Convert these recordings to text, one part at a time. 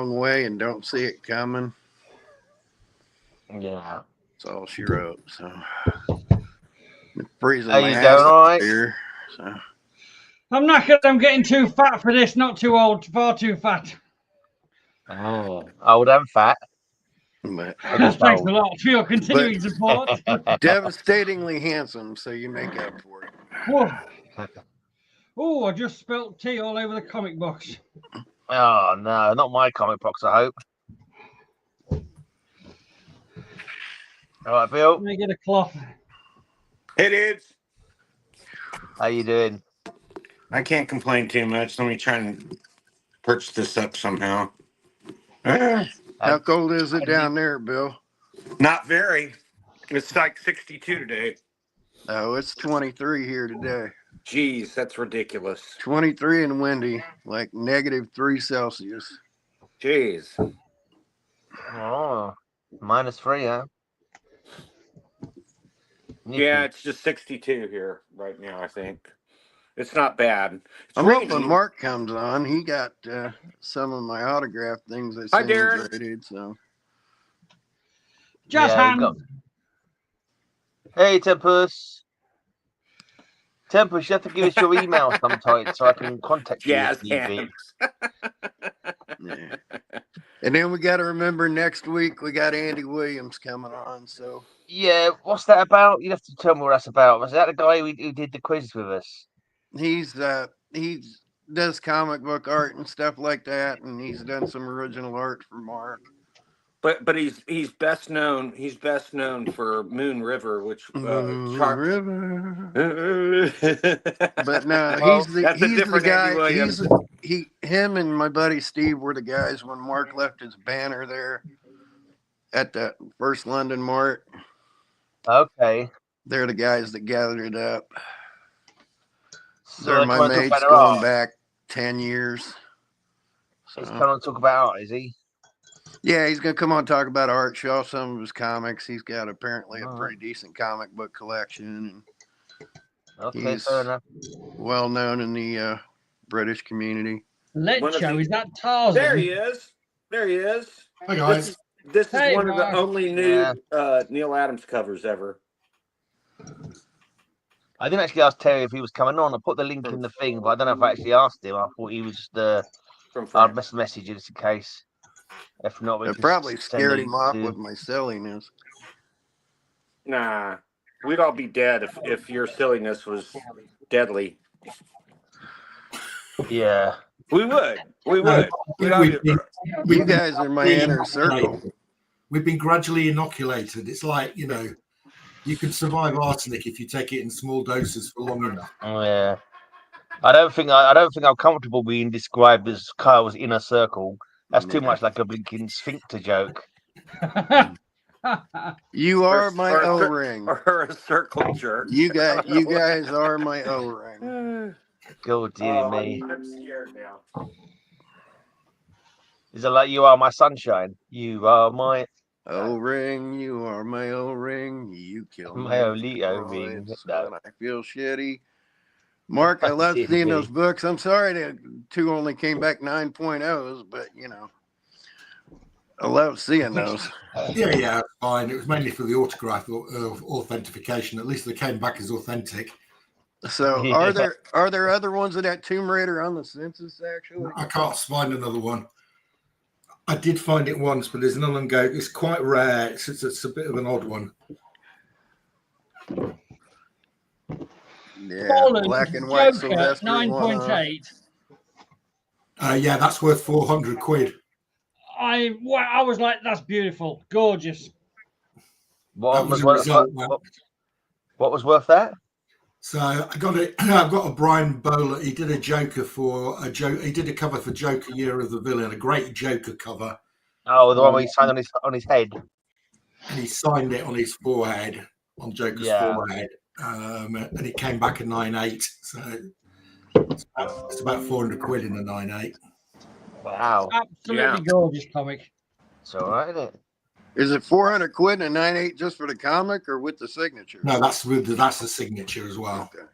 wrong way and don't see it coming. Yeah. That's all she wrote. So I'm freezing Are my you ass going all right? here. So. I'm knackered. I'm getting too fat for this. Not too old. Far too fat. Oh, old and fat. But, Thanks a lot for your continuing support. Devastatingly handsome, so you make up for it. Oh, I just spilt tea all over the comic box. Oh no, not my comic box, I hope. All right, Bill. Let me get a cloth. Hey, dudes. How you doing? I can't complain too much. Let me try and perch this up somehow. How cold is it down there, Bill? Not very. It's like 62 today. Oh, it's 23 here today. Jeez, that's ridiculous. 23 and windy, like -3 Celsius. Jeez. Oh, -3, huh? Yeah, it's just 62 here right now, I think. It's not bad. It's I'm raining. hoping Mark comes on. He got some of my autograph things I Hi, sent him Darren. graded, so. Just hand. Hey, Tempus. Tempus, you have to give us your email sometime so I can contact you. Jazz hands. Yeah. And then we got to remember next week we got Andy Williams coming on. So yeah, what's that about? You have to tell me what that's about. Was that the guy who did the quiz with us? he does comic book art and stuff like that, and he's done some original art for Mark. But he's best known for Moon River, which Moon River. But no, well, he's the guy. Him and my buddy Steve were the guys when Mark left his banner there at the first London Mart. Okay. They're the guys that gathered it up. So they're my mates going back 10 years. So. He's coming to talk about art, is he? Yeah, he's going to come on and talk about art, show off some of his comics. He's got apparently a pretty decent comic book collection. Okay, he's fair enough. Well known in the British community. Lecho, is that Tarzan? There he is. Hi, guys. This is one of the only new Neil Adams covers ever. I didn't actually ask Terry if he was coming on. I put the link in the thing, but I don't know if I actually asked him. I thought he was just I'd message you just in case. If not, it probably scared him off with my silliness. Nah, we'd all be dead if your silliness was deadly. Yeah, we would. You guys are my inner circle. We've been gradually inoculated. It's like, you can survive arsenic if you take it in small doses for long enough. Oh yeah. I don't think I'm comfortable being described as Kyle's inner circle. That's too much like a blinking sphincter joke. You are my O-ring. Or a circle jerk. You guys are my O-ring. God dear me. I'm scared now. Is it like you are my sunshine? You are my O-ring, you are my O-ring. You kill me. My only O-ring. No. I feel shitty. Mark, I love seeing those books. I'm sorry that 2 only came back 9.0s, but I love seeing those. Yeah, fine. It was mainly for the autograph authentication. At least they came back as authentic. So, are there other ones of that Tomb Raider on the census? Actually, I can't find another one. I did find it once, but there's none on go. It's quite rare. It's a bit of an odd one. Yeah, Colin black and white Sylvester 9.8. Yeah, that's worth 400 quid. I was like, that's beautiful, gorgeous. What was worth that? So I got it. I've got a Brian Bowler. He did a Joker He did a cover for Joker Year of the Villain, a great Joker cover. Oh, the one where he signed on his head. And he signed it on his forehead, on Joker's forehead. And it came back at 9.8. So it's about 400 quid in the 9.8. Wow. Absolutely gorgeous comic. It's all right, isn't it? Is it 400 quid and a 9.8 just for the comic or with the signature? No, that's the signature as well. Okay.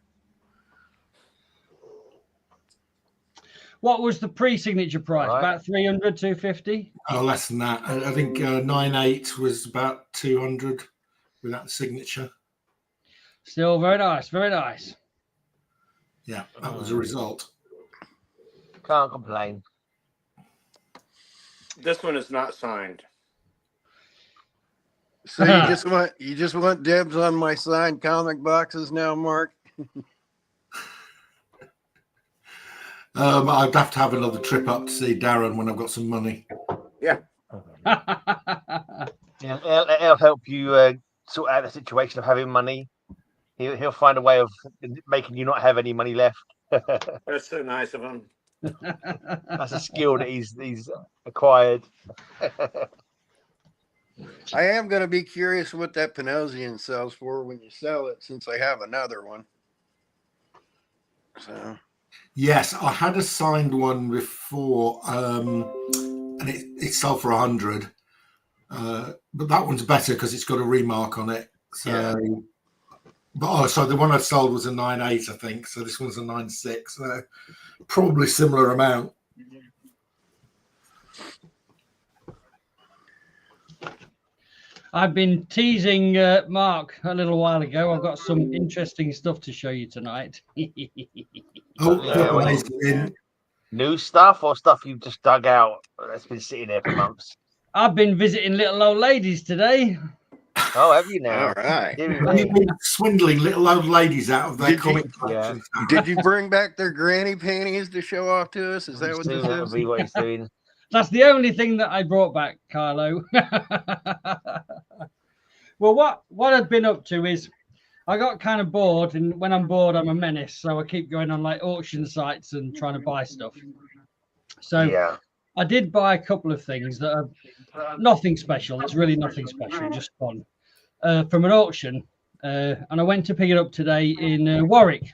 What was the pre-signature price? Right. About 300, 250? Oh, less than that. I think 9.8 was about 200 without the signature. Still very nice, very nice. Yeah, that was a result. Can't complain. This one is not signed. So you just want dibs on my signed comic boxes now, Mark? I'd have to have another trip up to see Darren when I've got some money. Yeah. Yeah, he'll help you sort out the situation of having money. He'll find a way of making you not have any money left. That's so nice of him. That's a skill that he's acquired. I am going to be curious what that Panosian sells for when you sell it, since I have another one. So. Yes, I had a signed one before, and it sold for 100. But that one's better because it's got a remark on it. So, yeah. But so the one I sold was a 9.8, I think. So this one's a 9.6. So probably similar amount. I've been teasing Mark a little while ago. I've got some interesting stuff to show you tonight. New stuff or stuff you've just dug out that's been sitting there for months? I've been visiting little old ladies today. Oh, have you now? All right. You've been swindling little old ladies out of their comic collections. Did you bring back their granny panties to show off to us? Is that what this is? Be what he's doing. That's the only thing that I brought back, Carlo. Well, what I've been up to is I got kind of bored, and when I'm bored, I'm a menace. So I keep going on like auction sites and trying to buy stuff. So yeah. I did buy a couple of things that are nothing special. It's really nothing special, just fun, from an auction. And I went to pick it up today in Warwick,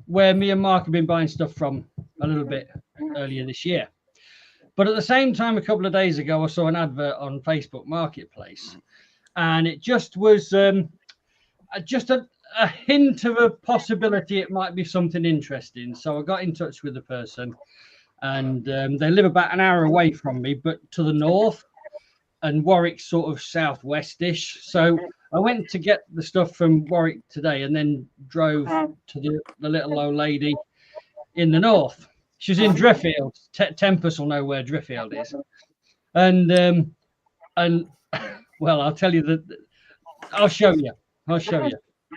where me and Mark have been buying stuff from a little bit earlier this year. But at the same time, a couple of days ago, I saw an advert on Facebook Marketplace, and it just was just a hint of a possibility it might be something interesting. So I got in touch with the person, and they live about an hour away from me, but to the north, and Warwick's sort of southwestish. So I went to get the stuff from Warwick today, and then drove to the little old lady in the north. She's in Driffield. Tempest will know where Driffield is. And well, I'll tell you that. I'll show you.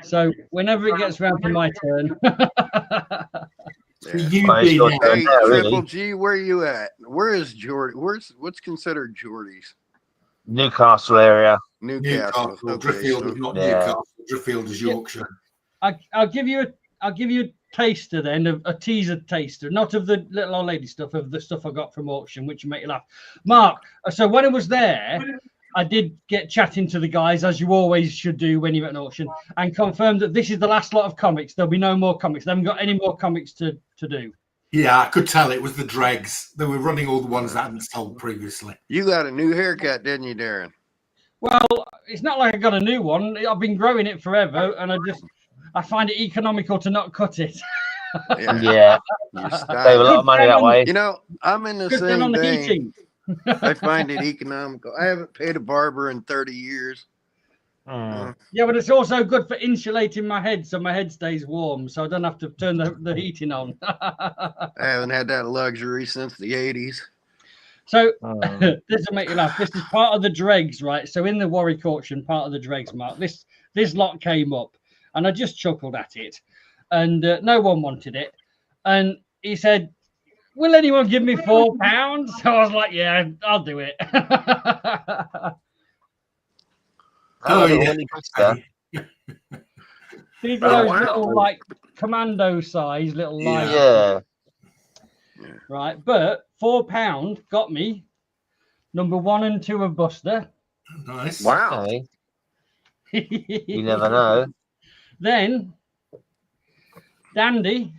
So whenever it gets around to my turn. Hey, Triple G, where are you at? Where is Geordie? What's considered Geordie's? Newcastle area. Newcastle. Okay, Driffield is not Newcastle. Driffield is Yorkshire. I'll give you a taster then, a teaser taster, not of the little old lady stuff, of the stuff I got from auction, which will make you laugh. Mark, so when I was there, I did get chatting to the guys, as you always should do when you're at an auction, and confirmed that this is the last lot of comics. There'll be no more comics. They haven't got any more comics to do. Yeah, I could tell it was the dregs. They were running all the ones that hadn't sold previously. You got a new haircut, didn't you, Darren? Well, it's not like I got a new one. I've been growing it forever, and I find it economical to not cut it. Yeah. Save a lot of money that way. You know, I'm in the same vein. I find it economical. I haven't paid a barber in 30 years. Yeah, but it's also good for insulating my head so my head stays warm, so I don't have to turn the heating on. I haven't had that luxury since the 80s. So this will make you laugh. This is part of the dregs, right? So in the Warwick auction, part of the dregs, Mark, this lot came up, and I just chuckled at it, and no one wanted it. And he said, "Will anyone give me £4?" So I was like, "Yeah, I'll do it." These are those little like commando size little lights. Yeah. Right, but £4 got me number 1 and 2 of Buster. Nice. Wow. Okay. You never know. Then Dandy,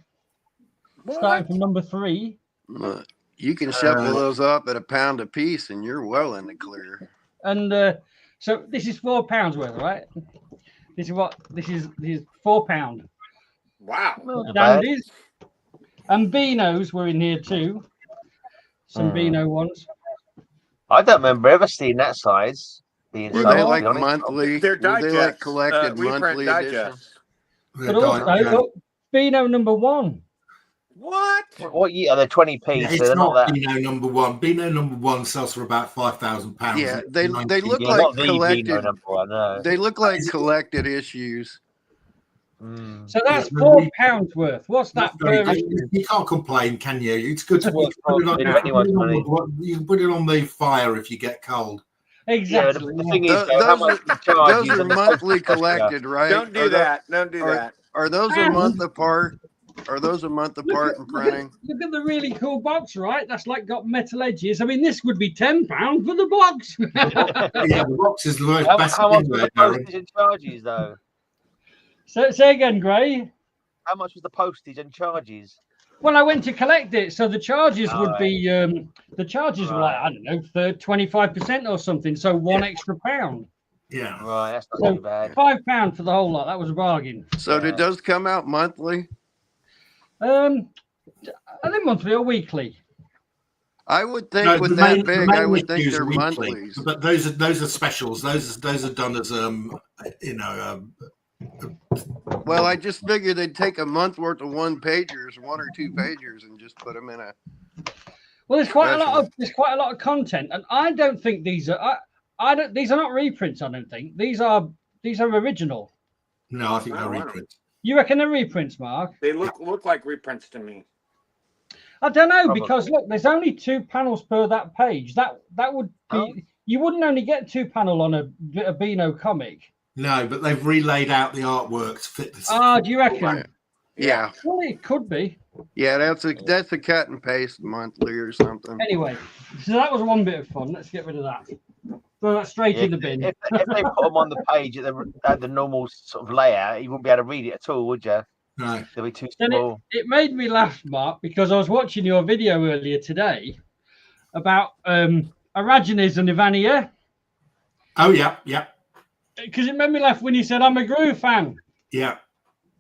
starting from number 3. You can shuffle those up at £1 a piece, and you're well in the clear. And so this is £4 worth, right? This is £4. Wow. Dandies. And Beanos were in here too. Some Beano ones. I don't remember ever seeing that size. Being Were sold, they to like be honest. monthly? They're Were they like digests, collected reprint monthly edition? digests. But also, look, Beano #1. What? What year are they? 20p, Yeah, so it's they're not that. Beano #1. Beano #1 sells for about £5,000. Yeah, they look Yeah, like not the collected. Beano #1, no. They look like collected issues. So that's £4 worth. What's that per issue? You can't complain, can you? It's good to Well, put it on, anyone's you can put it on the fire if you get cold. Exactly. Yeah, the thing is, though, how much the charge Those are monthly collected, right? Don't do that. Don't do that. Are those a month apart? Are those a month apart in printing? Look at the really cool box, right? That's like got metal edges. I mean, this would be £10 for the box. Yeah, the box is the best. How much were the postage and charges, though? So say again, Gray. How much was the postage and charges? Well, I went to collect it, so the charges would be the charges were like, I don't know, 25% or something. So one extra pound. Yeah, right. That's not too bad. £5 for the whole lot. That was a bargain. So did those come out monthly? Are they monthly or weekly? I would think with that big, I would think they're weekly, monthlies. but those are specials. Those are done as Well, I just figured they'd take a month worth of 1 or 2 pagers, and just put them in a. Well, there's quite a lot of content, and I don't think these are. I don't. These are not reprints. I don't think these are original. No, I think they're reprints. You reckon they're reprints, Mark? They look like reprints to me. I don't know because look, there's only 2 panels per that page. That would be you wouldn't only get 2 panel on a Beano comic. No, but they've relayed out the artwork to fit this. Do you reckon? Yeah. Well, it could be. Yeah, that's a cut and paste monthly or something. Anyway, so that was one bit of fun. Let's get rid of that. Throw that straight in the bin. If they put them on the page at the normal sort of layout, you wouldn't be able to read it at all, would you? No. They'll be too small. It made me laugh, Mark, because I was watching your video earlier today about Aragones and Ivania. Oh, yeah, yeah. Because it made me laugh when you said, I'm a Gru fan. Yeah.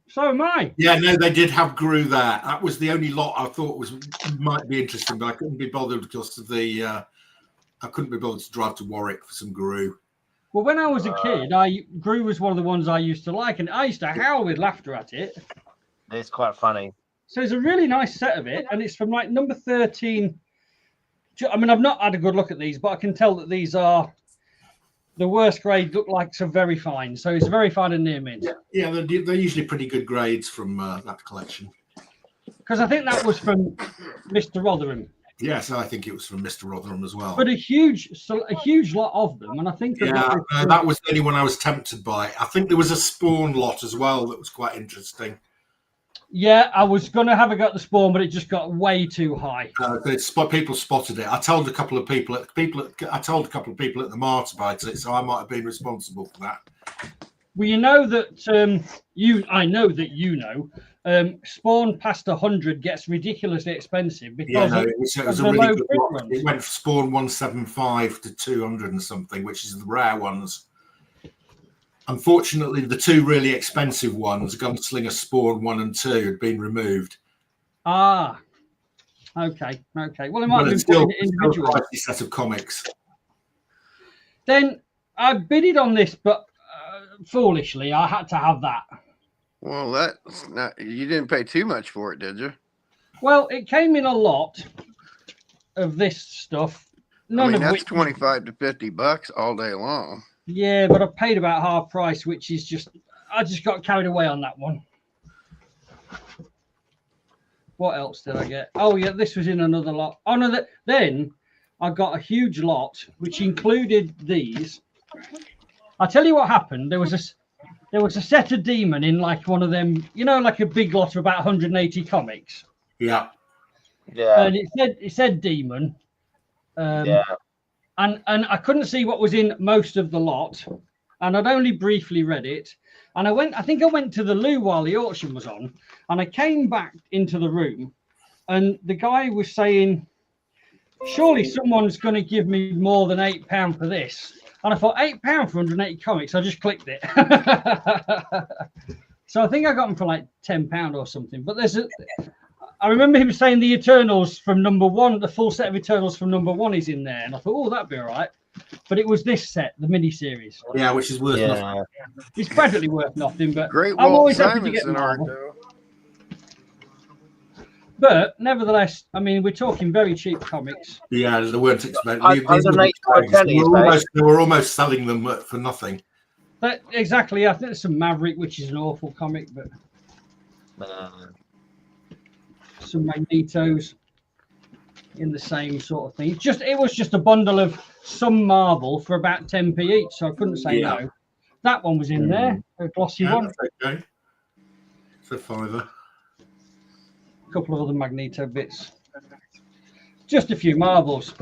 So am I. Yeah, no, they did have Gru there. That was the only lot I thought might be interesting, but I couldn't be bothered because of I couldn't be bothered to drive to Warwick for some Gru. Well, when I was a kid, Gru was one of the ones I used to like, and I used to howl with laughter at it. It's quite funny. So it's a really nice set of it, and it's from like number 13. I mean, I've not had a good look at these, but I can tell that these are the worst grade. Look like so very fine. So it's very fine and near mint. Yeah, they're usually pretty good grades from that collection. Because I think that was from Mr. Rotherham. Yes, I think it was from Mr. Rotherham as well. But a huge lot of them, and I think that was the only one I was tempted by. I think there was a Spawn lot as well that was quite interesting. Yeah, I was going to have a go at the Spawn, but it just got way too high. People spotted it. I told a couple of people at the Mart about it, so I might have been responsible for that. Well, you know that I know that Spawn past 100 gets ridiculously expensive because it was a really good lot. It went from Spawn 175 to 200 and something, which is the rare ones. Unfortunately, the 2 really expensive ones, Gunslinger Spawn 1 and 2, had been removed. Okay. Well, it might be still an individual set of comics. Then I bidded on this, but foolishly, I had to have that. Well, that's not. You didn't pay too much for it, did you? Well, it came in a lot of this stuff. That's $25 to $50 all day long. Yeah, but I paid about half price, which is I just got carried away on that one. What else did I get? Oh yeah, this was in another lot. Oh no, then I got a huge lot, which included these. I'll tell you what happened. There was a set of Demon in like one of them, like a big lot of about 180 comics. Yeah. Yeah. And it said Demon. And I couldn't see what was in most of the lot, and I'd only briefly read it. And I think I went to the loo while the auction was on, and I came back into the room, and the guy was saying, surely someone's going to give me more than £8 for this. And I thought, £8 for 180 comics. I just clicked it. So I think I got them for like £10 or something. But I remember him saying the Eternals from #1, the full set of Eternals from #1 is in there, and I thought, oh, that'd be all right. But it was this set, the mini-series. Yeah, which is worth nothing. It's practically worth nothing, but Great I'm Walt always happy to get Simonson art, Marvel. though. But nevertheless, I mean, we're talking very cheap comics. Yeah, they weren't expensive. They were almost selling them for nothing. But exactly, I think there's some Maverick, which is an awful comic, but some Magnetos in the same sort of thing. It was just a bundle of some Marvel for about 10p each, so I couldn't say no. That one was in there, a glossy one. Okay. It's a £5. A couple of other Magneto bits. Just a few Marvels.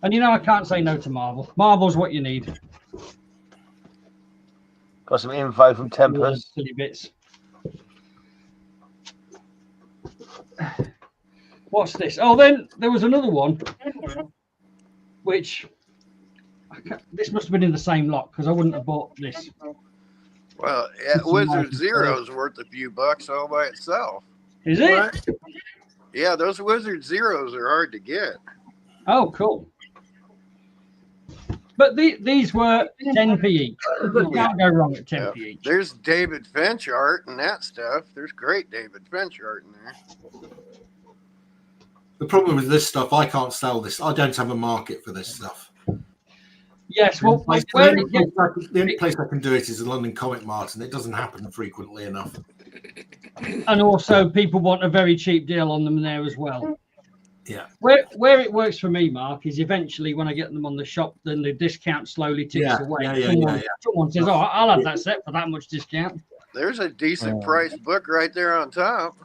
And I can't say no to Marvel. Marvel's what you need. Got some info from Tempest. Silly bits. What's this? Oh, then there was another one, which this must have been in the same lot because I wouldn't have bought this. Well, Wizard Zero's worth a few bucks all by itself. Is it? Yeah, those Wizard Zeros are hard to get. Oh, cool. But these were 10p each. You can't go wrong at 10p each. There's David Finch art and that stuff. There's great David Finch art in there. The problem with this stuff, I can't sell this. I don't have a market for this stuff. Yes, well, the only place I can do it is the London Comic Mart, and it doesn't happen frequently enough. And also, people want a very cheap deal on them there as well. Yeah. Where it works for me, Mark, is eventually when I get them on the shop, then the discount slowly ticks away. Someone says, "Oh, I'll have that set for that much discount." There's a decent price book right there on top.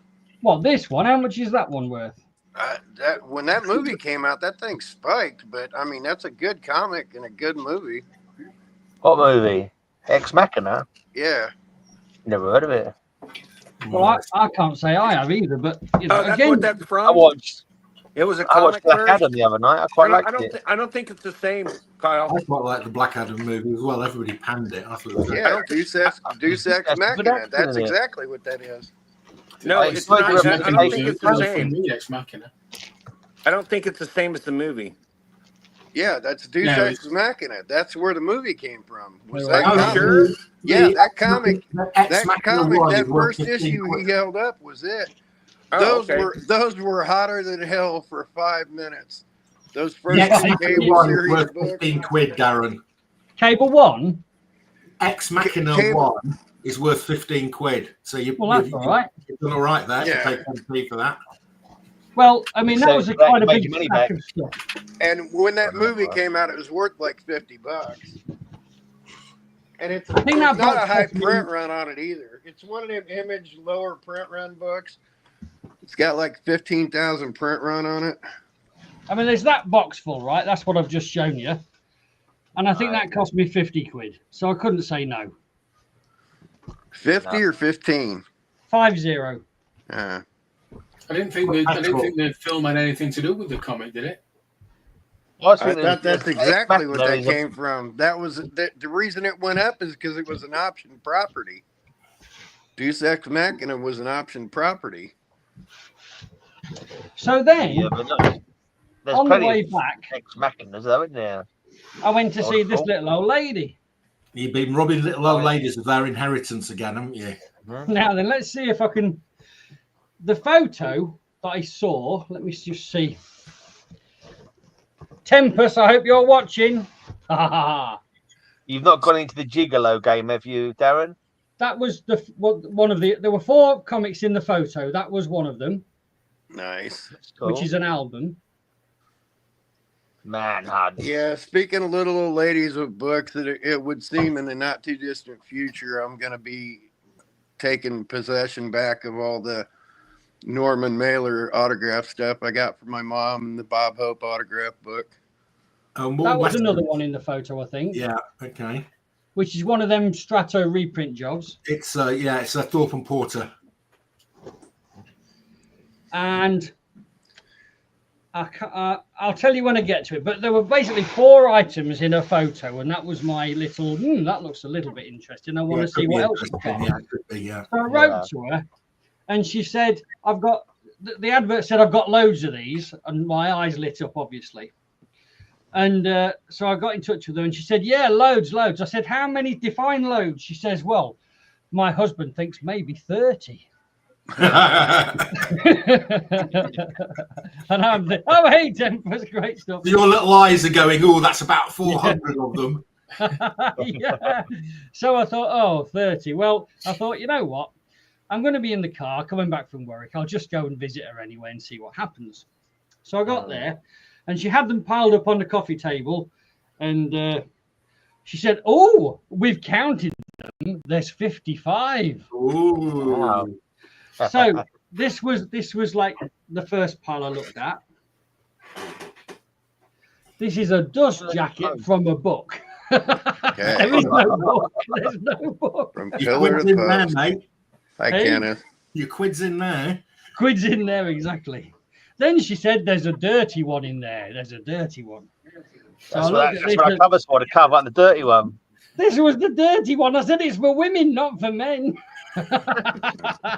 Well, this one, how much is that one worth? When that movie came out, that thing spiked. But I mean, that's a good comic and a good movie. What movie? Ex Machina? Yeah. Never heard of it. Well, I can't say I have either, but that's again, what that's from. I watched a I watched comic Black Adam the other night. I quite liked it. I don't think it's the same, Kyle. I quite like the Black Adam movie as well. Everybody panned it. I thought it was Deus Ex Machina. That's exactly what that is. No, it's not. I don't think it's the same. Ex Machina. I don't think it's the same as the movie. Yeah, that's Deus Ex Machina. That's where the movie came from. Was that comic? Sure? Yeah, that comic. That That first issue he held up was it. Those were hotter than hell for 5 minutes. Those first Cable series worth books. 15 quid, Darren. Cable One. Ex Machina 1 is worth 15 quid. So That's all right. You've done all right there. Yeah. You pay 10p for that. Well, I mean, that was quite a big stack of stuff. And when that movie came out, it was worth like $50. And it's not a high print run on it either. It's one of them Image lower print run books. It's got like 15,000 print run on it. I mean, there's that box full, right? That's what I've just shown you. And I think that cost me 50 quid. So I couldn't say no. 50 or 15? 50. I didn't think the film had anything to do with the comic, did it? I thought that's exactly what that came from. That was the reason it went up is because it was an option property. Deus Ex Machina was an option property. So then, on the way back, Ex Machinas, though, isn't there? I went to see this little old lady. You've been robbing little old ladies of their inheritance again, haven't you? Now then, let's see if I can. The photo that I saw, let me just see. Tempest, I hope you're watching. You've not gone into the Gigolo game, have you, Darren? That was one of the. There were 4 comics in the photo. That was one of them. Nice. Cool. Which is an album. Manhunt. Yeah, speaking of little old ladies with books, that it would seem in the not too distant future, I'm going to be taking possession back of all the Norman Mailer autograph stuff I got from my mom and the Bob Hope autograph book. That was another one in the photo, I think. Yeah, okay. Which is one of them Strato reprint jobs. It's it's a Thorpe and Porter. And I'll tell you when I get to it. But there were basically 4 items in a photo, and that was my little. That looks a little bit interesting. I want to see what else it's got. Yeah. So I wrote to her, and she said, "I've got the advert said I've got loads of these, and my eyes lit up, obviously. And so I got in touch with her, and she said, "Yeah, loads." I said, "How many? Define loads." She says, "Well, my husband thinks maybe 30." And I'm like, "Oh, hey, Tempers, great stuff." Your little eyes are going, "Oh, that's about 400 of them." Yeah. So I thought, oh, 30. Well, I thought, you know what? I'm going to be in the car coming back from work. I'll just go and visit her anyway and see what happens. So I got there, and she had them piled up on the coffee table, and she said, "Oh, we've counted them. There's 55." Ooh. Wow. So this was like the first pile I looked at. This is a dust jacket from a book. Okay. There is no book. There's no book. From Your pillar quid's to in there, post. mate. Hi, Hey. Kenneth. Your quid's in there. Quid's in there, exactly. Then she said, "There's a dirty one in there. There's a dirty one." So That's I what looked at that's this, what I cover for, the cover and the dirty one. this was the dirty one. I said, "It's for women, not for men."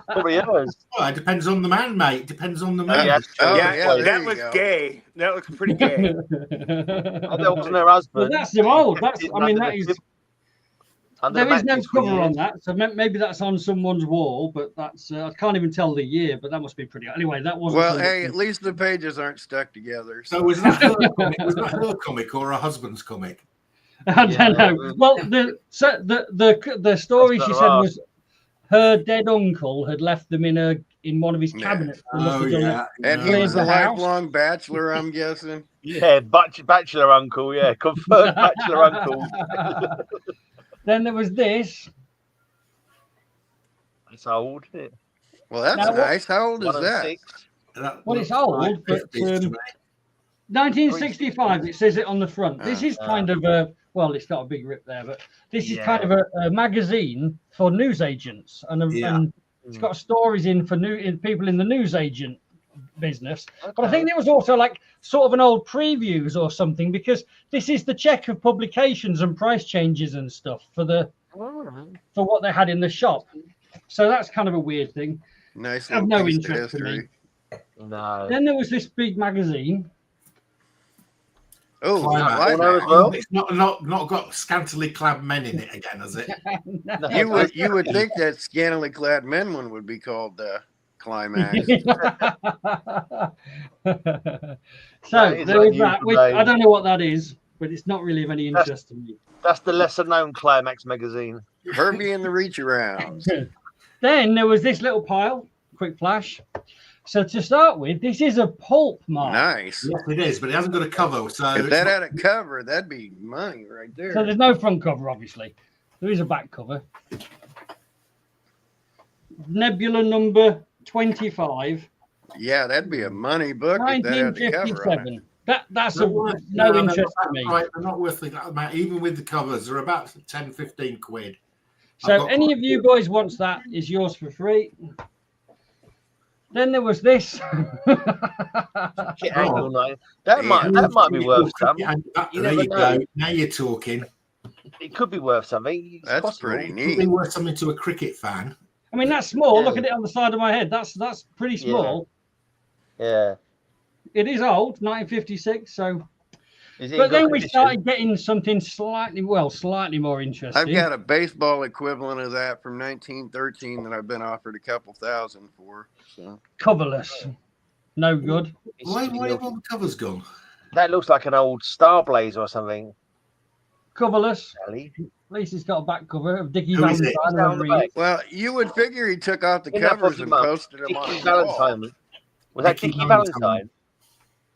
Probably yours. Well, it depends on the man, mate. Depends on the man. Yeah, Oh, yeah, yeah, there that you looks go. gay. That looks pretty gay. Oh, that wasn't her Well, husband. that's the old. That's. I mean, that is. Under the There is no mattress for cover on years. that, so maybe that's on someone's wall. But that's. I can't even tell the year, but that must be pretty. Anyway, that wasn't. Well, hey, at least the pages aren't stuck together. So was that her comic? Was that her comic or her husband's comic? I don't know. Well, the story That's she not said right. was her dead uncle had left them in one of his Yeah. cabinets. They must Oh have done yeah. And he Clears was the a house. lifelong bachelor, I'm guessing. Yeah, bachelor uncle. Yeah, confirmed bachelor uncle. it. Then there was this. It's old, isn't it? Well, that's Now, what- nice. How old is 106. that? Well, it's old, but, 50s to me. 1965. It says it on the front. This is Ah. kind of a. Well, it's got a big rip there, but this is Yeah. kind of a magazine for newsagents, and Yeah. and it's got stories in for people in the newsagent business. But I think there was also like sort of an old previews or something, because this is the check of publications and price changes and stuff for what they had in the shop. So that's kind of a weird thing. Nice I have little no piece of interest in history. No. Then there was this big magazine. Oh, Climax. Climax. Well, as well. It's not got scantily clad men in it again, has it? You would think that scantily clad men one would be called Climax. So is there was unusual that, which name. I don't know what that is, but it's not really of any interest to me. That's the lesser known Climax magazine. Herbie and the Reach Arounds. Then there was this little pile, quick flash. So to start with, this is a pulp mark. Nice. Yes, it is, but it hasn't got a cover. So If it's that not- had a cover, that'd be money right there. So there's no front cover, obviously. There is a back cover. Nebula number 25, Yeah, that'd be a money book if that had a cover on it. 1957. That's they're of worth- no they're interest not to me. Right, they're not worth that amount. Even with the covers, they're about 10, 15 quid. So I've got- any of you boys wants that, is yours for free. Then there was this. Shit, angle line. That might be worth some. Yeah, You there never you know. go. Now you're talking. It could be worth something. It's That's possible. pretty Could be neat. worth something to a cricket fan. I mean, that's small. Yeah. Look at it on the side of my head. That's pretty Yeah. small. Yeah. It is old, 1956. So, Is it in but good then we condition? started getting something slightly more interesting. I've got a baseball equivalent of that from 1913 that I've been offered a couple thousand for. So Coverless, no good. It's- Why have all the covers gone? That looks like an old Star Blazer or something. Coverless. Ali. At least it's got a back cover of Dickie Who is it? Valentine. Down whoever the he back. is. well, you would figure he took off the In that covers fucking and month, posted them on Dickie the wall. Valentine. Was that Dickie Dickie Valentine. Valentine?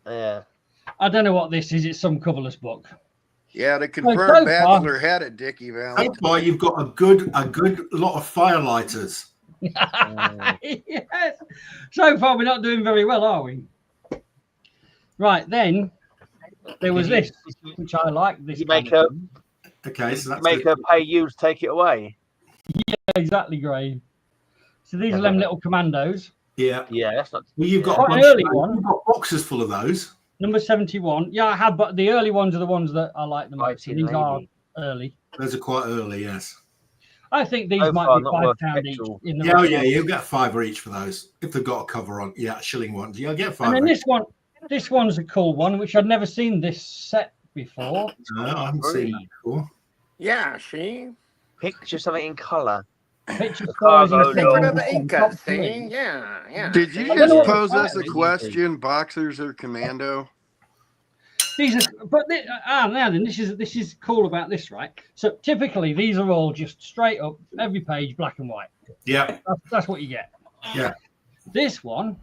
Yeah. I don't know what this is. It's some coverless book. Yeah, the so confirmed far- bachelor had a Dickie So Valentine. far, you've got a good lot of firelighters. Yes. So far, we're not doing very well, are we? Right, then there was this, which I like. This You make kind of her thing. Okay, so that's make her pay you to take it away. Exactly, Gray. So these are them little commandos. Yeah. Yeah, that's not. Well, you've got Quite a bunch an early of those. one. You've got boxes full of those. Number 71. Yeah, I have, but the early ones are the ones that I like the most. Fighting These are lady. early. Those are quite early, yes. I think these So might far, be not worth £5 each. petrol. In the Yeah, yeah, you'll get $5 each for those if they've got a cover on. Yeah, shilling ones. You'll get $5. And then this one's a cool one, which I'd never seen this set before. No, I haven't seen that before. Yeah, see? Picture something in colour. Picture The stars cargo in Secret logo. of the top Incas, see? three. Yeah. Did you I don't know just what pose the us a pattern is. question? Boxers or commando? These are, but now then, this is cool about this, right? So typically these are all just straight up, every page black and white. Yeah, That's what you get. yeah. This one,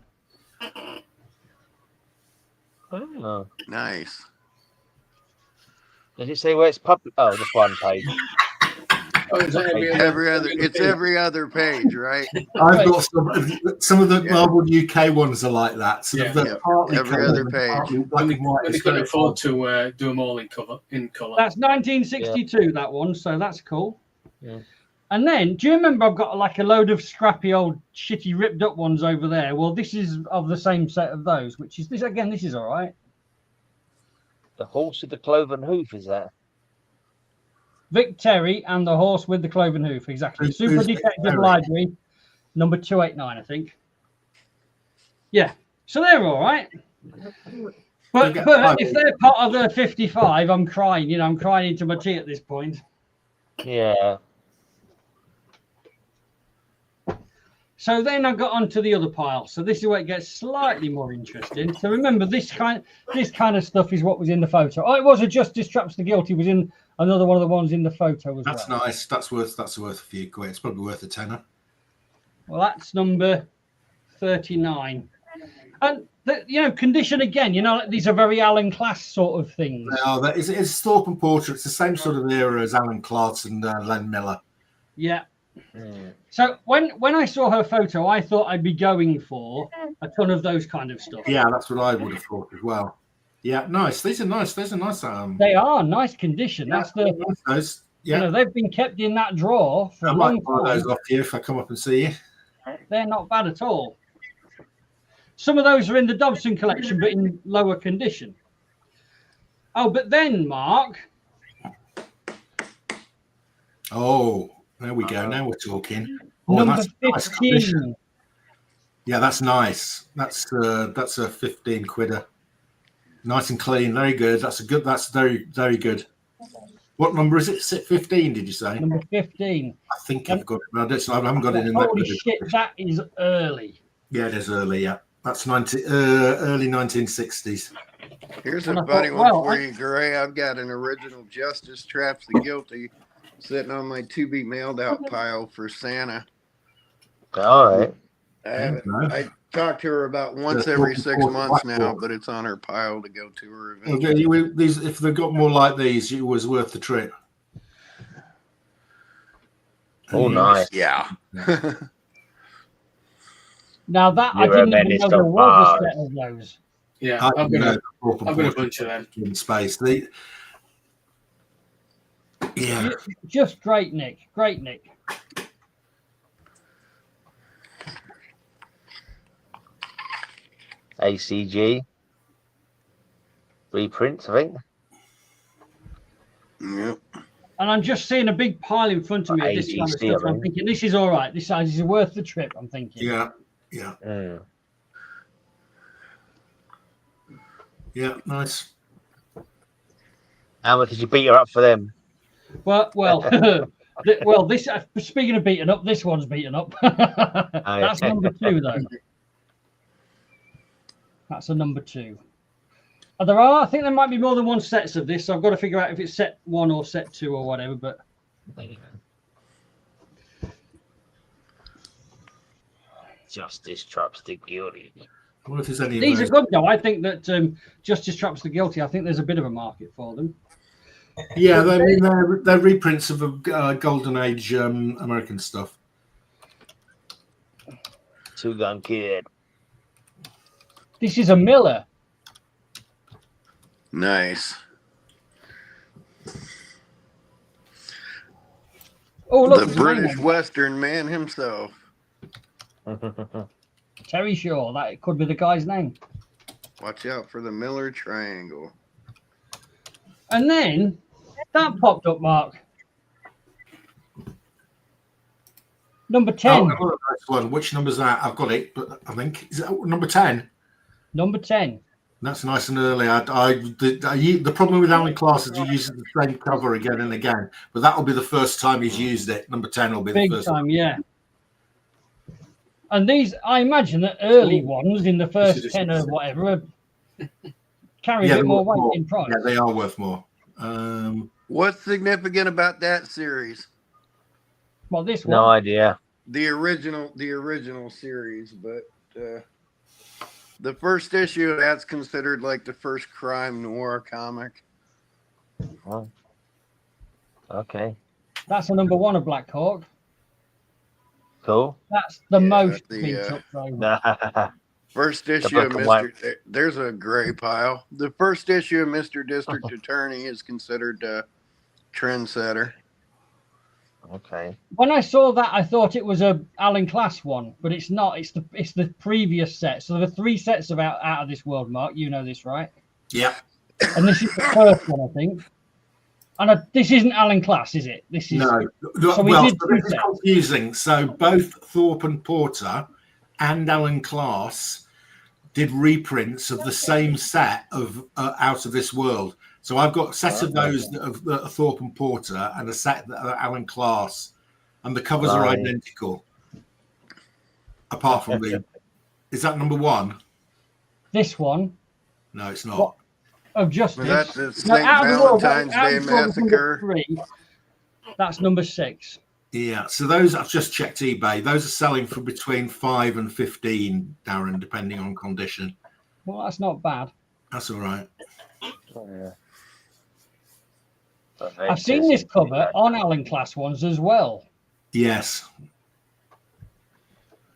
Oh. Nice. Does it say where it's public? Oh, just one page. Oh, is that Every other page, right? I've got some of the Marvel UK ones are like that. So Yeah. they're partly Every coloured other and page. partly black and white. When they can afford to do them all in colour. that's 1962, that one, so that's cool. Yeah. And then, do you remember I've got like a load of scrappy old shitty ripped up ones over there? Well, this is of the same set of those, which is this again. This is all right. The horse with the cloven hoof, is that? Vic Terry and the horse with the cloven hoof, exactly. Who's Super Vic Detective Terry? Library, number 289, I think. Yeah, so they're all right. But if they're part of the 55, I'm crying. You know, I'm crying into my tea at this point. Yeah. So then I got onto the other pile. So this is where it gets slightly more interesting. So remember, this kind of stuff is what was in the photo. Oh, it was a Justice Traps the Guilty was in another one of the ones in the photo as That's well. nice. That's worth a few quid. It's probably worth a tenner. Well, that's number 39. And condition again. These are very Alan Class sort of things. No, it's Thorpe and Porter. It's the same sort of era as Alan Clark's and Len Miller. Yeah. So when I saw her photo, I thought I'd be going for a ton of those kind of stuff. Yeah, that's what I would have thought as well. Yeah, nice. These are nice. These are nice. They are nice condition. Yeah, That's those. Yeah, they've been kept in that drawer for I a might long buy those time. off you if I come up and see you. They're not bad at all. Some of those are in the Dobson collection, but in lower condition. Oh, but then, Mark. Oh, there we go. Now we're talking. Oh, Number that's nice 15. condition. Yeah, that's nice. That's a 15 quidder. Nice and clean. Very good. That's very, very good. What number is it? Is it 15, did you say? Number 15. I think I've got it. I haven't got it in Holy that. shit, that is early. Yeah, it is early, yeah. That's early 1960s. Here's a And I funny thought, one for you, Gray. I've got an original Justice Traps the Guilty sitting on my to be mailed out pile for Santa. All right. I talk to her about once every 6 months now, but it's on her pile to go to her eventually. Okay, if they've got more like these, it was worth the trip. Oh, nice. Yeah. Now that I You're a didn't even menace know there to was a F.A.R.T.s. set of those. Yeah, I've got a bunch of them. In space. Yeah. Just great, Nick. Great, Nick. ACG. Reprints, I think. Yep. And I'm just seeing a big pile in front of me of this kind of AGC, stuff. I I'm mean. thinking, this is all right. This is worth the trip, I'm thinking. Yeah. Yeah, nice. How much did you beat her up for them? Well, this speaking of beaten up, this one's beaten up. That's number 2, though. That's a number 2. I think there might be more than one sets of this, so I've got to figure out if it's set 1 or set 2 or whatever, but Justice Traps the Guilty. I wonder if there's any of these are those. good, though. I think that Justice Traps the Guilty, I think there's a bit of a market for them. Yeah, they're reprints of Golden Age American stuff. Two Gun Kid. This is a Miller. Nice. Oh, look, The British Western man himself. Terry Shaw. That could be the guy's name. Watch out for the Miller Triangle. And then that popped up, Mark. Number 10. Oh, one. Which number's that? I've got it, but I think is that number 10. Number 10. That's nice and early. The problem with Alan Class is he uses the same cover again and again, but that will be the first time he's used it. Number 10 will be the first time, yeah. And these, I imagine that early ones in the first 10 or whatever carry a bit more weight in price. Yeah, they are worth more. What's significant about that series? Well, this one. No idea. The original series, but the first issue, that's considered like the first crime noir comic. Oh. Okay. That's a number 1 of Black Hawk. Cool. That's the most beat up though. First issue of Mr. There's a gray pile. The first issue of Mr. District Attorney is considered a trendsetter. Okay. When I saw that, I thought it was a Alan Class one, but it's not. It's the previous set. So there are 3 sets of out of this world, Mark. You know this, right? Yeah. And this is the first one, I think. And this isn't Alan Class, is it? This is no. So well, it's confusing. So both Thorpe and Porter and Alan Class did reprints of the same set of Out of This World. So I've got a set of those of Thorpe and Porter and a set that are Alan Class, and the covers are identical. Apart from is that number 1? This one? No, it's not. What? Of Justice. Well, that's the St. Valentine's Day Massacre. 3, that's number 6. Yeah, so those I've just checked eBay. Those are selling for between 5 and 15, Darren, depending on condition. Well, that's not bad. That's all right. Oh, yeah. I've seen this cover on Alan Class ones as well. Yes.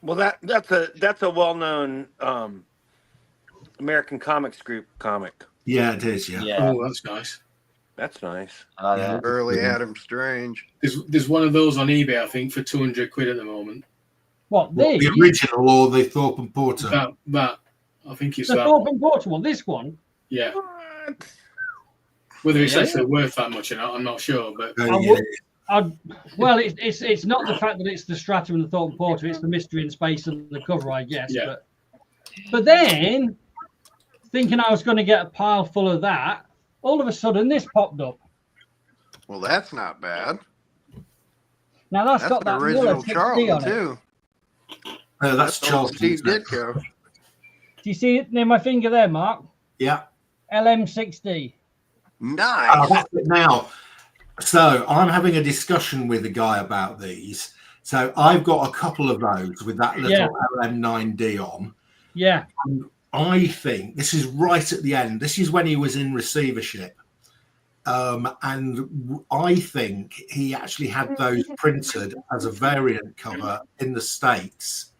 Well, that's a well-known American Comics Group comic. Yeah, it is. Yeah. Oh, that's nice. That's nice. Yeah. Early Adam Strange. There's one of those on eBay, I think, for 200 quid at the moment. What, these? The original or the Thorpe and Porter? That. I think it's the that. Thorpe and Porter one. This one? Yeah. Whether it's actually worth that much or not, I'm not sure. But well, it's not the fact that it's the Stratum and the Thorpe and Porter. It's the mystery in space and the cover, I guess. Yeah. But then, thinking I was going to get a pile full of that, all of a sudden this popped up. Well, that's not bad. Now that's got the that original Miller Charlton on too. That's Charlton. Steve Ditko. Do you see it near my finger there, Mark? Yeah. LM60. Nice. That's it now. So I'm having a discussion with a guy about these. So I've got a couple of those with that little LM9D on. Yeah. And I think this is right at the end. This is when he was in receivership. And I think he actually had those printed as a variant cover in the States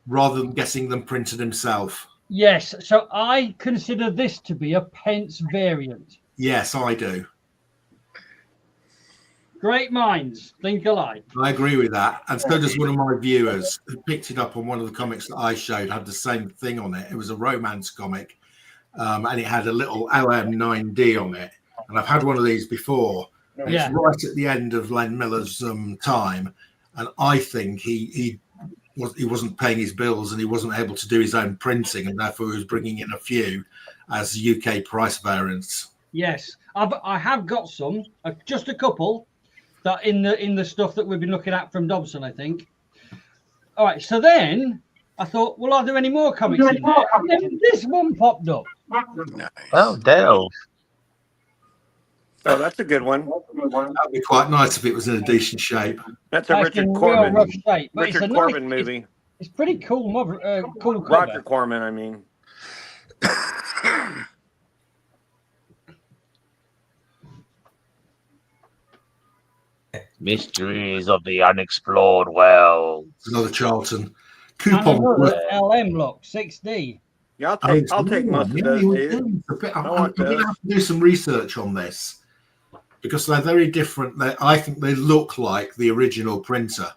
rather than getting them printed himself. Yes. So I consider this to be a pence variant. Yes, I do. Great minds think alike. I agree with that. And so does one of my viewers who picked it up on one of the comics that I showed, had the same thing on it. It was a romance comic, and it had a little LM9D on it. And I've had one of these before. And it's right at the end of Len Miller's time. And I think he wasn't paying his bills and he wasn't able to do his own printing, and therefore he was bringing in a few as UK price variants. Yes, I have got some, just a couple, that in the stuff that we've been looking at from Dobson, I think. All right, so then I thought, well, are there any more comics in there? And then this one popped up. Nice. Oh, Dale. Oh, that's a good one. That'd be quite nice if it was in a decent shape. That's a Like Richard in Corman. real rough shape, but Richard it's a Corman nice, movie. It's pretty cool, cool cover. Roger Corman, I mean. Mysteries of the Unexplored World. Another Charlton. And Coupon. another LM look, 6D. Yeah, I'll take most of those, dude. I'm going to have to do some research on this because they're very different. I think they look like the original printer.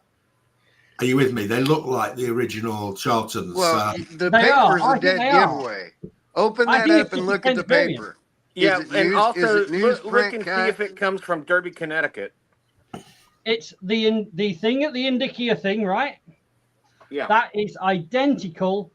Are you with me? They look like the original Charltons. Well, the They paper's are. a dead giveaway. Open I that think up it's and just look a at the variant. paper. Yeah, Is it and news- also is it look newsprint and see kind? if it comes from Derby, Connecticut. It's the thing at the Indicia thing, right? Yeah. That is identical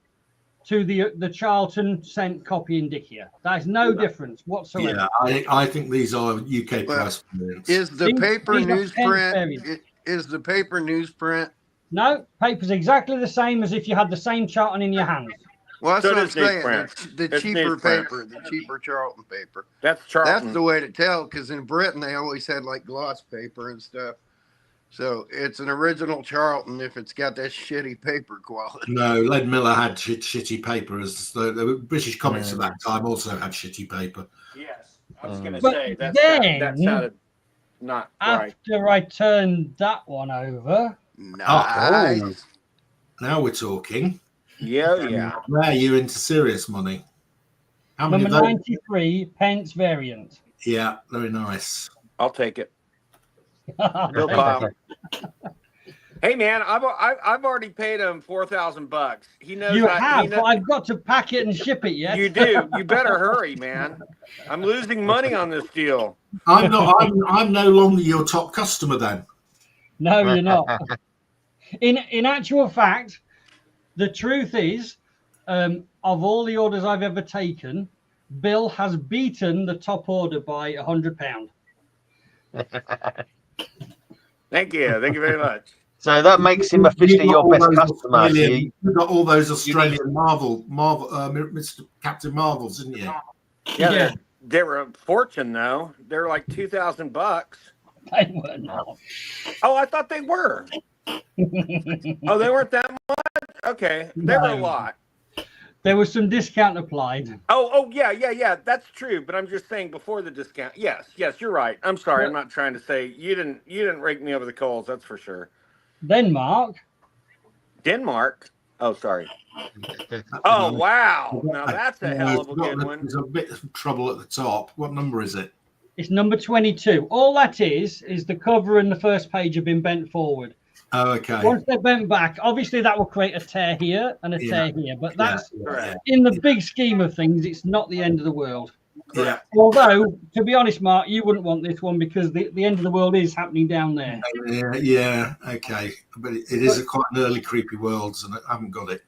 to the Charlton sent copy Indicia. There's no difference whatsoever. Yeah, I think these are UK price variants. Is the paper These are newsprint? variants. Is the paper newsprint? No, paper's exactly the same as if you had the same Charlton in your hands. Well, that's So what I'm does saying. newsprint. The It's cheaper newsprint. paper, the cheaper Charlton paper. That's Charlton. That's the way to tell, because in Britain they always had like gloss paper and stuff. So it's an original Charlton if it's got that shitty paper quality. No, Lead Miller had shitty paper. As the British comics at that time also had shitty paper. Yes, I was going to But say that then, sounded not right. After I turned that one over, Nice. Now we're talking. Yeah. There, you're into serious money. How many number of those? 93 pence variant. Yeah, very nice. I'll take it. Bill Kyle. Hey man, I've already paid him $4,000. He knows. You have, but I've got to pack it and ship it yet. You do. You better hurry, man. I'm losing money on this deal. I'm not. I'm no longer your top customer then. No, you're not. In actual fact, the truth is, of all the orders I've ever taken, Bill has beaten the top order by £100. Thank you very much. So that makes him officially your best customer. You got all those Australian Marvel, Mr. Captain Marvels, didn't you? Yeah. They were a fortune though. They're like $2,000. They were not. Oh, I thought they were. Oh, they weren't that much? Okay. They were a lot. There was some discount applied. Oh, yeah. That's true. But I'm just saying before the discount. Yes, you're right. I'm sorry. I'm not trying to say you didn't rake me over the coals. That's for sure. Denmark. Oh, sorry. Oh, wow. Now that's a hell of a good one. There's a bit of trouble at the top. What number is it? It's number 22. All that is the cover and the first page have been bent forward. Oh, okay. Once they're bent back, obviously that will create a tear here and a tear here. But that's in the big scheme of things, it's not the end of the world. Yeah. Although, to be honest, Mark, you wouldn't want this one because the end of the world is happening down there. Yeah. Okay. But it is quite an early Creepy Worlds, and I haven't got it.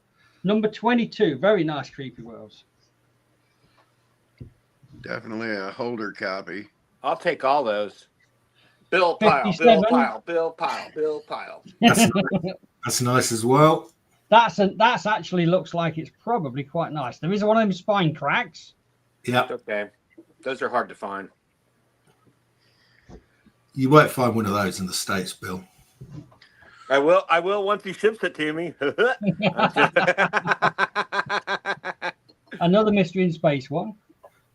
Number 22. Very nice Creepy Worlds. Definitely a holder copy. I'll take all those. Bill Pile. That's nice as well. That's actually looks like it's probably quite nice. There is one of them spine cracks. Yeah. Okay. Those are hard to find. You won't find one of those in the States, Bill. I will once he ships it to me. Another Mystery in Space one.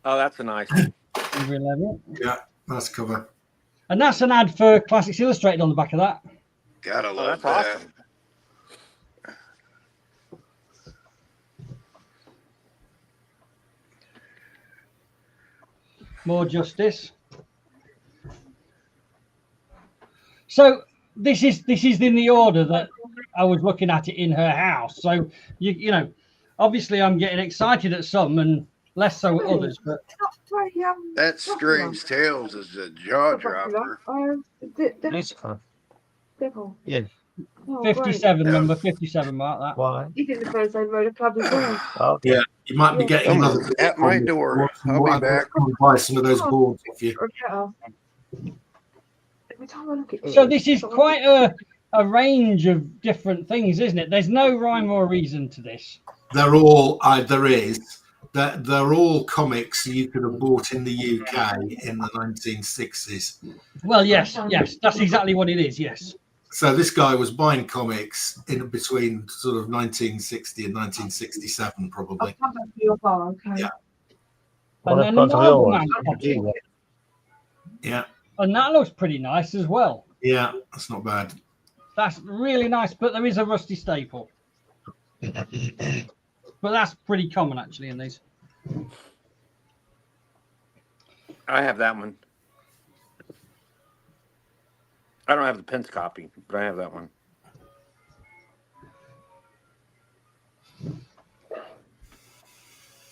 Oh, that's a nice one. Number 11. Yeah, nice cover. And that's an ad for Classics Illustrated on the back of that. Gotta love that's that. awesome. More Justice. So this is in the order that I was looking at it in her house. So you know, obviously I'm getting excited at some and less so at others. But That Strange Tales is a jaw dropper. Yeah. 57, number 57, Mark. That. Why? He did the first I wrote a club as well. Oh, Yeah, you might be getting another At my door. I'll be back. Buy some of those boards off you. Every time I look at So this is quite a range of different things, isn't it? There's no rhyme or reason to this. They're all they're all comics you could have bought in the UK in the 1960s. Well, yes, that's exactly what it is. Yes. So this guy was buying comics in between sort of 1960 and 1967, probably. I'll come back to your bar, okay? Yeah. And then the Marvel Man. Yeah, And that looks pretty nice as well. yeah, that's not bad. That's really nice, but there is a rusty staple. But that's pretty common actually in these. I have that one. I don't have the Pence copy, but I have that one.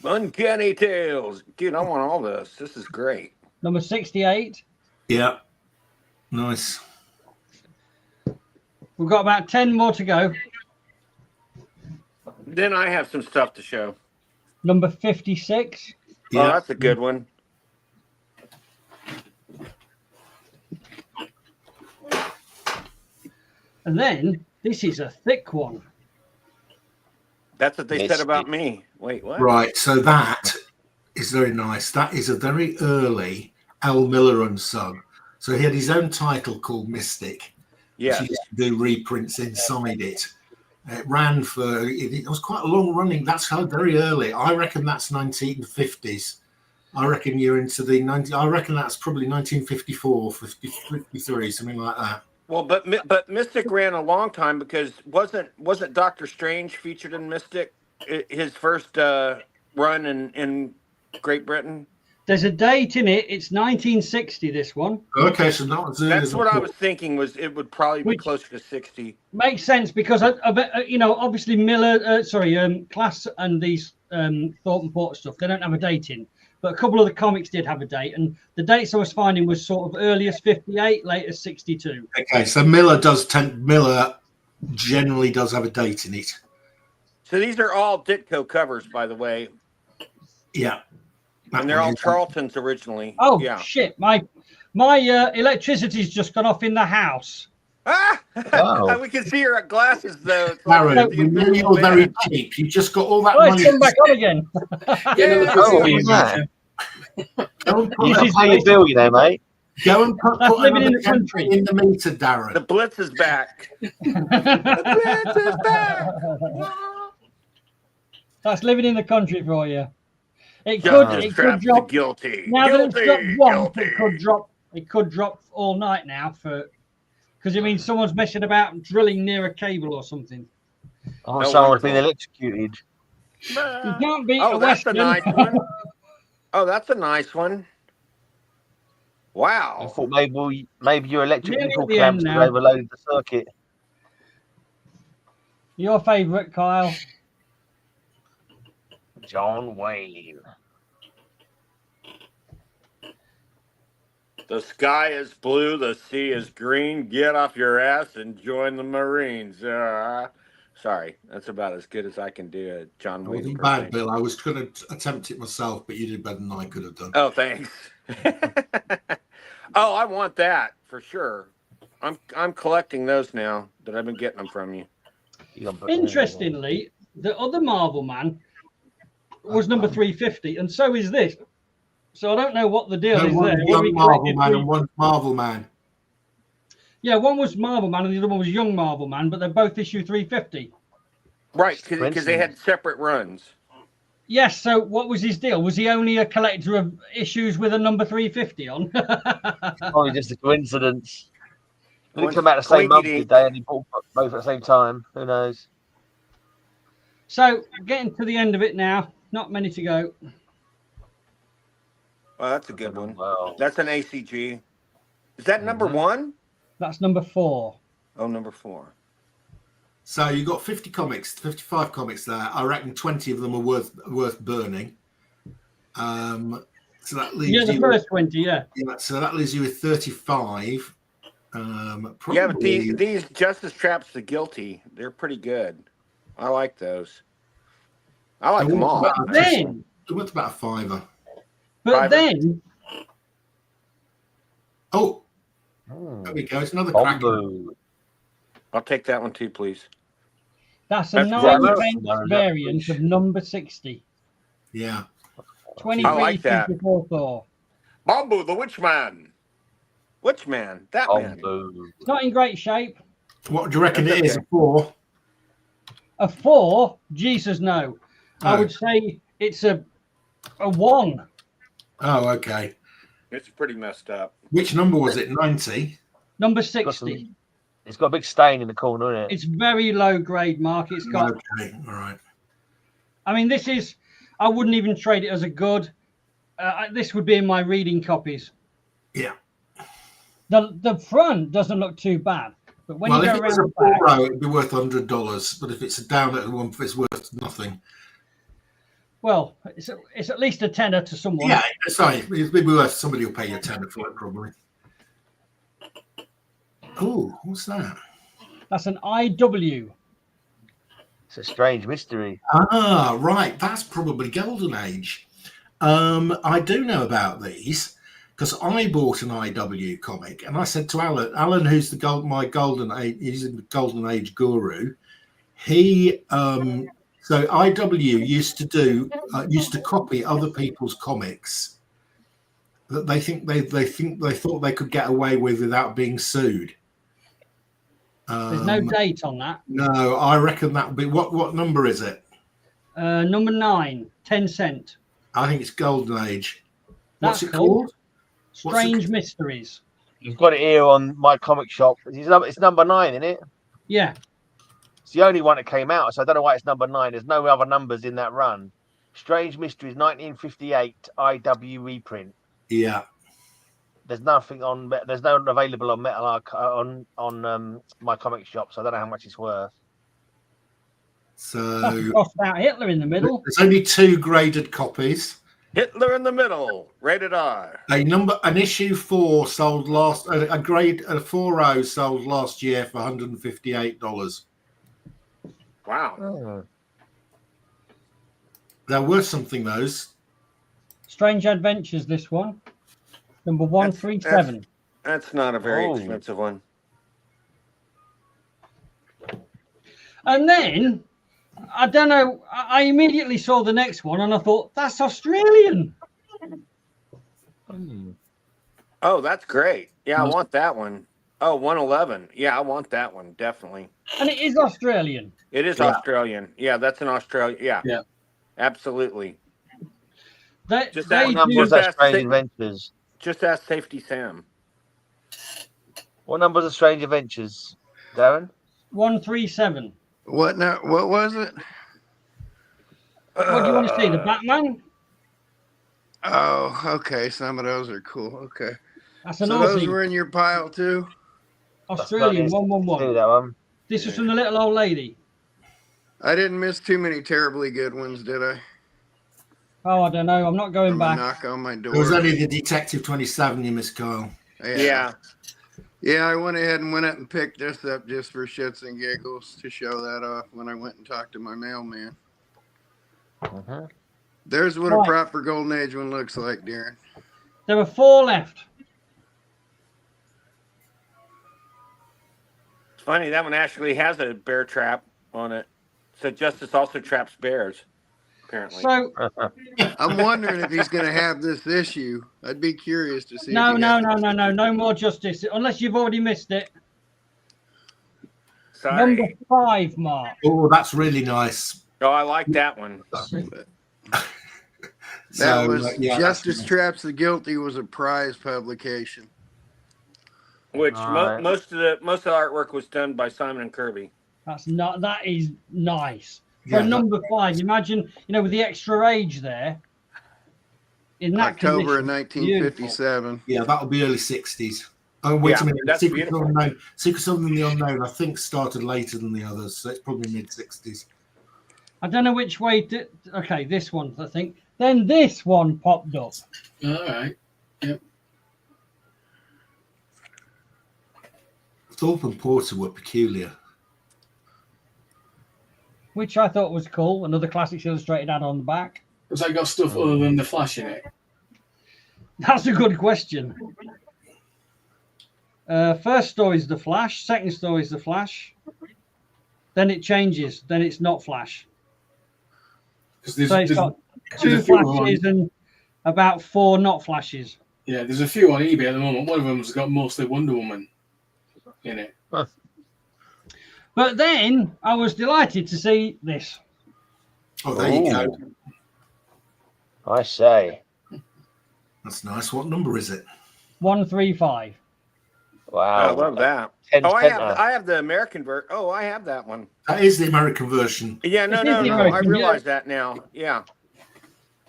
Uncanny Tales. Dude, I want all this. This is great. Number 68. Yeah, nice. We've got about 10 more to go. Then I have some stuff to show. Number 56. Oh, that's a good one. And then this is a thick one. That's what they said about me. Wait, what? Right, so that is very nice. That is a very early Al Miller and Son. So he had his own title called Mystic. Yeah. He used to do reprints inside it. It ran for, it was quite a long running. That's how very early. I reckon that's 1950s. I reckon you're into the 90. I reckon that's probably 1954, 53, something like that. Well, but Mystic ran a long time because wasn't Doctor Strange featured in Mystic? His first run in Great Britain. There's a date in it. It's 1960. This one. Okay, so not as early. That's what I was thinking. Was it would probably be closer to 60. Makes sense because you know, obviously Miller, Class and these Thorpe and Porter stuff. They don't have a date in. But a couple of the comics did have a date, and the dates I was finding was sort of earliest 58, latest 62. Okay, so Miller generally does have a date in it. So these are all Ditko covers, by the way. Yeah, and they're all Charlton's originally. Oh yeah. Shit! My electricity's just gone off in the house. Ah! Wow. We can see your glasses though. It's Aaron, like we knew you were very cheap. You just got all that Oh, money. it's come back on again. You should pay your bill, you know, mate. Go and put living in the country. in the meter, Darren. The Blitz is back. The Blitz is back. That's living in the country for you. It Justice could traps drop. the guilty. Now that it's got one, Guilty. it could drop all night now because it means someone's messing about drilling near a cable or something. Oh, someone's been electrocuted. You can't beat Oh, a that's a Western. nice one. Oh, that's a nice one. I Wow. thought maybe your electrical Nearly at the clamps end have now. overloaded the circuit. Your favourite, Kyle? John Wayne. The sky is blue, the sea is green. Get off your ass and join the Marines. Sorry, that's about as good as I can do a John It Wayne wasn't impersonation. bad, Bill. I was going to attempt it myself, but you did better than I could have done. Oh, thanks. Oh, I want that for sure. I'm collecting those now that I've been getting them from you. Interestingly, the other Marvel man was number 350, and so is this. So I don't know what the deal is there. Young Marvel Man and one Marvel Man. Yeah, one was Marvel Man and the other one was Young Marvel Man, but they're both issue 350. Right, because they had separate runs. Yes, so what was his deal? Was he only a collector of issues with a number 350 on? Probably just a coincidence. They come out the same month, did they? And he bought both at the same time. Who knows? So, getting to the end of it now. Not many to go. Oh, that's a good one. Wow. That's an ACG. Is that number one? That's number 4. Oh, number 4. So you got 50 comics, 55 comics there. I reckon 20 of them are worth burning. So that leaves the first 20, yeah. So that leaves you with 35. Probably, Yeah, but these Justice Traps the Guilty, they're pretty good. I like those. I like them all. Then, what's about a fiver? But then, there we go. It's another Kraken. I'll take that one too, please. That's a 9-pence variant of number 60. Yeah. 23 I like that. before Thor. Bambu, the Witch Man. Witch Man, that man. It's not in great shape. What do you reckon it is? A 4? A 4? Jesus, no. I would say it's a 1. Oh, okay. It's pretty messed up. Which number was it? 90? Number 60. It's got a big stain in the corner, isn't it? It's very low grade, Mark. It's got. Okay, all right. I mean, this is. I wouldn't even trade it as a good. This would be in my reading copies. Yeah. The front doesn't look too bad, but when you go if it was around a the back, 4-row, it'd be worth $100. But if it's a down at one, it's worth nothing. well, it's at least a tenner to someone. Yeah, sorry, it'd be worth. Somebody will pay you a tenner for it, probably. Oh, what's that? That's an IW. It's a strange mystery. Ah, right. That's probably Golden Age. I do know about these because I bought an IW comic, and I said to Alan, who's my Golden Age, he's a Golden Age guru. He so IW used to copy other people's comics that they thought they could get away with without being sued. There's no date on that. No, I reckon that would be what number is it? Number 9, 10 cent. I think it's Golden Age. What's That's it called? Strange Mysteries. You've got it here on my comic shop. It's number 9, isn't it? Yeah. It's the only one that came out, so I don't know why it's number 9. There's no other numbers in that run. Strange Mysteries, 1958 IW reprint. Yeah. There's nothing on. There's no available on Metarog on my comic shop, so I don't know how much it's worth. So crossed out Hitler in the middle. There's only 2 graded copies. Hitler in the middle, rated R. An issue 4 sold last. A grade 4.0 sold last year for $158. Wow. Oh. They're worth something. Those Strange Adventures. This one, number 137. That's not a very expensive one. And then I don't know. I immediately saw the next one, and I thought that's Australian. Oh, that's great. Yeah, I want that one. Oh, 111. Yeah, I want that one, definitely. And it is Australian. It is Australian. Yeah, that's an Australian. Yeah. Absolutely. Just ask Strange Adventures. Just ask Safety Sam. What numbers are Strange Adventures, Darren? 137. What now? What was it? What do you want to see? The Batman? Oh, okay. Some of those are cool. Okay. That's an so Aussie. Those were in your pile too? Australian 111. That one. This was from the little old lady. I didn't miss too many terribly good ones, did I? Oh, I don't know. I'm not going back. Knock on my door. It was only the Detective 27 you missed, Kyle. Yeah. Yeah, I went ahead and went up and picked this up just for shits and giggles to show that off when I went and talked to my mailman. There's what a proper Golden Age one looks like, Darren. There were 4 left. It's funny, that one actually has a bear trap on it. So Justice also traps bears, apparently. So I'm wondering if he's going to have this issue. I'd be curious to see. No more Justice, unless you've already missed it. Sorry. Number 5, Mark. Oh, that's really nice. Oh, I like that one. That was Justice Traps the Guilty was a prize publication. Which most of the artwork was done by Simon and Kirby. That is nice. For number 5, imagine, with the extra age there. In that October condition, of 1957. Yeah, that'll be early 60s. Oh, wait a minute. That's Secret of the Unknown, I think, started later than the others, so it's probably mid-60s. I don't know which way. Okay, this one, I think. Then this one popped up. All right. Yep. Thorpe and Porter were peculiar. Which I thought was cool. Another Classics Illustrated ad on the back. Has that got stuff other than the Flash in it? That's a good question. First story is the Flash. Second story is the Flash. Then it changes. Then it's not Flash. So it's got 2 Flashes and about 4 not Flashes. Yeah, there's a few on eBay at the moment. One of them's got mostly Wonder Woman in it. But then I was delighted to see this. Oh, there you go. I say. That's nice. What number is it? 135. Wow. I love that. I have the American version. Oh, I have that one. That is the American version. Yeah, no. I realize that now. Yeah.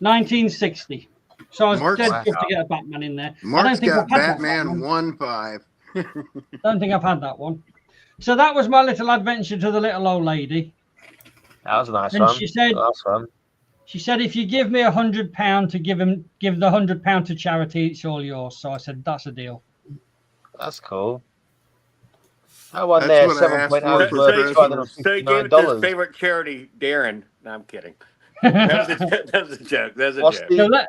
1960. So I was dead tough to get a Batman in there. Mark's got Batman 1.5. Don't think I've had that one. So that was my little adventure to the little old lady. That was a nice and one. She said, if you give me £100 to give the £100 to charity, it's all yours. So I said, that's a deal. That's cool. That one That's there, what I 7 asked point for hours worth Christmas. So he gave it to his $259. favorite charity, Darren. No, I'm kidding. That was a joke. That's a What's joke. the So what's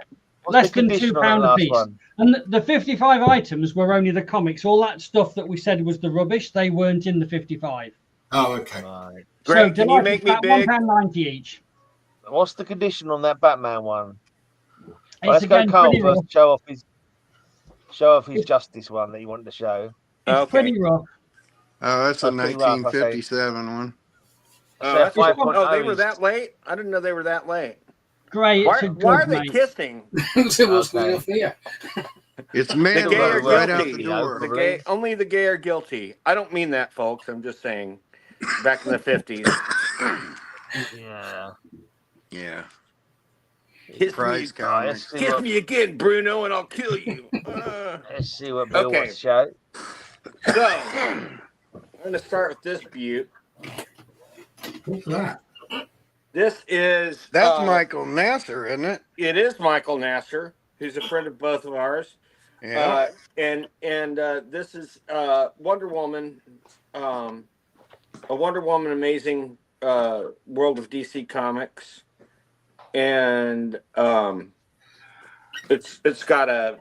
less the than condition on £2 that a last piece. one? And the 55 items were only the comics. All that stuff that we said was the rubbish, they weren't in the 55. Oh, okay. Right. So Great. Can you delighted make me fat, big? £1.90 each. What's the condition on that Batman one? Well, It's let's go again Carl pretty first. rough. Show off his Justice one that you wanted to show. It's Okay. pretty rough. Oh, that's a Pretty rough, I say. 1957 one. So That's 5.0 they were is that late? I didn't know they were that late. Great. Why, It's a why good, are they mate. kissing? It was Okay. enough here. It's The manly gay are right out the guilty. door. The gay, only the gay are guilty. I don't mean that, folks. I'm just saying. Back in the 50s. Yeah. Yeah. Kiss Prize me, comics. kiss me again, Bruno, and I'll kill you. Let's see what Bill Okay. wants to show. So, I'm going to start with this beaut. What's that? This is... That's Michael Nasser, isn't it? It is Michael Nasser, who's a friend of both of ours. Yeah. And this is Wonder Woman, a Wonder Woman amazing world of DC Comics. And it's got a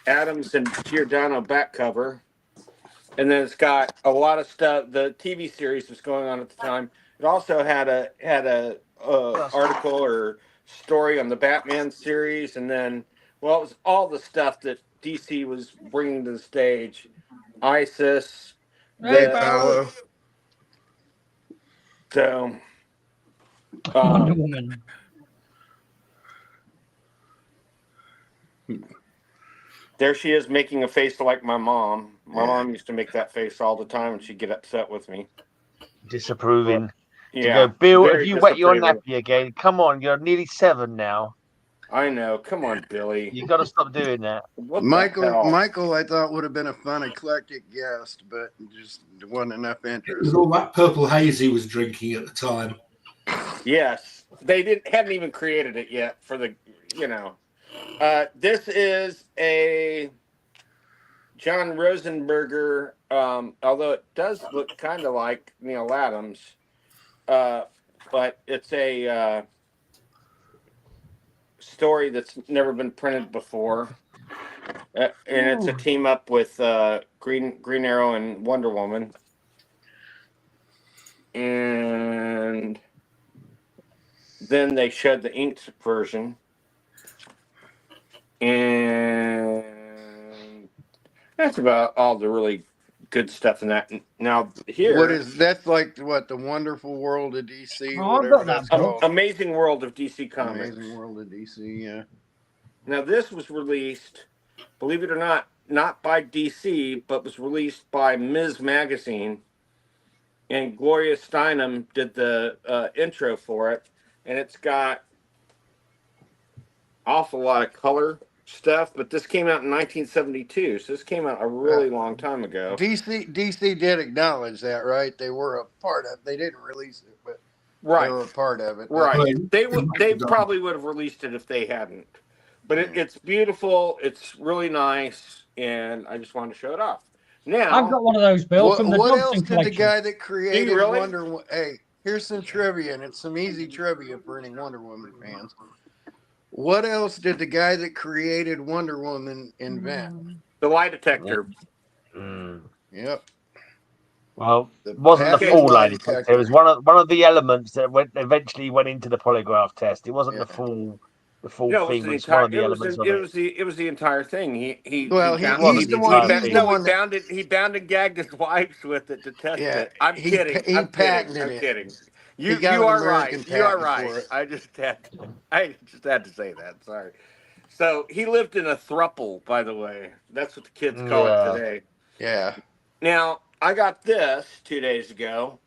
Adams and Giordano back cover. And then it's got a lot of stuff. The TV series was going on at the time. It also had a article or story on the Batman series, and then it was all the stuff that DC was bringing to the stage. ISIS, Hey, Paolo. so Wonder Woman. there she is making a face like my mom. My mom used to make that face all the time, and she'd get upset with me. Disapproving. Yeah, to go, Bill, very if you wet your disapproving. nappy again, come on, you're nearly 7 now. I know. Come on, Billy. You got to stop doing that. What the Michael, hell? I thought would have been a fun eclectic guest, but just wasn't enough It interest. was all that purple haze he was drinking at the time. Yes, they hadn't even created it yet for the, this is a John Rosenberger, although it does look kind of like Neil Adams, but it's a story that's never been printed before, and it's a team up with Green Arrow and Wonder Woman, and then they showed the inked version, and that's about all the really good stuff in that. Now here, that's like what, the Wonderful World of DC? Oh, I've whatever got that that's book. called. Amazing World of DC Comics. Amazing World of DC, yeah. Now this was released, believe it or not by DC, but was released by Ms. Magazine, and Gloria Steinem did the intro for it, and it's got awful lot of color stuff, but this came out in 1972, so this came out a really long time ago. DC did acknowledge that, right? They were a part of it. They didn't release it, but they were a part of it. Right. They probably would have released it if they hadn't. But it's beautiful. It's really nice, and I just wanted to show it off. Now I've got one of those, Bill, from the what Dobson else did collection. the guy that created really? Wonder Woman? Hey, here's some trivia, and it's some easy trivia for any Wonder Woman fans. What else did the guy that created Wonder Woman invent? The lie detector. Yep. Well, it wasn't the full lie detector. It was one of the elements that eventually went into the polygraph test. It wasn't the full thing. It was one of the elements of it. It was the entire thing. He bound and gagged his wives with it to test it. I'm kidding. I'm kidding. You are right. You are right. I just had to say that. Sorry. So he lived in a throuple, by the way. That's what the kids call it today. Yeah. Now I got this 2 days ago.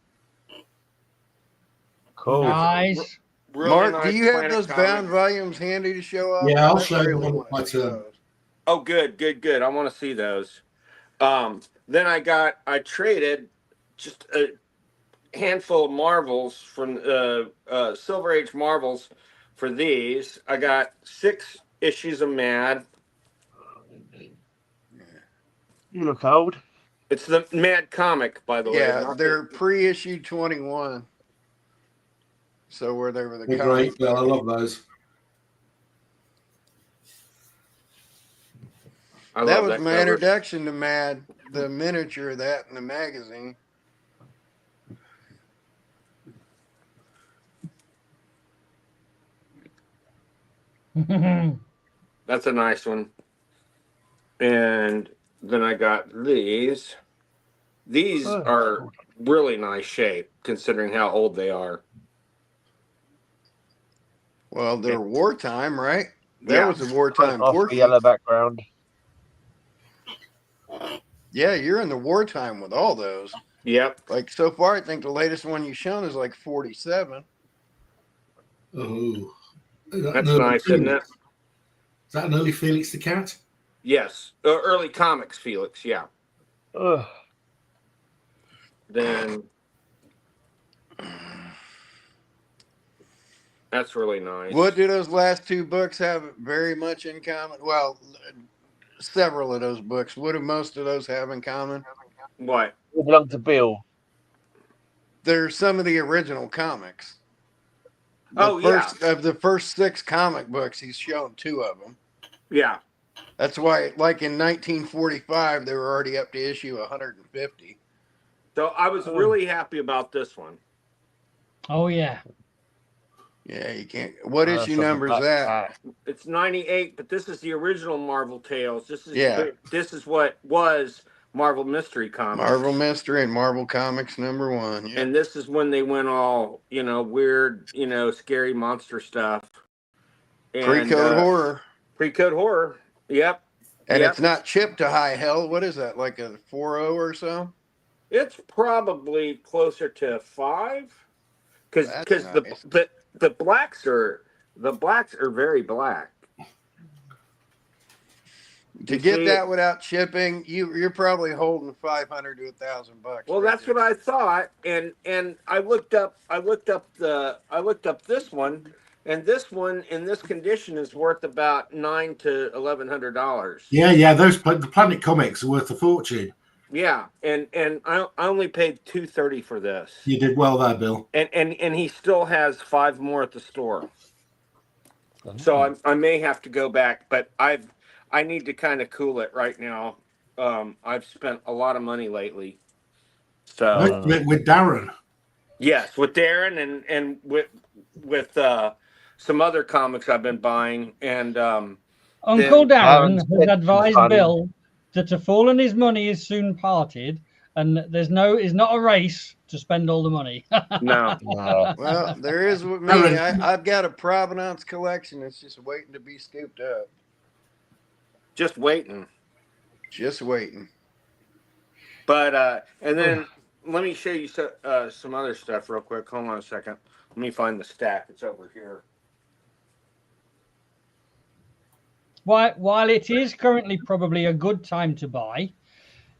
Cool. Nice. Really Mark, nice do you have those Planet bound volumes handy to show off? Yeah, I'll show them on my turn. Oh, good. I want to see those. Then I traded just a handful of Marvels from Silver Age Marvels for these. I got 6 issues of Mad. You look old. It's the Mad comic, by the way. Yeah, they're pre-issue 21. So where they were the great. I love those. That was my introduction to Mad, the miniature of that in the magazine. That's a nice one. And then I got these. These are really nice shape, considering how old they are. Well, they're wartime, right? That was a wartime off the yellow background. Yeah, you're in the wartime with all those. Yep. Like so far, I think the latest one you've shown is like 47. Oh, that's nice, isn't it? Is that an early Felix the Cat? Yes, early comics Felix. Yeah. Then that's really nice. What do those last two books have very much in common? Well, several of those books. What do most of those have in common? What? They belong to Bill. They're some of the original comics. Of the first 6 comic books, he's shown 2 of them. Yeah. That's why, like in 1945, they were already up to issue 150. So I was really happy about this one. Oh, yeah. Yeah, you can't. What issue number is that? It's 98, but this is the original Marvel Tales. This is what was Marvel Mystery Comics. Marvel Mystery and Marvel Comics #1. Yeah. And this is when they went all, weird, scary monster stuff. Pre-code horror. Pre-code horror. Yep. And it's not chipped to high hell. What is that? Like a 4.0 or so? It's probably closer to 5. Because nice. the blacks are very black. To get that without chipping, you're probably holding $500 to $1,000. Well, that's what I thought, and I looked up this one, and this one in this condition is worth about $900 to $1,100. Yeah, the Planet Comics are worth a fortune. Yeah, and I only paid $230 for this. You did well there, Bill. And he still has 5 more at the store. So I may have to go back, but I need to kind of cool it right now. I've spent a lot of money lately. So with Darren. Yes, with Darren and with some other comics I've been buying. And Uncle Darren has advised Bill that a fool and his money is soon parted, and is not a race to spend all the money. No. Well, there is with me. I've got a provenance collection that's just waiting to be scooped up. Just waiting. But and then let me show you some other stuff real quick. Hold on a second. Let me find the stack. It's over here. While it is currently probably a good time to buy,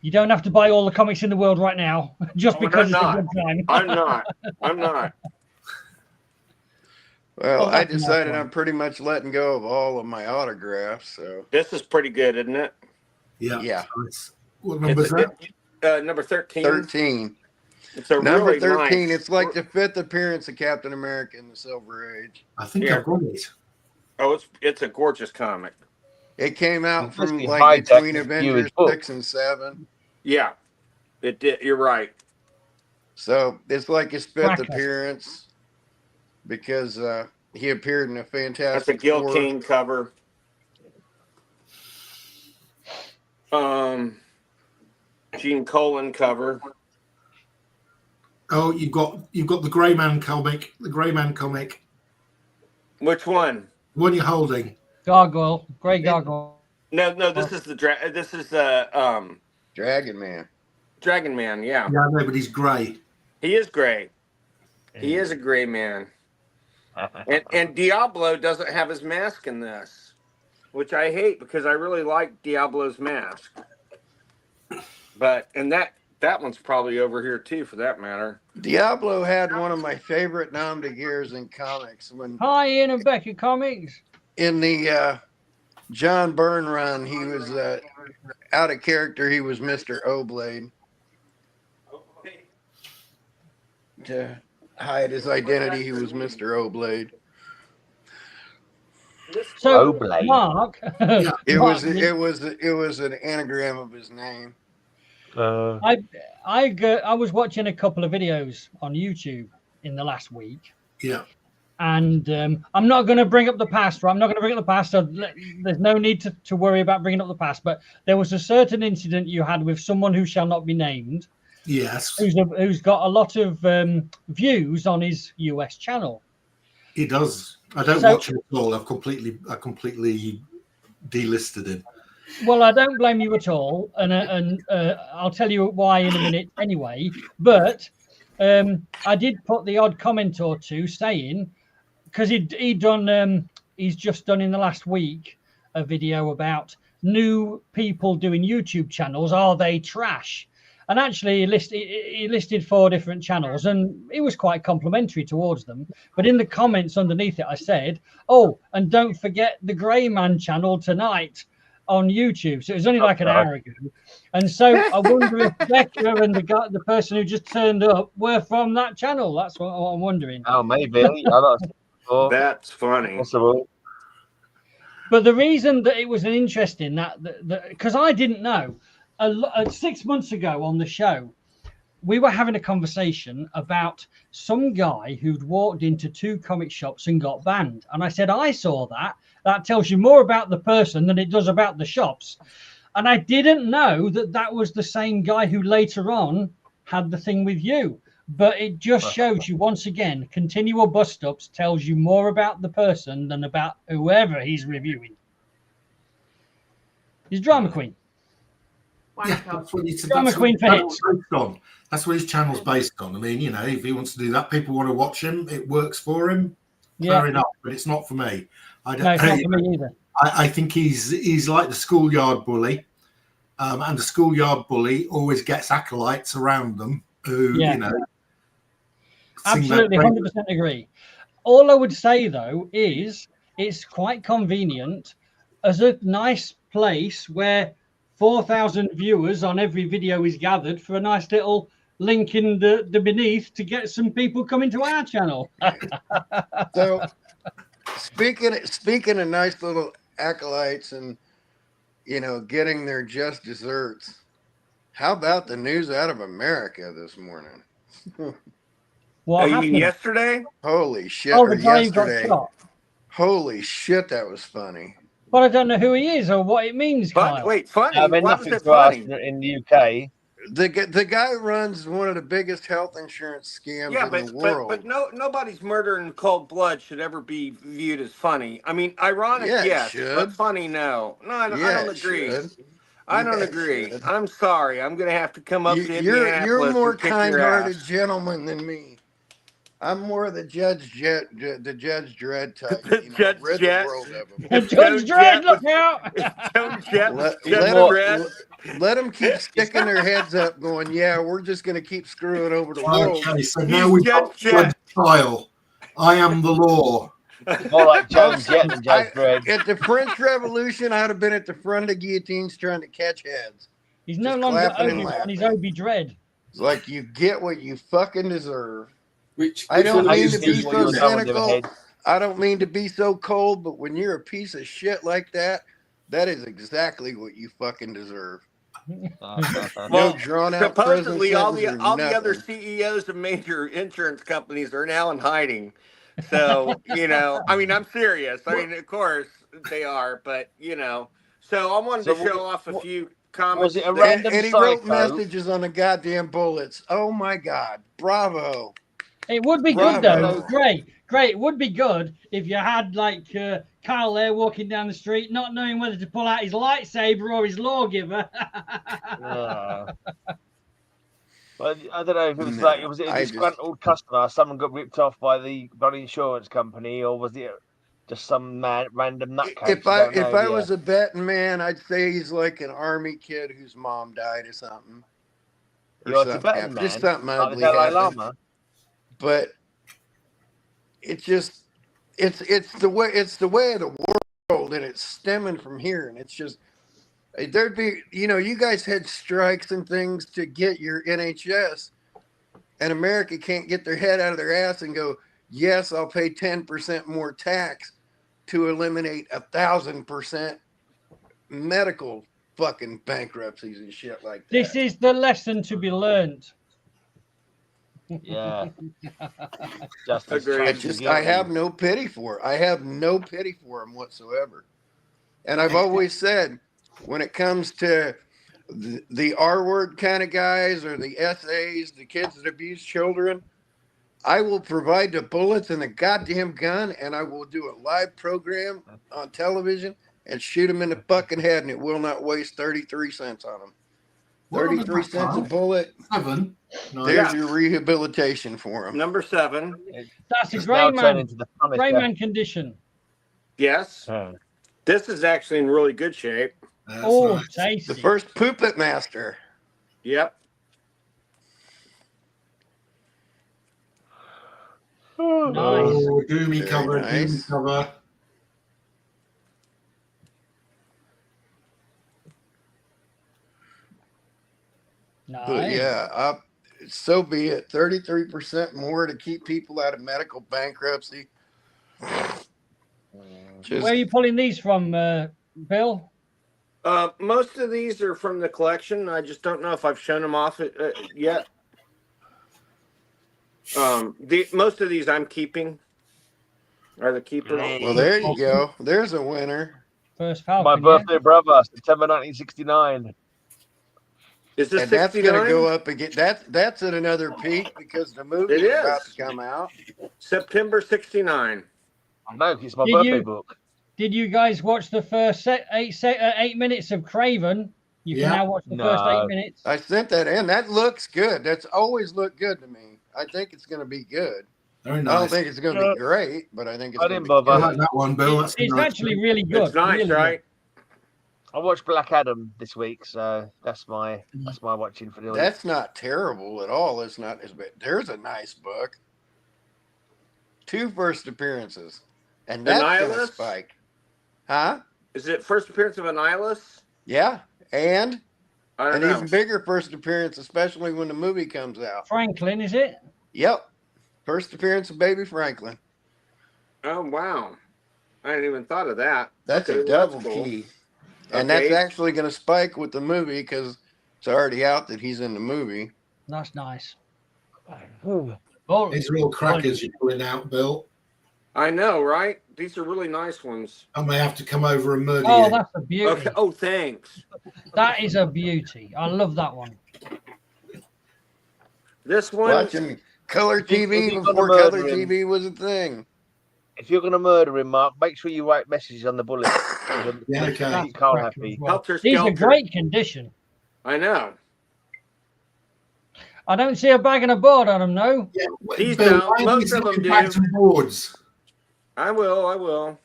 you don't have to buy all the comics in the world right now just because it's a good time. I'm not. Well, I decided I'm pretty much letting go of all of my autographs. So this is pretty good, isn't it? Yeah. What number is that? Number 13. 13. It's a number really 13. Nice. It's like the 5th appearance of Captain America in the Silver Age. I think I've got it. Oh, it's a gorgeous comic. It came out from like between Avengers 6 and 7. Yeah, it did. You're right. So it's like his 5th appearance because he appeared in a Fantastic That's a Gil Four. Kane cover. Gene Colan cover. Oh, you've got the Greyman comic. The Greyman comic. Which one? One you're holding. Gargoyle, Grey Gargoyle. No. This is the Dragon Man. Dragon Man. Yeah. Yeah, no, but he's grey. He is gray. He is a gray man. And Diablo doesn't have his mask in this, which I hate because I really like Diablo's mask. But that one's probably over here too, for that matter. Diablo had one of my favorite nom de guerres in comics. Hi, Ian and Becky Comics. In the John Byrne run, he was out of character, he was Mr. Oblade. To hide his identity, he was Mr. Oblade. So, Oblade. Mark, Yeah. It Mark, was an anagram of his name. I was watching a couple of videos on YouTube in the last week. Yeah. And I'm not going to bring up the past, right? I'm not going to bring up the past. So there's no need to worry about bringing up the past. But there was a certain incident you had with someone who shall not be named. Yes. Who's got a lot of views on his US channel. He does. I don't watch him at all. I completely delisted him. Well, I don't blame you at all, and I'll tell you why in a minute anyway. But I did put the odd comment or two saying, because he's just done in the last week a video about new people doing YouTube channels. Are they trash? And actually, he listed 4 different channels, and he was quite complimentary towards them. But in the comments underneath it, I said, "Oh, and don't forget the Greyman channel tonight on YouTube." So it was only like an hour ago. And so I wonder if Becca and the person who just turned up were from that channel. That's what I'm wondering. Oh, maybe. I don't know. That's funny. Possible. But the reason that it was an interesting because I didn't know. 6 months ago on the show, we were having a conversation about some guy who'd walked into 2 comic shops and got banned. And I said, I saw that. That tells you more about the person than it does about the shops. And I didn't know that was the same guy who later on had the thing with you. But it just shows you, once again, continual bust-ups tells you more about the person than about whoever he's reviewing. He's Drama Queen. Yeah, that's what he's Drama Queen for hits. That's what his channel's based on. I mean, you know, if he wants to do that, people want to watch him. It works for him. Yeah. Fair enough, but it's not for me. I don't. No, it's not for me either. I think he's like the schoolyard bully, and the schoolyard bully always gets acolytes around them who, you know. Absolutely, 100% agree. All I would say though is it's quite convenient as a nice place where 4,000 viewers on every video is gathered for a nice little link in the beneath to get some people coming to our channel. So speaking of nice little acolytes and, you know, getting their just desserts, how about the news out of America this morning? What happened? You mean yesterday? Holy shit. Oh, the guy who got yesterday. shot. Holy shit, that was funny. But I don't know who he is or what it means, Kyle. Wait, funny? I mean, Why was nothing it to us funny? in the UK. The guy runs one of the biggest health insurance scams in the world. But nobody's murder in cold blood should ever be viewed as funny. I mean, ironic, yes, but funny, no. No, I don't agree. I don't agree. I'm sorry. I'm going to have to come up to Indianapolis. You're more kind-hearted gentleman than me. I'm more the Judge Dredd type. Judge rid Jet. the world of him. Judge Dredd, look out! Let them keep sticking their heads up, going, "Yeah, we're just going to keep screwing over the world." Okay, so now we've got Judge Trial. I am the law. More like Judge Jet than Judge Dredd. At the French Revolution, I'd have been at the front of guillotines trying to catch heads. He's no longer Obi-Wan, he's Obi Dredd. It's like, you get what you fucking deserve. I don't mean to be so cynical. I don't mean to be so cold, but when you're a piece of shit like that, that is exactly what you fucking deserve. Well, drawn out supposedly all the nothing. other CEOs of major insurance companies are now in hiding. So, you know, I mean, I'm serious. I mean, of course they are, but, you know. So I wanted to show off a few comments. Was it a random and he wrote messages on the goddamn bullets. Oh, my God. Bravo. It would be good, though. Great. It would be good if you had, like, Kal-El walking down the street, not knowing whether to pull out his lightsaber or his lawgiver. Well, I don't know if it was like, was it a disgruntled customer? Someone got ripped off by the insurance company, or was it just some random nutcase? If I was a betting man, I'd say he's like an army kid whose mom died or something. You're a betting man, just something like ugly the Dalai happened. Lama. But it's the way of the world, and it's stemming from here, and it's just There'd be, you guys had strikes and things to get your NHS, and America can't get their head out of their ass and go, yes, I'll pay 10% more tax to eliminate 1,000% medical fucking bankruptcies and shit like that. This is the lesson to be learned. Yeah. I have no pity for it. I have no pity for them whatsoever. And I've always said, when it comes to the R word kind of guys or the SAs, the kids that abuse children, I will provide the bullets and the goddamn gun, and I will do a live program on television and shoot them in the fucking head, and it will not waste 33 cents on them. 33 cents a bullet. 7. There's your rehabilitation for them. Number 7. That's a Greyman. Greyman condition. Yes. This is actually in really good shape. Nice. Tasty. The first Poopet Master. Yep. Nice. Oh, doomy cover, nice. Doomy cover. Nice. But yeah, so be it. 33% more to keep people out of medical bankruptcy. Where are you pulling these from, Bill? Most of these are from the collection. I just don't know if I've shown them off yet. Most of these I'm keeping. Are the keepers? Well, there you go. There's a winner. First Falcon. My birthday brother, September 1969. Is this And that's 69? going to go up again. That's at another peak because the movie is about to come out. September 69. I know, it's my birthday book. Did you guys watch the first 8 minutes of Craven? You can now watch the first 8 minutes. I sent that in. That looks good. That's always looked good to me. I think it's going to be good. Very nice. I don't think it's going to be great, but I think it's going to be good. I like that one, Bill. It's actually really good. It's nice, really right? Good. I watched Black Adam this week, so that's my watching for the audience. That's not terrible at all. It's not as bad. There's a nice book. 2 first appearances. And that's going to spike. Huh? Is it first appearance of Annihilus? Yeah. And an even bigger first appearance, especially when the movie comes out. Franklin, is it? Yep. First appearance of Baby Franklin. Oh, wow. I hadn't even thought of that. That's a double key. And that's actually going to spike with the movie because it's already out that he's in the movie. That's nice. These are all crackers you're pulling out, Bill. I know, right? These are really nice ones. I may have to come over and murder you. Oh, that's a beauty. Okay. Oh, thanks. That is a beauty. I love that one. This one. Watching color TV before color TV was a thing. If you're going to murder him, Mark, make sure you write messages on the bullet. Yeah, okay. Keep Carl happy. Well. These are great condition. I know. I don't see a bag and a board on them, no. Yeah, these Bill, don't. Most of them do. Boards. I will.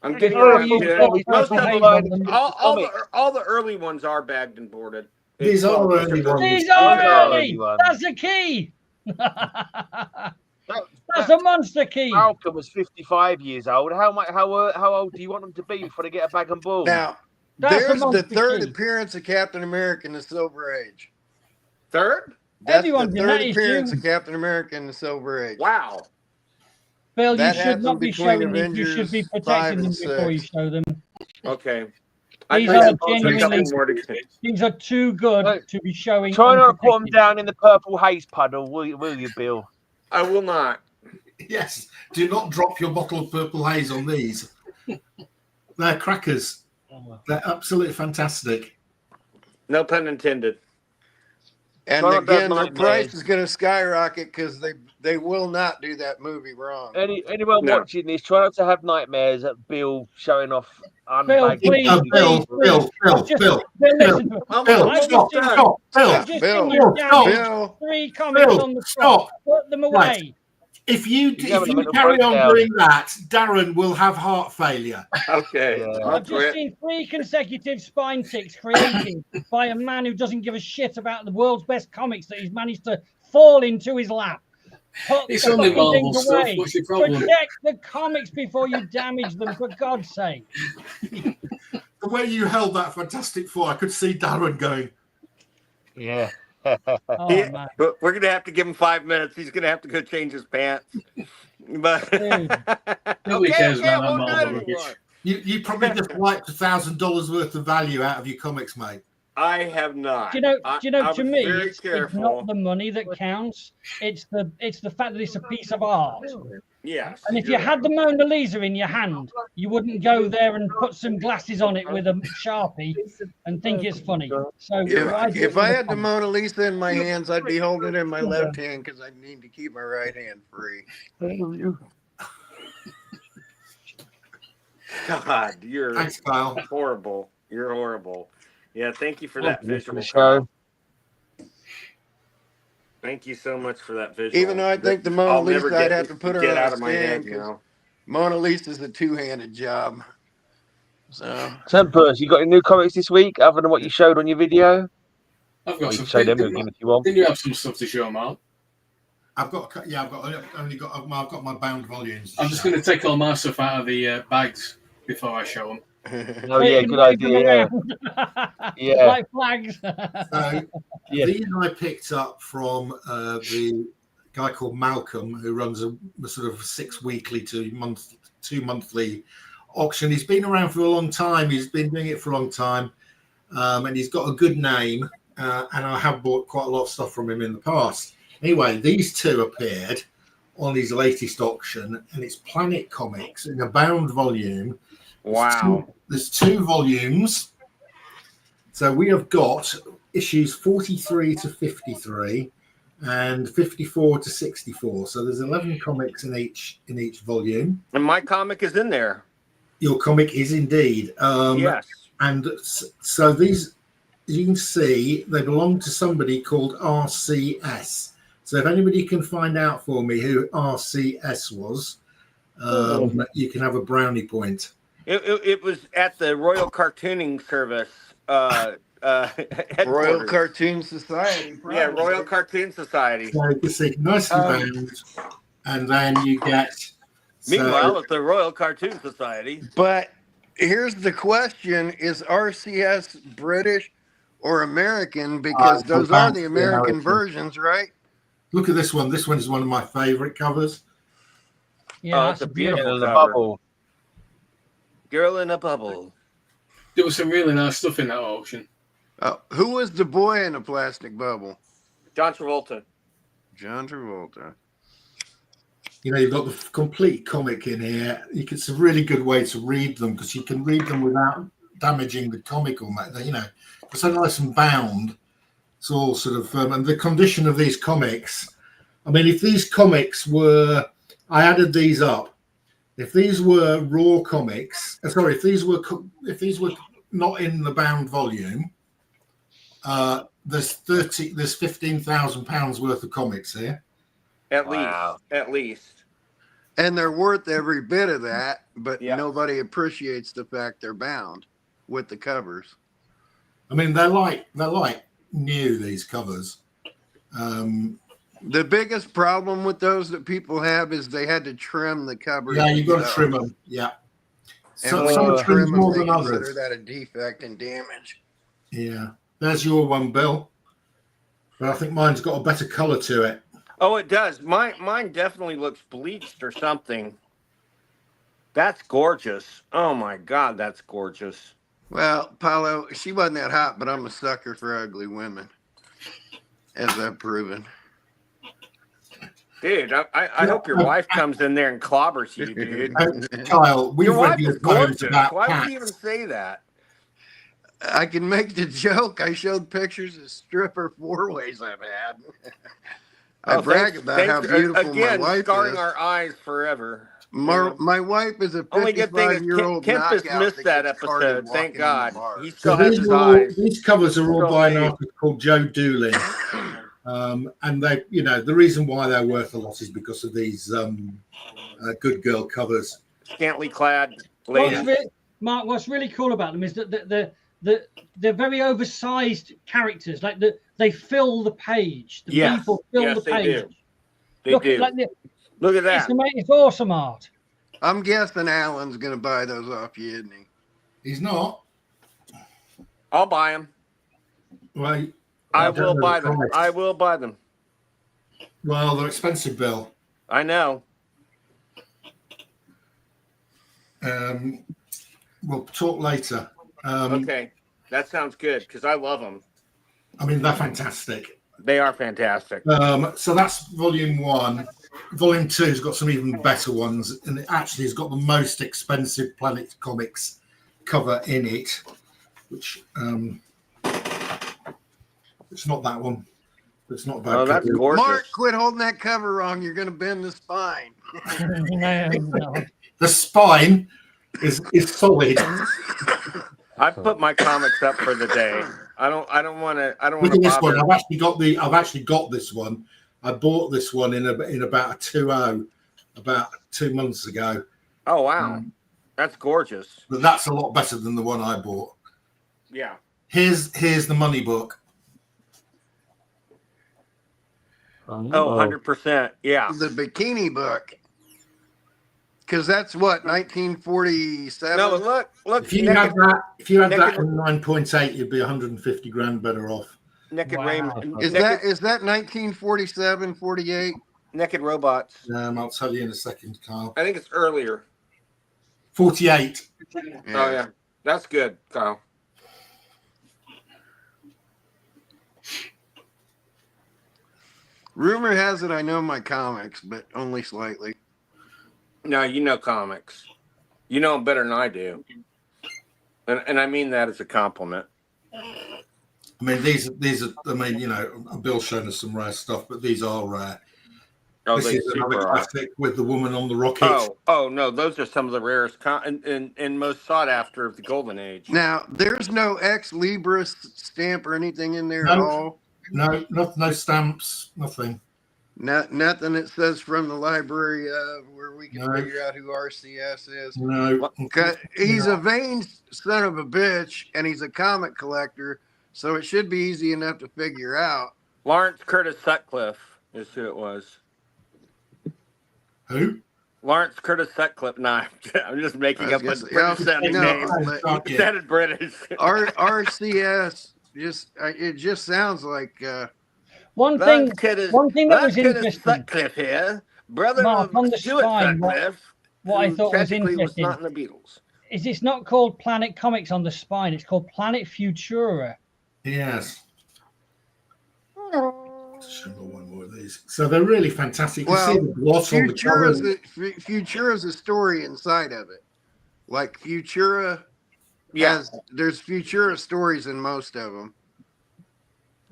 I'm getting Oh, around you to got it. Most of them. all the early ones are bagged and boarded. These are early ones. These are early. That's a key. That's a monster key. Falcon was 55 years old. How old do you want them to be before they get a bag and board? Now, there's the third appearance of Captain America in the Silver Age. Third? That's the third appearance of Captain America in the Silver Age. Wow. Bill, you should not be showing them. You should be protecting them before you show them. Okay. These are genuinely. These are too good to be showing. Try not to put them down in the purple haze puddle, will you, Bill? I will not. Yes. Do not drop your bottle of purple haze on these. They're crackers. They're absolutely fantastic. No pun intended. And again, the price is going to skyrocket because they will not do that movie wrong. Anyone watching this, try not to have nightmares at Bill showing off. Bill, please, Bill, three comments on the spot. Put them away. Right. If you carry on doing that, Darren will have heart failure. Okay. I've just seen 3 consecutive spine ticks created by a man who doesn't give a shit about the world's best comics that he's managed to fall into his lap. It's only Marvel stuff. What's your problem? Protect the comics before you damage them, for God's sake. the way you held that Fantastic Four, I could see Darren going. Yeah. Oh, man. But we're gonna have to give him 5 minutes. He's gonna have to go change his pants. But Nobody cares about that we'll do Marvel it anymore. You probably just wiped $1,000 worth of value out of your comics, mate. I have not. Do you know? I To was me, very it's careful. not the money that counts. It's the fact that it's a piece of art. Yes. And if you had the Mona Lisa in your hand, you wouldn't go there and put some glasses on it with a Sharpie and think it's funny. So if I had the Mona Lisa in my hands, I'd be holding it in my left hand because I need to keep my right hand free. God, you're Thanks, Kyle. horrible. You're horrible. Yeah, thank you for that visual. Show. Thank you so much for that visual. Even though I think the Mona I'll never Lisa, I'd have to put her get on out a of my head, stand you know. Mona Lisa's a two-handed job. So Tempers, you got any new comics this week other than what you showed on your video? I've got You some. can show them again if you want. Didn't you have some stuff to show, Mark? I've got my bound volumes. I'm just going to take all my stuff out of the bags before I show them. Oh yeah, good idea. Yeah. Like flags. So these I picked up from the guy called Malcolm, who runs a sort of 6 weekly to 2 monthly auction. He's been around for a long time. He's been doing it for a long time, and he's got a good name. And I have bought quite a lot of stuff from him in the past. Anyway, these two appeared on his latest auction, and it's Planet Comics in a bound volume. Wow. There's two volumes. So we have got issues 43 to 53 and 54 to 64. So there's 11 comics in each volume. And my comic is in there. Your comic is indeed. Yes. And so these, as you can see, they belong to somebody called RCS. So if anybody can find out for me who RCS was, you can have a brownie point. It was at the Royal Cartooning Service. Royal Cartoon Society. Probably. Yeah, Royal Cartoon Society. So you can see nicely bound, and then you get. Meanwhile, at the Royal Cartoon Society. But here's the question: is RCS British or American? Because those are the American versions, right? Look at this one. This one is one of my favorite covers. Yeah, it's a beautiful cover. Bubble. Girl in a bubble. There was some really nice stuff in that auction. Who was the boy in the plastic bubble? John Travolta. John Travolta. You know, you've got the complete comic in here. It's a really good way to read them because you can read them without damaging the comic or you know, it's so nice and bound. It's all sort of and the condition of these comics. I mean, if these comics were, I added these up. If these were raw comics, if these were not in the bound volume, there's £15,000 worth of comics here. At least. And they're worth every bit of that, but nobody appreciates the fact they're bound with the covers. I mean, they're like new, these covers. The biggest problem with those that people have is they had to trim the covers. Yeah, you've got to trim them. Yeah. And some trim them, more they than consider others. that a defect and damage. Yeah. There's your one, Bill. But I think mine's got a better color to it. Oh, it does. Mine definitely looks bleached or something. That's gorgeous. Oh my God, that's gorgeous. Well, Paulo, she wasn't that hot, but I'm a sucker for ugly women, as I've proven. Dude, I hope your wife comes in there and clobbers you, dude. Kyle, we've Your wife read your is poems gorgeous. about Why would cats. you even say that? I can make the joke. I showed pictures of stripper four-ways I've had. I brag about how beautiful again, my wife scarring is. our eyes forever. My wife is a Only good thing is 55-year-old Kemp has knockout missed that gets carded episode. Thank walking God. in the bar. He still So has his eyes. these covers are all by an artist called Joe Dooley. And they, you know, the reason why they're worth a lot is because of these good girl covers. Scantily clad ladies. Mark, what's really cool about them is that they're very oversized characters. Like they fill the page. The people fill the page. They do. Look at that. It's awesome art. I'm guessing Alan's going to buy those off you, isn't he? He's not. I'll buy them. Well, I will buy them. I will buy them. Well, they're expensive, Bill. I know. We'll talk later. Okay, that sounds good because I love them. I mean, they're fantastic. They are fantastic. So that's volume 1. Volume 2's got some even better ones, and it actually has got the most expensive Planet Comics cover in it, which it's not that one. It's not bad. Oh, that's gorgeous. Mark, quit holding that cover wrong. You're going to bend the spine. No. The spine is solid. I put my comics up for the day. I don't want to. Look at this one. I've actually got this one. I bought this one in about a 2.0 about 2 months ago. Oh wow, that's gorgeous. But that's a lot better than the one I bought. Yeah. Here's the money book. Oh, 100%. Yeah. The bikini book. Because that's what, 1947? No, look. If you had that in 9.8, you'd be 150 grand better off. Naked Raymond. Is that 1947, 48? Naked Robots. I'll tell you in a second, Kyle. I think it's earlier. 48. Yeah. Oh yeah, that's good, Kyle. Rumor has it I know my comics, but only slightly. No, you know comics. You know them better than I do. And I mean that as a compliment. I mean, these are. I mean, you know, Bill's shown us some rare stuff, but these are rare. Oh, this is another classic with the woman on the rocket. Oh no, those are some of the rarest and most sought after of the Golden Age. Now, there's no ex Libris stamp or anything in there at all. No stamps, nothing. Nothing that says from the library where we can figure out who RCS is. No, he's a vain son of a bitch, and he's a comic collector, so it should be easy enough to figure out. Lawrence Curtis Sutcliffe is who it was. Who? Lawrence Curtis Sutcliffe. Nah, I'm just making up a British sounding name. It sounded British. RCS it just sounds like. One thing that was interesting. Sutcliffe here, brother Mark, of on the Stuart spine, Sutcliffe, what I thought was interesting was not in the Beatles. Is it's not called Planet Comics on the spine? It's called Planet Futura. Yes. Show me one more of these. So they're really fantastic. You see the gloss on the cover. Futura is a story inside of it. Like Futura, there's Futura stories in most of them.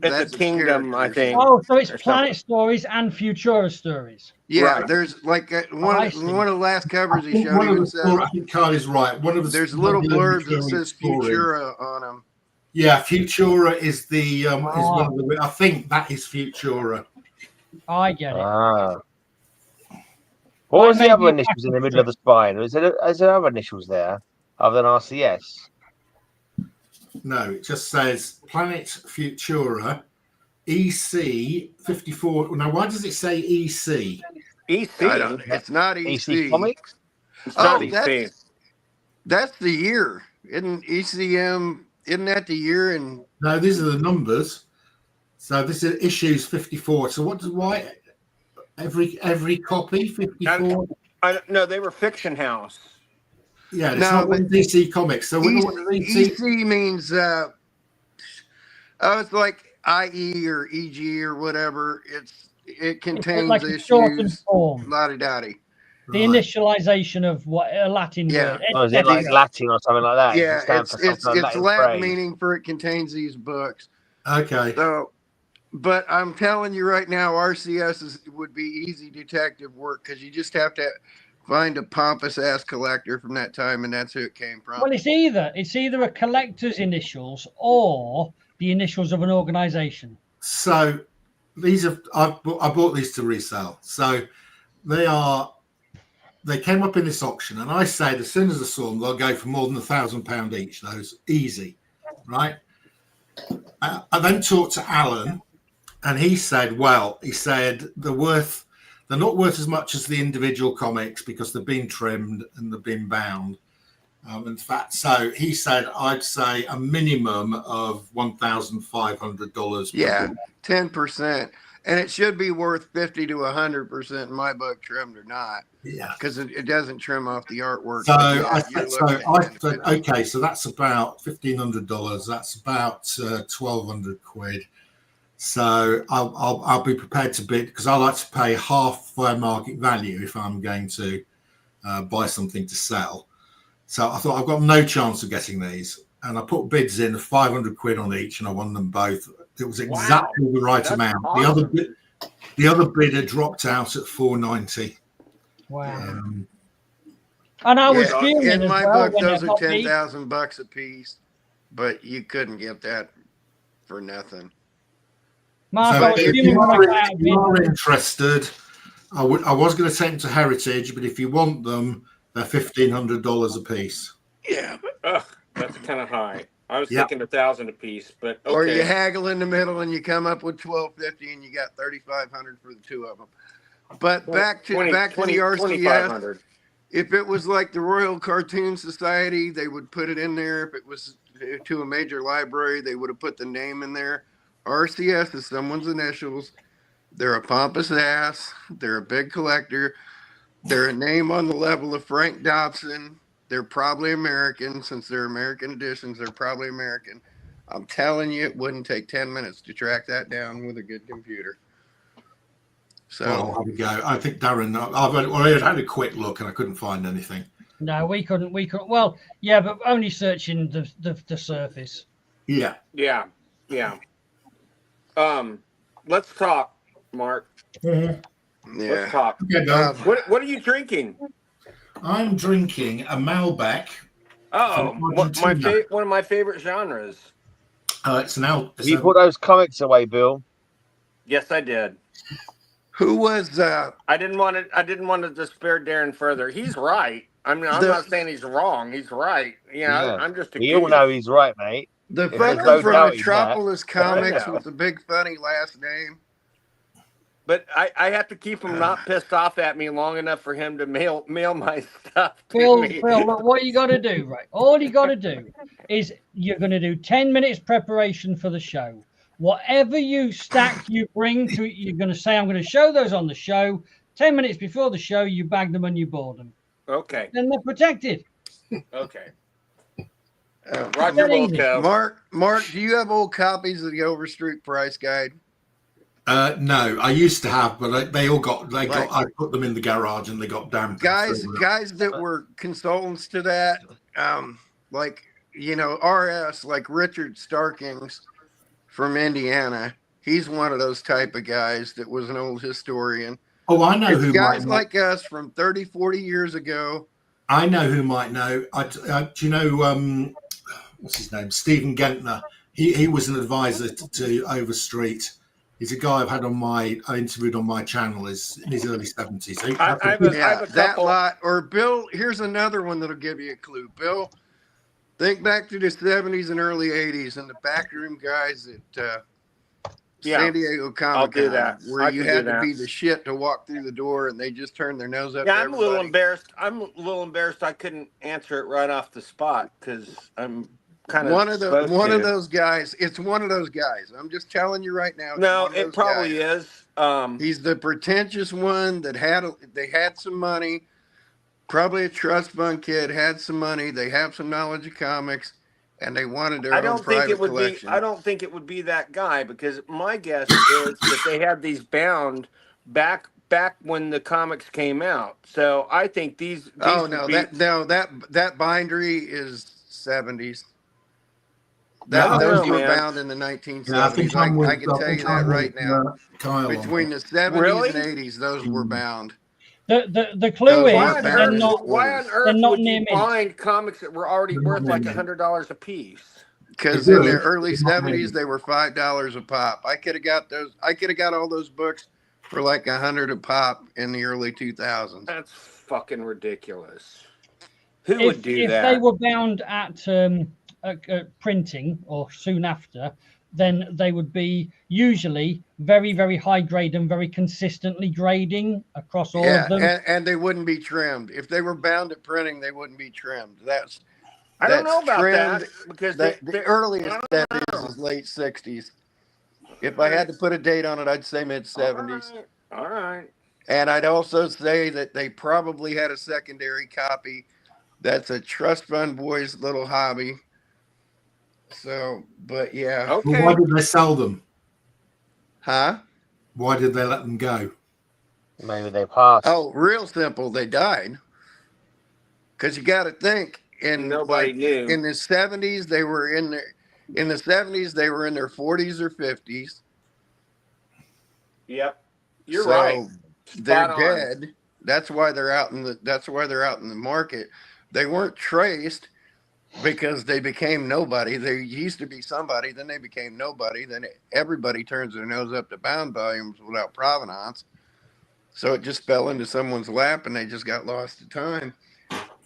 It's a kingdom, I think. Oh, so it's Planet Stories and Futura Stories. Yeah, right. There's like one of the last covers he showed. I think Carl is right. There's little blurbs that says Futura on them. Yeah, Futura is the is one of the. I think that is Futura. I get it. What was the other initials in the middle of the spine? Is there other initials there other than RCS? No, it just says Planet Futura EC 54. Now, why does it say EC? EC? It's not EC. EC Comics? It's not EC. That's the year. Isn't ECM, isn't that the year? And no, these are the numbers. So this is issues 54. So why every copy 54? No, they were Fiction House. Yeah, it's not DC Comics. So EC means it's like IE or EG or whatever. It contains like issues. La-di-da-di. The initialization of what a Latin word. Oh, is it like Latin or something like that? Yeah, it's Latin meaning for it contains these books. Okay. So, but I'm telling you right now, RCS would be easy detective work because you just have to find a pompous ass collector from that time, and that's who it came from. Well, it's either a collector's initials or the initials of an organization. So these I bought these to resell. So they came up in this auction, and I said as soon as I saw them, they'll go for more than £1,000 each. Those easy, right? I then talked to Alan, and he said they're not worth as much as the individual comics because they've been trimmed and they've been bound. In fact, so he said I'd say a minimum of $1,500. Yeah, 10%, and it should be worth 50 to 100% in my book, trimmed or not. Yeah, because it doesn't trim off the artwork. So Yeah, I said, okay, so that's about $1,500. That's about 1,200 quid. So I'll be prepared to bid, because I like to pay half fair market value if I'm going to buy something to sell. So I thought I've got no chance of getting these, and I put bids in of 500 quid on each, and I won them both. It was exactly the right amount. Awesome. The other bidder dropped out at 490. Wow. And I was fuming in as my well book, those are $10,000 a piece, but you couldn't get that for nothing. Mark, so if you are interested, I was going to take them to Heritage, but if you want them, they're $1,500 a piece. Yeah, that's kind of high. I was thinking 1,000 a piece, but okay. Or you haggle in the middle and you come up with $1,250 and you got $3,500 for the two of them. But back to the RCS. If it was like the Royal Cartoon Society, they would put it in there. If it was to a major library, they would have put the name in there. RCS is someone's initials. They're a pompous ass. They're a big collector. They're a name on the level of Frank Dobson. They're probably American. Since they're American editions, they're probably American. I'm telling you, it wouldn't take 10 minutes to track that down with a good computer. So well, there we go. I think Darren, I had a quick look and I couldn't find anything. No, we couldn't. Well, yeah, but only searching the surface. Yeah. Let's talk, Mark. Mm-hmm. Yeah. Let's talk. Okay, what are you drinking? I'm drinking a Malbec. Oh, one of my favorite genres. It's an L. You put those comics away, Bill. Yes, I did. Who was I didn't want to despair Darren further. He's right. I mean, I'm not saying he's wrong. He's right. Yeah. I'm just. We all know he's right, mate. The fucker from Metropolis Comics with the big funny last name. But I have to keep him not pissed off at me long enough for him to mail my stuff to me. Phil, look, what you got to do, right? All you got to do is you're going to do 10 minutes preparation for the show. Whatever stack you bring to it, you're going to say, I'm going to show those on the show. 10 minutes before the show, you bag them and you board them. Okay. Then they're protected. Okay. Roger Wilco. Mark, do you have old copies of the Overstreet Price Guide? No, I used to have, but I put them in the garage and they got damaged. Guys that were consultants to that, RS, like Richard Starkings from Indiana. He's one of those type of guys that was an old historian. Oh, I know who guys like us from 30, 40 years ago. I know who might know. Do you know what's his name? Stephen Gentner. He was an advisor to Overstreet. He's a guy I interviewed on my channel. Is in his early 70s. I have a that lot. Or Bill, here's another one that'll give you a clue. Bill, think back to the 70s and early 80s and the backroom guys at San Diego Comic-Con, where you had to be the shit to walk through the door, and they just turned their nose up. Yeah, I'm a little embarrassed. I couldn't answer it right off the spot because I'm kind of one of those guys. It's one of those guys. I'm just telling you right now. No, it probably is. He's the pretentious one that they had some money. Probably a trust fund kid, had some money. They have some knowledge of comics. And they wanted their own private collection. I don't think it would be that guy, because my guess is that they had these bound back when the comics came out. So I think these that bindery is 70s. Those were bound in the 1970s. I can tell you that right now. Between the 70s and 80s, those were bound. The clue is why on earth would you find comics that were already worth like $100 a piece? Because in the early 70s they were $5 a pop. I could have got those. I could have got all those books for like $100 a pop in the early 2000s. That's fucking ridiculous. Who would do that? If they were bound at printing or soon after, then they would be usually very, very high grade and very consistently grading across all of them. And they wouldn't be trimmed. If they were bound at printing, they wouldn't be trimmed. I don't know about trend, that because the earliest that is late 60s. If I had to put a date on it, I'd say mid 70s. All right. And I'd also say that they probably had a secondary copy. That's a trust fund boy's little hobby. So, but yeah. Okay. Well, why did they sell them? Huh? Why did they let them go? Maybe they passed. Oh, real simple. They died. Because you got to think, Nobody knew. In the 70s, they were in their 40s or 50s. Yep. You're right. They're dead. That's why they're out in the market. They weren't traced because they became nobody. They used to be somebody, then they became nobody. Then everybody turns their nose up to bound volumes without provenance. So it just fell into someone's lap and they just got lost to time.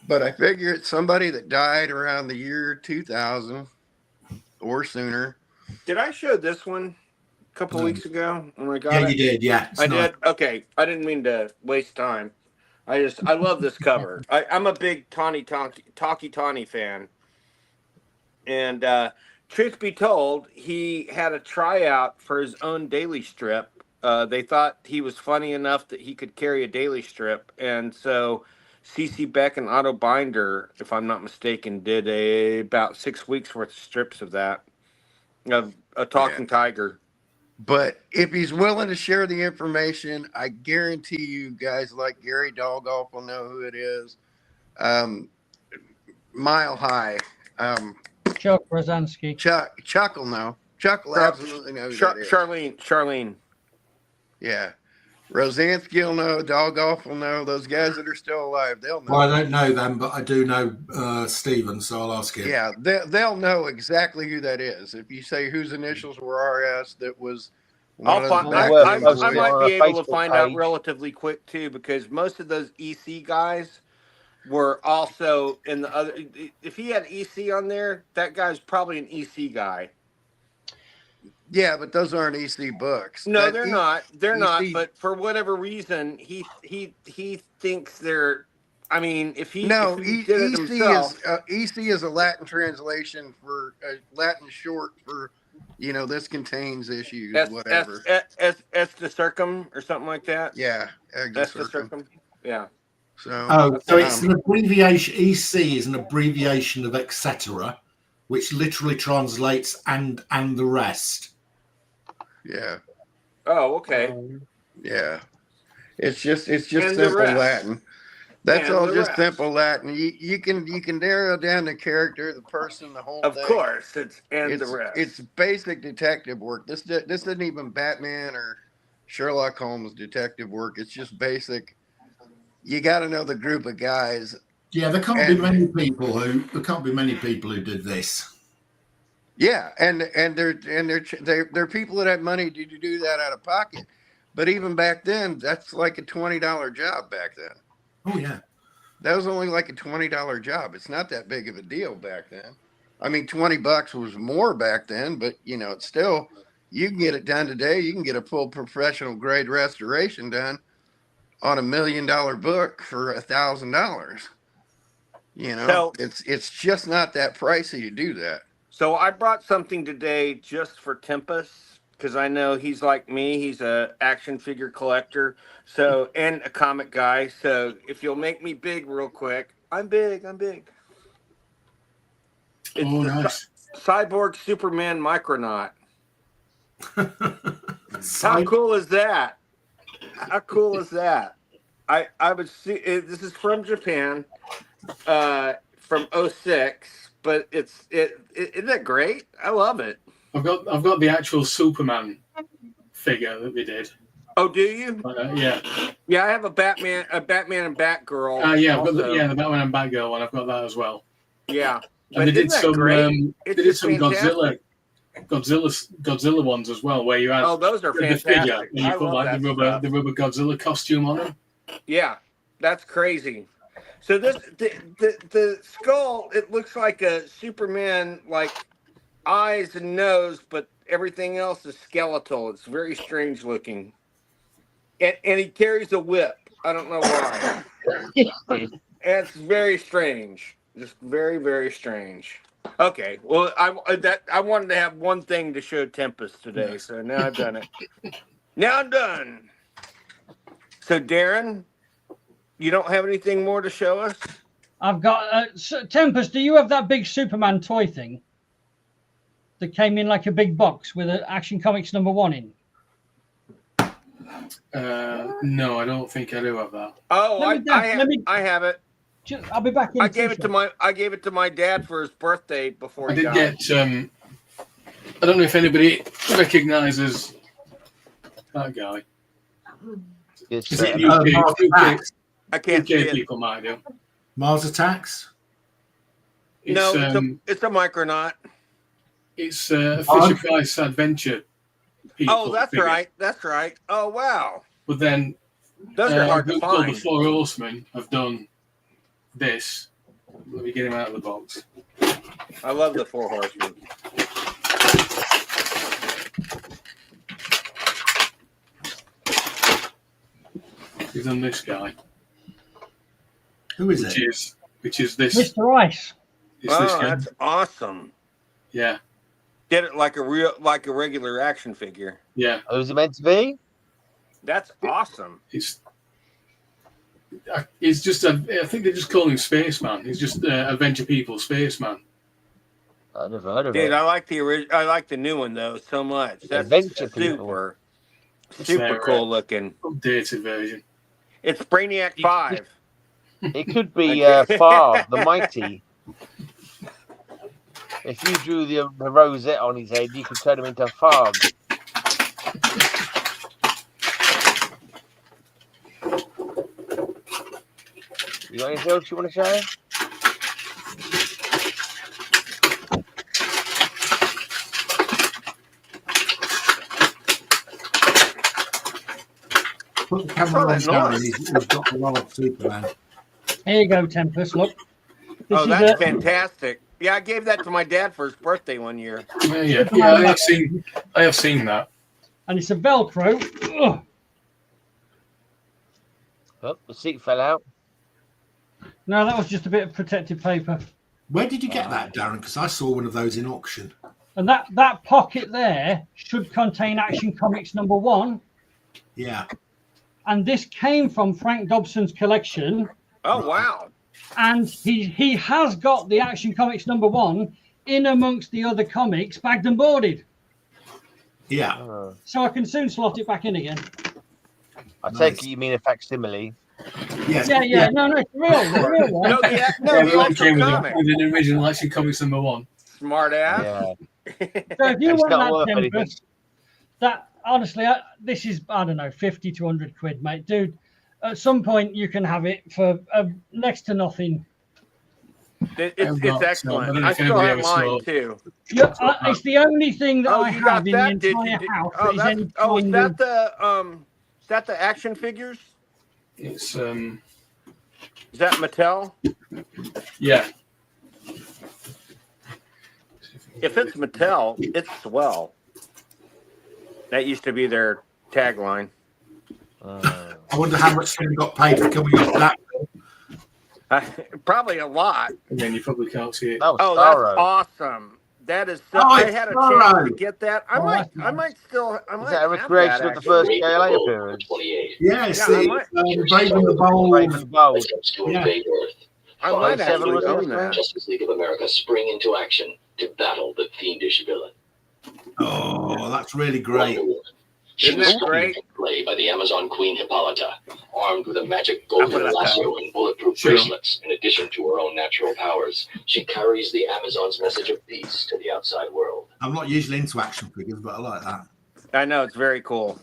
But I figure it's somebody that died around the year 2000 or sooner. Did I show this one a couple weeks ago? Oh my God. Yeah, you did. Yeah. I did. Okay. I didn't mean to waste time. I love this cover. I'm a big Talky fan. And truth be told, he had a tryout for his own daily strip. They thought he was funny enough that he could carry a daily strip. And so CC Beck and Otto Binder, if I'm not mistaken, did about 6 weeks worth of strips of that, of a talking tiger. But if he's willing to share the information, I guarantee you guys like Gary Dolgoff will know who it is. Mile High. Chuck Rosansky. Chuck will know. Chuck will absolutely know who that is. Charlene. Yeah. Rosansky will know. Dolgoff will know. Those guys that are still alive, they'll know. Well, I don't know them, but I do know Stephen, so I'll ask him. Yeah, they'll know exactly who that is. If you say whose initials were RS, that was one of the I might be able to find out relatively quick too, because most of those EC guys were also in the other. If he had EC on there, that guy's probably an EC guy. Yeah, but those aren't EC books. No, they're not. They're not. But for whatever reason, he thinks they're. I mean, if he did it himself, EC is a Latin translation for Latin short for, this contains issues, whatever. S the circum or something like that. Yeah, S the circum. Yeah. So it's an abbreviation. EC is an abbreviation of etc., which literally translates and the rest. Yeah. Oh, okay. Yeah. It's just simple Latin. That's all just simple Latin. You can narrow down the character, the person, the whole thing. Of course, it's the rest. It's basic detective work. This isn't even Batman or Sherlock Holmes detective work. It's just basic. You got to know the group of guys. Yeah, there can't be many people who did this. Yeah, and they're people that have money to do that out of pocket. But even back then, that's like a $20 job back then. Oh yeah, that was only like a $20 job. It's not that big of a deal back then. I mean, $20 was more back then, but it's still, you can get it done today. You can get a full professional grade restoration done on $1 million book for $1,000. So, it's just not that pricey to do that. So I brought something today just for Tempest, because I know he's like me. He's a action figure collector, and a comic guy. So if you'll make me big real quick, I'm big. It's nice. Cyborg Superman Micronaut. How cool is that? How cool is that? I would see. This is from Japan, from 06. But isn't that great? I love it. I've got the actual Superman figure that they did. Oh, do you? Yeah. Yeah, I have a Batman and Batgirl. Yeah, I've got the Batman and Batgirl one. I've got that as well. Yeah. And they did some great? They did some Godzilla ones as well, where you had those are fantastic. The figure, and you put like the rubber Godzilla costume on them. Yeah, that's crazy. So this the skull, it looks like a Superman, like eyes and nose, but everything else is skeletal. It's very strange looking. And he carries a whip. I don't know why. It's very strange. Just very, very strange. Okay, well, I wanted to have one thing to show Tempest today, so now I've done it. Now I'm done. So, Darren, you don't have anything more to show us? I've got Tempest. Do you have that big Superman toy thing that came in like a big box with an Action Comics #1 in? No, I don't think I do have that. Oh, I have it. I'll be back in. I gave it to my dad for his birthday before he died. I did get. I don't know if anybody recognizes that guy. It's, Is it UK? I can't see it. People might do. Mars Attacks? No, it's a Micronaut. It's Fisher-Price Adventure people. Oh, that's right. That's right. Oh, wow. But then those are hard to find. The Four Horsemen have done this. Let me get him out of the box. I love the Four Horsemen. He's done this guy. Who is it? Which is this? Mr. Ice. Oh, that's awesome. Yeah. Did it like a regular action figure. Yeah. Who's it meant to be? That's awesome. It's just I think they just call him Spaceman. He's just Adventure People Spaceman. I never heard of it. Dude, I like the new one though so much. That's Adventure super cool looking. Updated version. It's Brainiac 5. It could be F.A.R.T.s, the Mighty. If you drew the rosette on his head, you could turn him into F.A.R.T.s. You got anything else you want to show? Put the camera on down. He's got a lot of Superman. Here you go, Tempest. Look. That's fantastic. Yeah, I gave that to my dad for his birthday one year. Yeah, I have seen that. And it's a Velcro. Ugh. Oh, the seat fell out. No, that was just a bit of protective paper. Where did you get that, Darren? Because I saw one of those in auction. And that pocket there should contain Action Comics #1. Yeah. And this came from Frank Dobson's collection. Oh, wow. And he has got the Action Comics #1 in amongst the other comics, bagged and boarded. Yeah. So I can soon slot it back in again. I take it you mean a facsimile. Yes. Yeah. No, it's real. The real one. No, came with an original Action Comics #1. Smart ass. Yeah. So if you want that, Tempest, that honestly, this is, I don't know, 50 to 100 quid, mate. Dude, at some point you can have it for next to nothing. It's excellent. I still have mine too. Yeah, it's the only thing that I have in the entire house. Is that the action figures? It's Is that Mattel? Yeah. If it's Mattel, it's swell. That used to be their tagline. I wonder how much someone got paid for coming off that. Probably a lot. And then you probably can't see it. Oh, that's awesome. That is so. I had a chance to get that. I might still. Is that a recreation of the first Kal-El appearance? Yes, Brave and the Bold. Brave and the Bold. Yeah. I might actually own that. Justice League of America spring into action to battle the fiendish villain. Oh, that's really great. She was great. Play by the Amazon Queen Hippolyta, armed with a magic golden lasso and bulletproof bracelets. In addition to her own natural powers, she carries the Amazon's message of peace to the outside world. I'm not usually into action figures, but I like that. I know, it's very cool.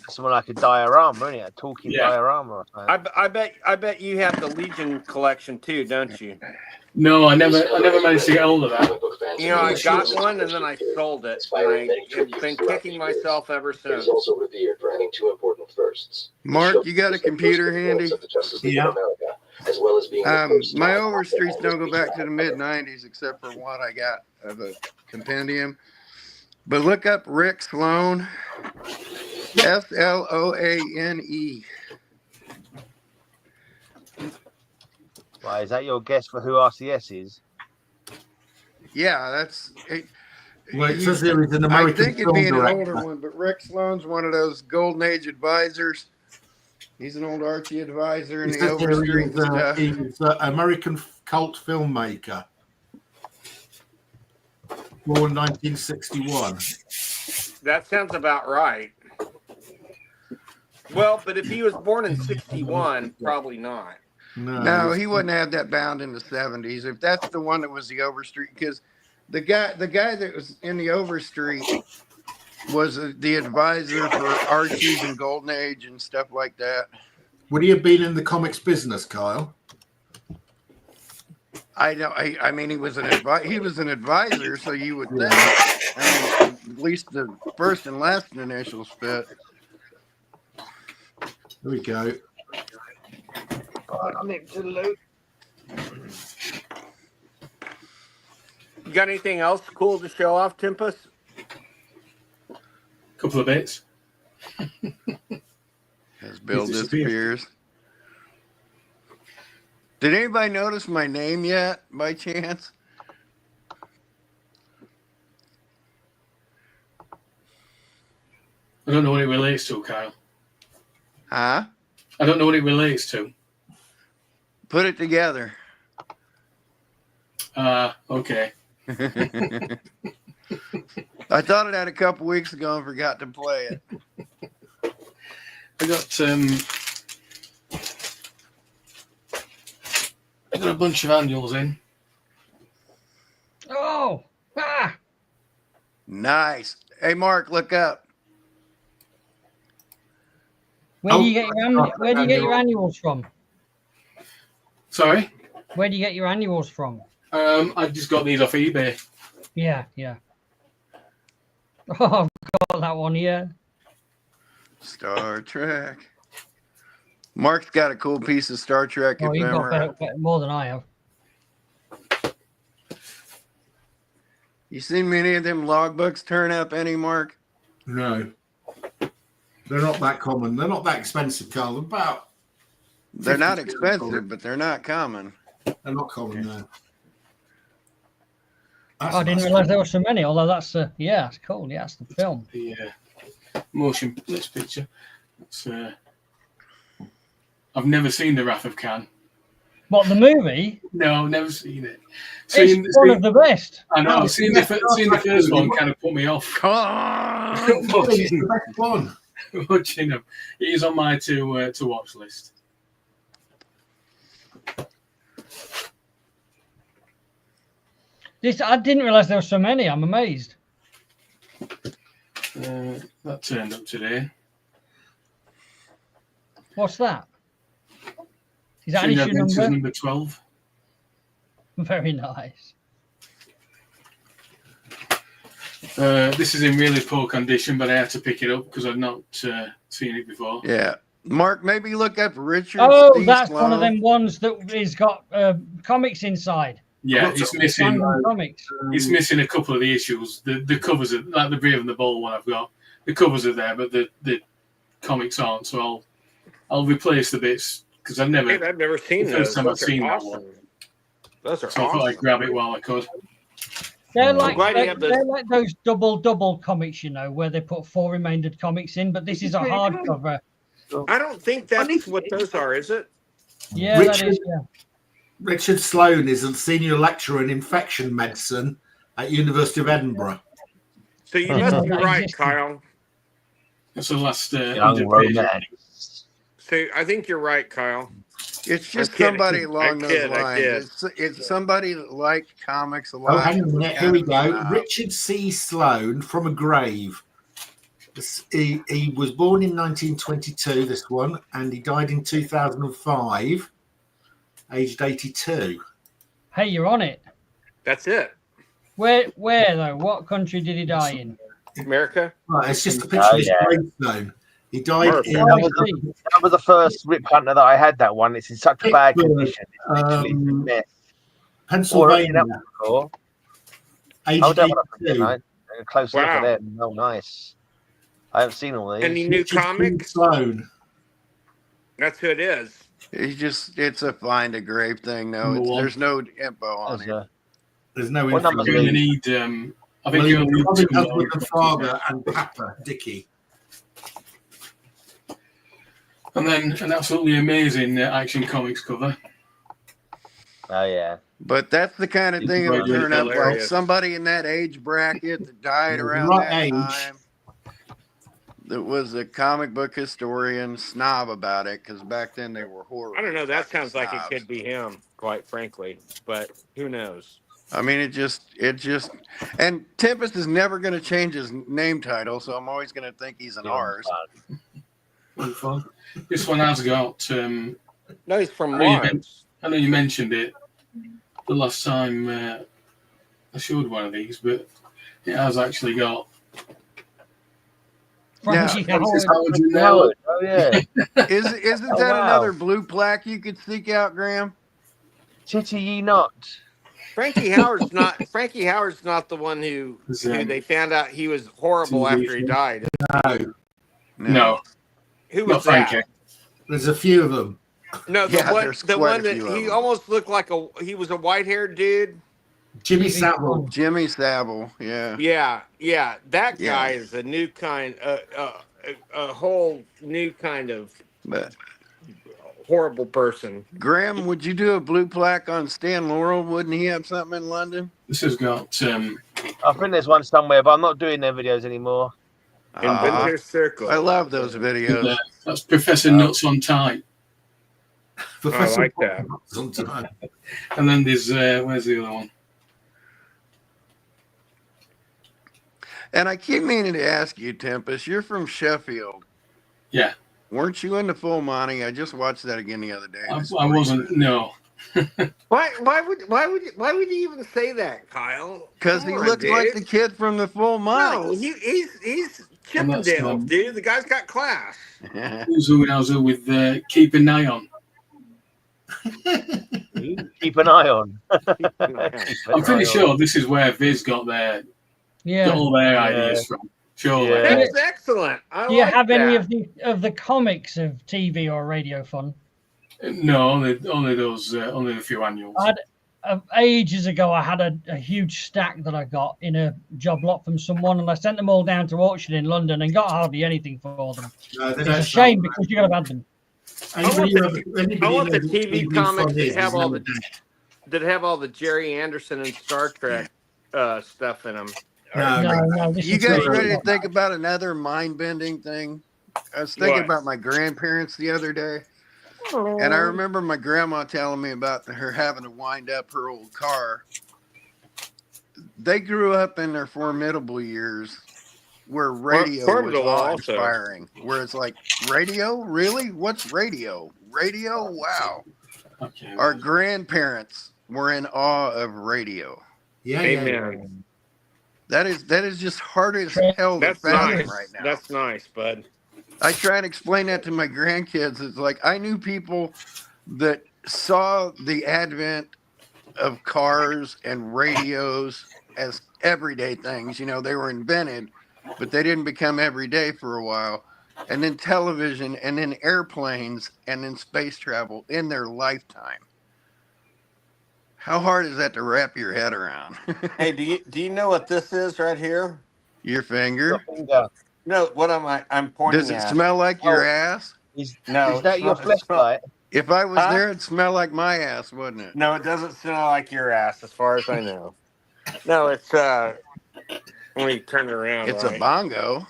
Something like a diorama, isn't it? A talking diorama or something. I bet you have the Legion collection too, don't you? No, I never managed to get hold of that. You know, I got one and then I sold it. And I've been kicking myself ever since. Also revered for having two important firsts. Mark, you got a computer handy? Yeah. As well as being my Overstreets don't go back to the mid-90s except for what I got of a compendium. But look up Rick Sloane, Sloane. Right, is that your guess for who RCS is? Yeah, that's it. Well, it says here he's an American I think it'd film be an director. older one, but Rick Sloan's one of those Golden Age advisors. He's an old Archie advisor in It the says here Overstreet stuff. he's an American cult filmmaker. Born 1961. That sounds about right. Well, but if he was born in 61, probably not. No, he wouldn't have that bound in the 70s. If that's the one that was the Overstreet, because the guy that was in the Overstreet was the advisor for Archie's and Golden Age and stuff like that. Would he have been in the comics business, Kyle? I know. I mean, he was an advisor, so you would think. I mean, at least the first and last initials fit. There we go. You got anything else cool to show off, Tempest? Couple of bits. As Bill disappears. Did anybody notice my name yet, by chance? I don't know what it relates to, Kyle. Huh? I don't know what it relates to. Put it together. Okay. I thought it had a couple weeks ago and forgot to play it. I got a bunch of annuals in. Oh, Nice. Hey, Mark, look up. where do you get your annuals from? Sorry? Where do you get your annuals from? I just got these off eBay. Yeah. Oh, I've got that one here. Star Trek. Mark's got a cool piece of Star Trek. Oh, you've got more than I have. You seen many of them logbooks turn up any, Mark? No. They're not that common. They're not that expensive, Carl. They're not expensive, but they're not common. They're not common, no. I didn't realize there were so many, although that's it's cool. Yeah, it's the film. The motion this picture. It's, I've never seen The Wrath of Khan. What, the movie? No, I've never seen it. It's one of the best. I know. Seeing the first one kind of put me off. Come on! Watching him. It is on my to watch list. I didn't realize there were so many. I'm amazed. That turned up today. What's that? Is that an issue number 12? Very nice. This is in really poor condition, but I had to pick it up because I've not seen it before. Yeah. Mark, maybe look up Richard. Oh, that's one of them ones that has got comics inside. Yeah, it's missing. It's missing a couple of the issues. The covers are like the Brave and the Bold one I've got. The covers are there, but the comics aren't. So I'll replace the bits because I've never seen those. First time I've seen that one. Those are so awesome. I thought I'd grab it while I could. They're like those double comics, where they put 4 remaindered comics in, but this is a hardcover. I don't think that's what those are, is it? Yeah, that is. Yeah. Richard Sloan is a senior lecturer in infection medicine at University of Edinburgh. So you must be right, Kyle. That's the last young romance. So I think you're right, Kyle. It's just somebody along those lines. It's somebody that liked comics a lot. Oh, hang on a minute. Here we go. Richard C. Sloan, From a Grave. He was born in 1922, this one, and he died in 2005, aged 82. Hey, you're on it. That's it. Where though? What country did he die in? America. Right, it's just a picture of his gravestone. He died in... That was the first Rip Hunter that I had, that one. It's in such bad condition. It's Pennsylvania. Aged 82. Close look at it. Oh, nice. I haven't seen all these. Any new comics? Sloan. That's who it is. It's a find a grave thing, though. There's no info on it. There's no info. You need, I think you need probably two does more. with the father and Papa, Dickie. And then an absolutely amazing Action Comics cover. Oh, yeah. But that's the kind of thing that would turn up like somebody in that age bracket that died around that time. That was a comic book historian snob about it, because back then they were horrible. I don't know. That sounds like it could be him, quite frankly. But who knows? I mean, it just, and Tempest is never going to change his name title, so I'm always going to think he's an R's. This one has got. No, he's from Mars. I know you mentioned it the last time I showed one of these, but it has actually got. Frankie Howard. Oh, yeah. Isn't that another blue plaque you could seek out, Graham? Chitty ye not. Frankie Howard's not the one who they found out he was horrible after he died. No. Who was that? Frankie. There's a few of them. No, the one that he almost looked like he was a white-haired dude. Jimmy Savile. Jimmy Savile, yeah. Yeah. That guy is a new kind, a whole new kind of horrible person. Graham, would you do a blue plaque on Stan Laurel? Wouldn't he have something in London? This has got. I think there's one somewhere, but I'm not doing their videos anymore. Inventor Circle. I love those videos. That's Professor Nuts on Time. I like that. And then there's where's the other one? And I keep meaning to ask you, Tempest, you're from Sheffield. Yeah. Weren't you into Full Monty? I just watched that again the other day. I wasn't. No. Why would you even say that, Kyle? Because he looks like the kid from the Full Monty. No, he's Chippendale, dude. The guy's got class. Who's who I was with? Keep an eye on. Keep an eye on. I'm pretty sure this is where Viz got all their ideas from. Sure, that's excellent. Do you have any of the comics of TV or radio fun? No, only those, only a few annuals. Ages ago, I had a huge stack that I got in a job lot from someone, and I sent them all down to auction in London and got hardly anything for them. It's a shame because you got to have them. I want the TV comics that have all the Jerry Anderson and Star Trek stuff in them. No. You guys ready to think about another mind-bending thing? I was thinking about my grandparents the other day. And I remember my grandma telling me about her having to wind up her old car. They grew up in their formidable years where radio was inspiring. Where it's like, radio? Really? What's radio? Radio? Wow. Okay. Our grandparents were in awe of radio. Yeah. Amen. That is just hard as hell to fathom right now. That's nice, bud. I try and explain that to my grandkids. It's like I knew people that saw the advent of cars and radios as everyday things. You know, they were invented, but they didn't become everyday for a while. And then television, and then airplanes, and then space travel in their lifetime. How hard is that to wrap your head around? Hey, do you know what this is right here? Your finger? No, what am I? I'm pointing at. Does it smell like your ass? Is that your flashlight? If I was there, it'd smell like my ass, wouldn't it? No, it doesn't smell like your ass, as far as I know. No, it's let me turn it around. It's a bongo.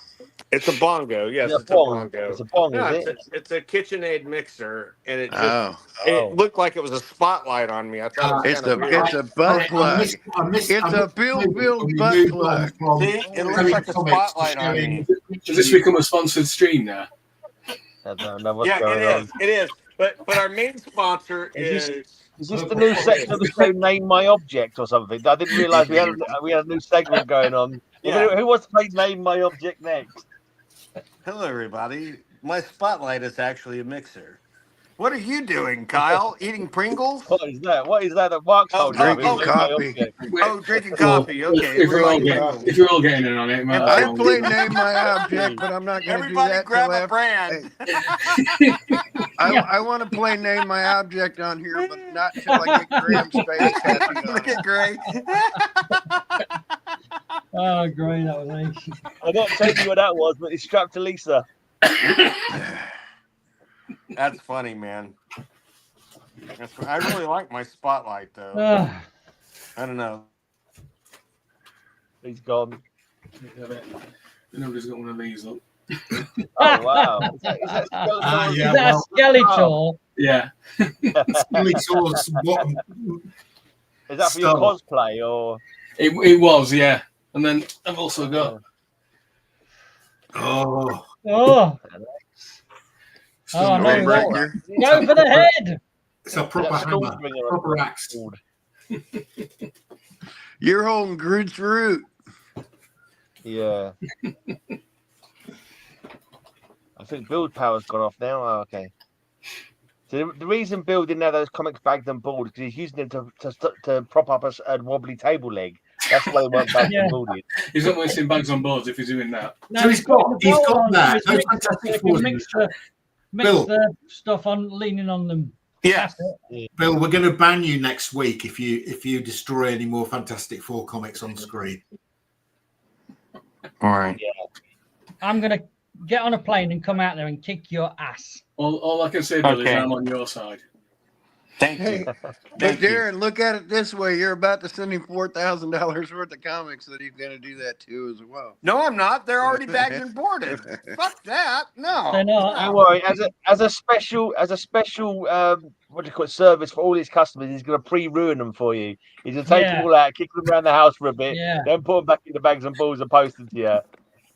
It's a bongo. Yes, it's a bongo. It's a bongo. No, it's a KitchenAid mixer, and it looked like it was a spotlight on me. I thought it's a butt plug. It's a build butt plug. See, it looks like a spotlight on me. Does this become a sponsored stream now? I don't know what's going on. It is. But our main sponsor is. Is this the new section of the show, Name My Object or something? I didn't realise we had a new segment going on. Yeah. Who wants to play Name My Object next? Hello, everybody. My spotlight is actually a mixer. What are you doing, Kyle? Eating Pringles? What is that? What is that? Drinking coffee. Drinking coffee. Okay. If you're all getting in on it, man. I play Name My Object, but I'm not going to do that. Everybody grab a brand. I want to play Name My Object on here, but not until I get Graham's face tattooed on Look it. at Gray. Oh, great, that was ace. I got to tell you what that was, but it's strapped to Lisa. That's funny, man. I really like my spotlight, though. I don't know. He's gone. Nobody's got one of these, look. Oh, wow. Is that Skeletor? Is that a Skeletor? Yeah. Skeletor's bottom. Is that for your cosplay, or? It was, yeah. And then I've also got... Oh. Oh, no. Go for the head. It's a proper hammer. Proper axe. You're holding Groot's root. Yeah. I think build power's gone off now. Oh, okay. So the reason Bill didn't have those comics bagged and board because he's using them to prop up a wobbly table leg. That's why they weren't bagged and boarded. He's not wasting bags on boards if he's doing that. No, So he's got that. Those Fantastic Fours. Mix Bill. the stuff on, leaning on them. Yeah. Bill, we're going to ban you next week if you destroy any more Fantastic Four comics on screen. All right. Yeah. I'm going to get on a plane and come out there and kick your ass. All I can say, Bill, is I'm on your side. Thank Hey, you. but Darren, look at it this way. You're about to send him $4,000 worth of comics that he's going to do that too as well. No, I'm not. They're already bagged and boarded. Fuck that. No. They're not. Don't worry. As a special what do you call it, service for all his customers, he's going to pre-ruin them for you. He's going to take them all out, kick them around the house for a bit, then put them back in the bags and balls and post them to you.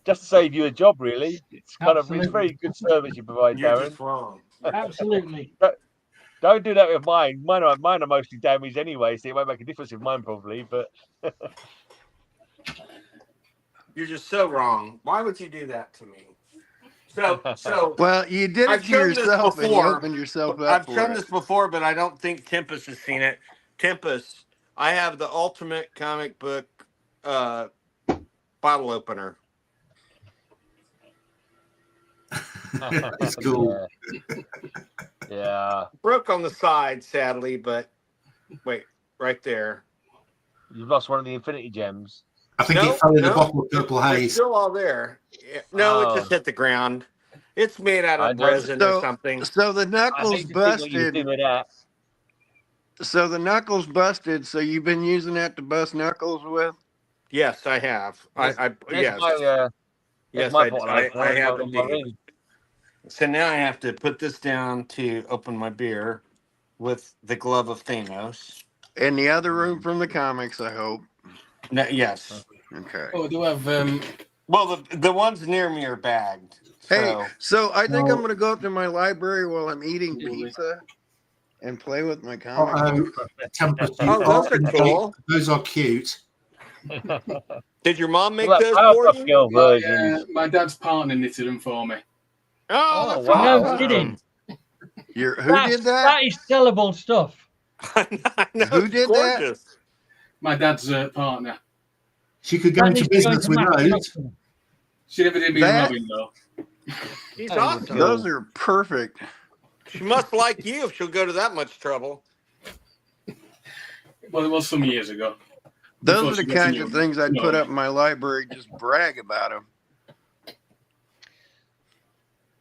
Just to save you a job, really. It's kind of it's very good service you provide, You're Darren. just wrong. Absolutely. Don't do that with mine. Mine are mostly damaged anyway, so it won't make a difference with mine probably. But You're just so wrong. Why would you do that to me? So Well, you did it I've to shown this yourself and you before. opened yourself up I've for shown it. this before, but I don't think Tempest has seen it. Tempest, I have the ultimate comic book bottle opener. It's cool. Yeah. Broke on the side, sadly, but wait, right there. You've lost one of the Infinity Gems. I think it fell in the bottle of Purple It's Haze. still all there. Yeah, no, it just hit the ground. It's made out of resin or something. So the knuckles busted. So the knuckles busted. So you've been using that to bust knuckles with? Yes, I have. Yes. Yes, I have indeed. So now I have to put this down to open my beer with the glove of Thanos. In the other room from the comics, I hope. No, yes. Okay. Oh, do have well, the ones near me are bagged. Hey, so I think I'm going to go up to my library while I'm eating pizza and play with my comics. Those are cool. Those are cute. Did your mom make those for you? My dad's partner knitted them for me. Oh, that's No awesome. kidding. Who did that? That is sellable stuff. No, who did that? My dad's partner. She could go into business with those. She never did me a Robin, though. She's awesome. Those are perfect. She must like you if she'll go to that much trouble. Well, it was some years ago. Those are the kinds of things I'd put up in my library, just brag about them.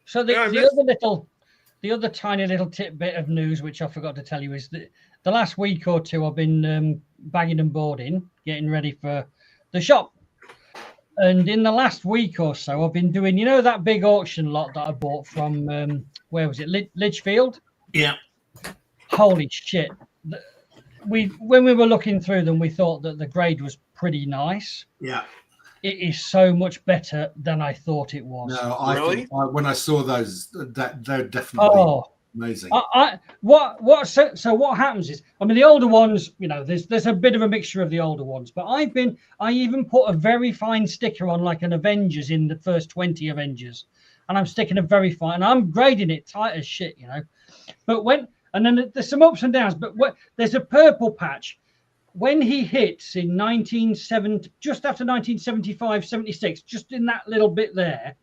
So the other tiny little tidbit of news, which I forgot to tell you, is that the last week or two I've been bagging and boarding, getting ready for the shop. And in the last week or so, I've been doing, that big auction lot that I bought from, where was it, Litchfield? Yeah. Holy shit. When we were looking through them, we thought that the grade was pretty nice. Yeah. It is so much better than I thought it was. No, think when I saw those, they're definitely amazing. So what happens is, the older ones, there's a bit of a mixture of the older ones, but I even put a very fine sticker on, like an Avengers in the first 20 Avengers, and I'm sticking a very fine, and I'm grading it tight as shit, But and then there's some ups and downs, but there's a purple patch. When he hits in 1970, just after 1975, 76, just in that little bit there,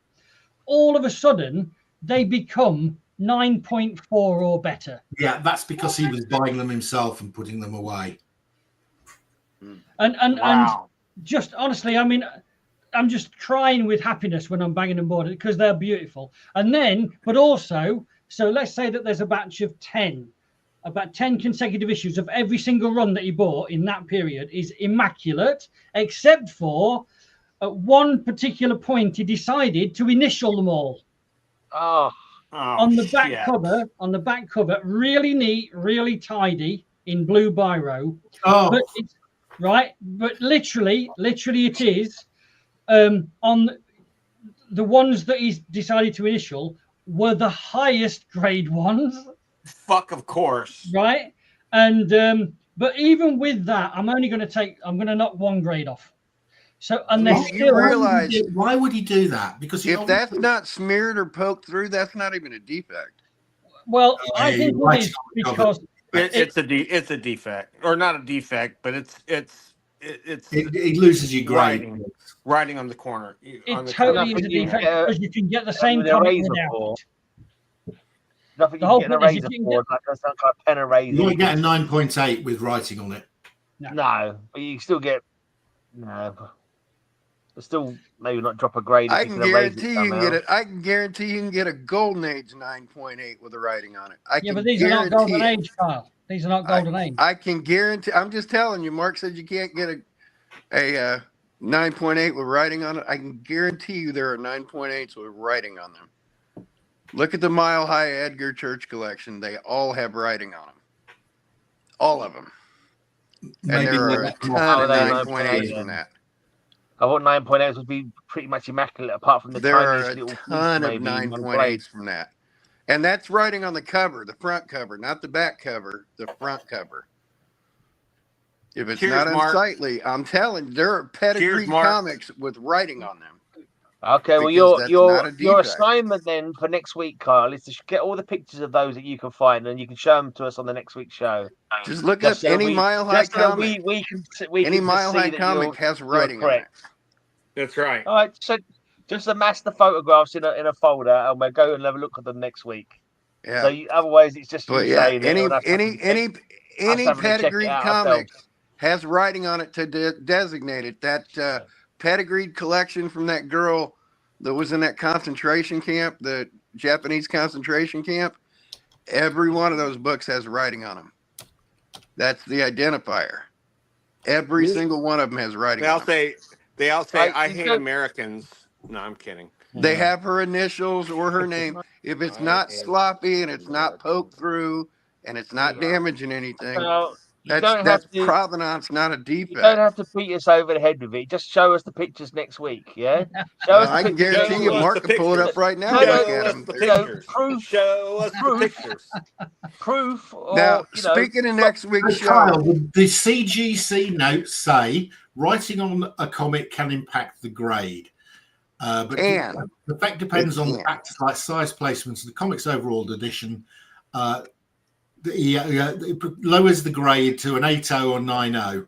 all of a sudden they become 9.4 or better. Yeah, that's because he was buying them himself and putting them away. And just honestly, I mean, I'm just crying with happiness when I'm banging them board because they're beautiful. And then, but also, so let's say that there's a batch of 10, about 10 consecutive issues of every single run that he bought in that period is immaculate, except for at one particular point he decided to initial them all. On the back cover, really neat, really tidy in blue biro. But it's right, but literally it is on the ones that he's decided to initial were the highest grade ones. Fuck, of course. Right, and but even with that, I'm going to knock 1 grade off. So unless you realize why would he do that? Because if that's not smeared or poked through, that's not even a defect. Well, I think it is because it's a defect, or not a defect, but it loses your grade. Writing on the corner. It totally is a defect because you can get the same comic without. Nothing you can get a razor board, like some kind of pen eraser. You get a 9.8 with writing on it. No, but you still get but still maybe not drop a grade. I can guarantee you can get it. I can guarantee you can get a Golden Age 9.8 with the writing on it. But these are not Golden Age, Kyle. These are not Golden Age. I can guarantee. I'm just telling you. Mark said you can't get a 9.8 with writing on it. I can guarantee you there are 9.8s with writing on them. Look at the Mile High Edgar Church collection. They all have writing on them. All of them. And there are a ton of 9.8s from that. I thought 9.8s would be pretty much immaculate, apart from the there are a ton of 9.8s from that. And that's writing on the cover, the front cover, not the back cover, the front cover. If it's not unsightly, I'm telling you, there are pedigree comics with writing on them. Okay, well, your assignment then for next week, Kyle, is to get all the pictures of those that you can find, and you can show them to us on the next week's show. Just look up any Mile High comic. Any Mile High comic has writing on it. That's right. All right, so just amass the photographs in a folder, and we'll go and have a look at them next week. Yeah. So otherwise, it's just saying any pedigree comic has writing on it to designate it. That pedigreed collection from that girl that was in that concentration camp, the Japanese concentration camp. Every one of those books has writing on them. That's the identifier. Every single one of them has writing on them. They all say, I hate Americans. No, I'm kidding. They have her initials or her name. If it's not sloppy and it's not poked through and it's not damaging anything, that's provenance, not a defect. You don't have to beat us over the head with it. Just show us the pictures next week, yeah? Show us I can guarantee you Mark can pull it up right now. Proof. Show us the pictures. Proof. Now, speaking of next week's show. Kyle, the CGC notes say writing on a comic can impact the grade. But the effect depends on the factors like size placements, the comic's overall edition. It lowers the grade to an 8.0 or 9.0.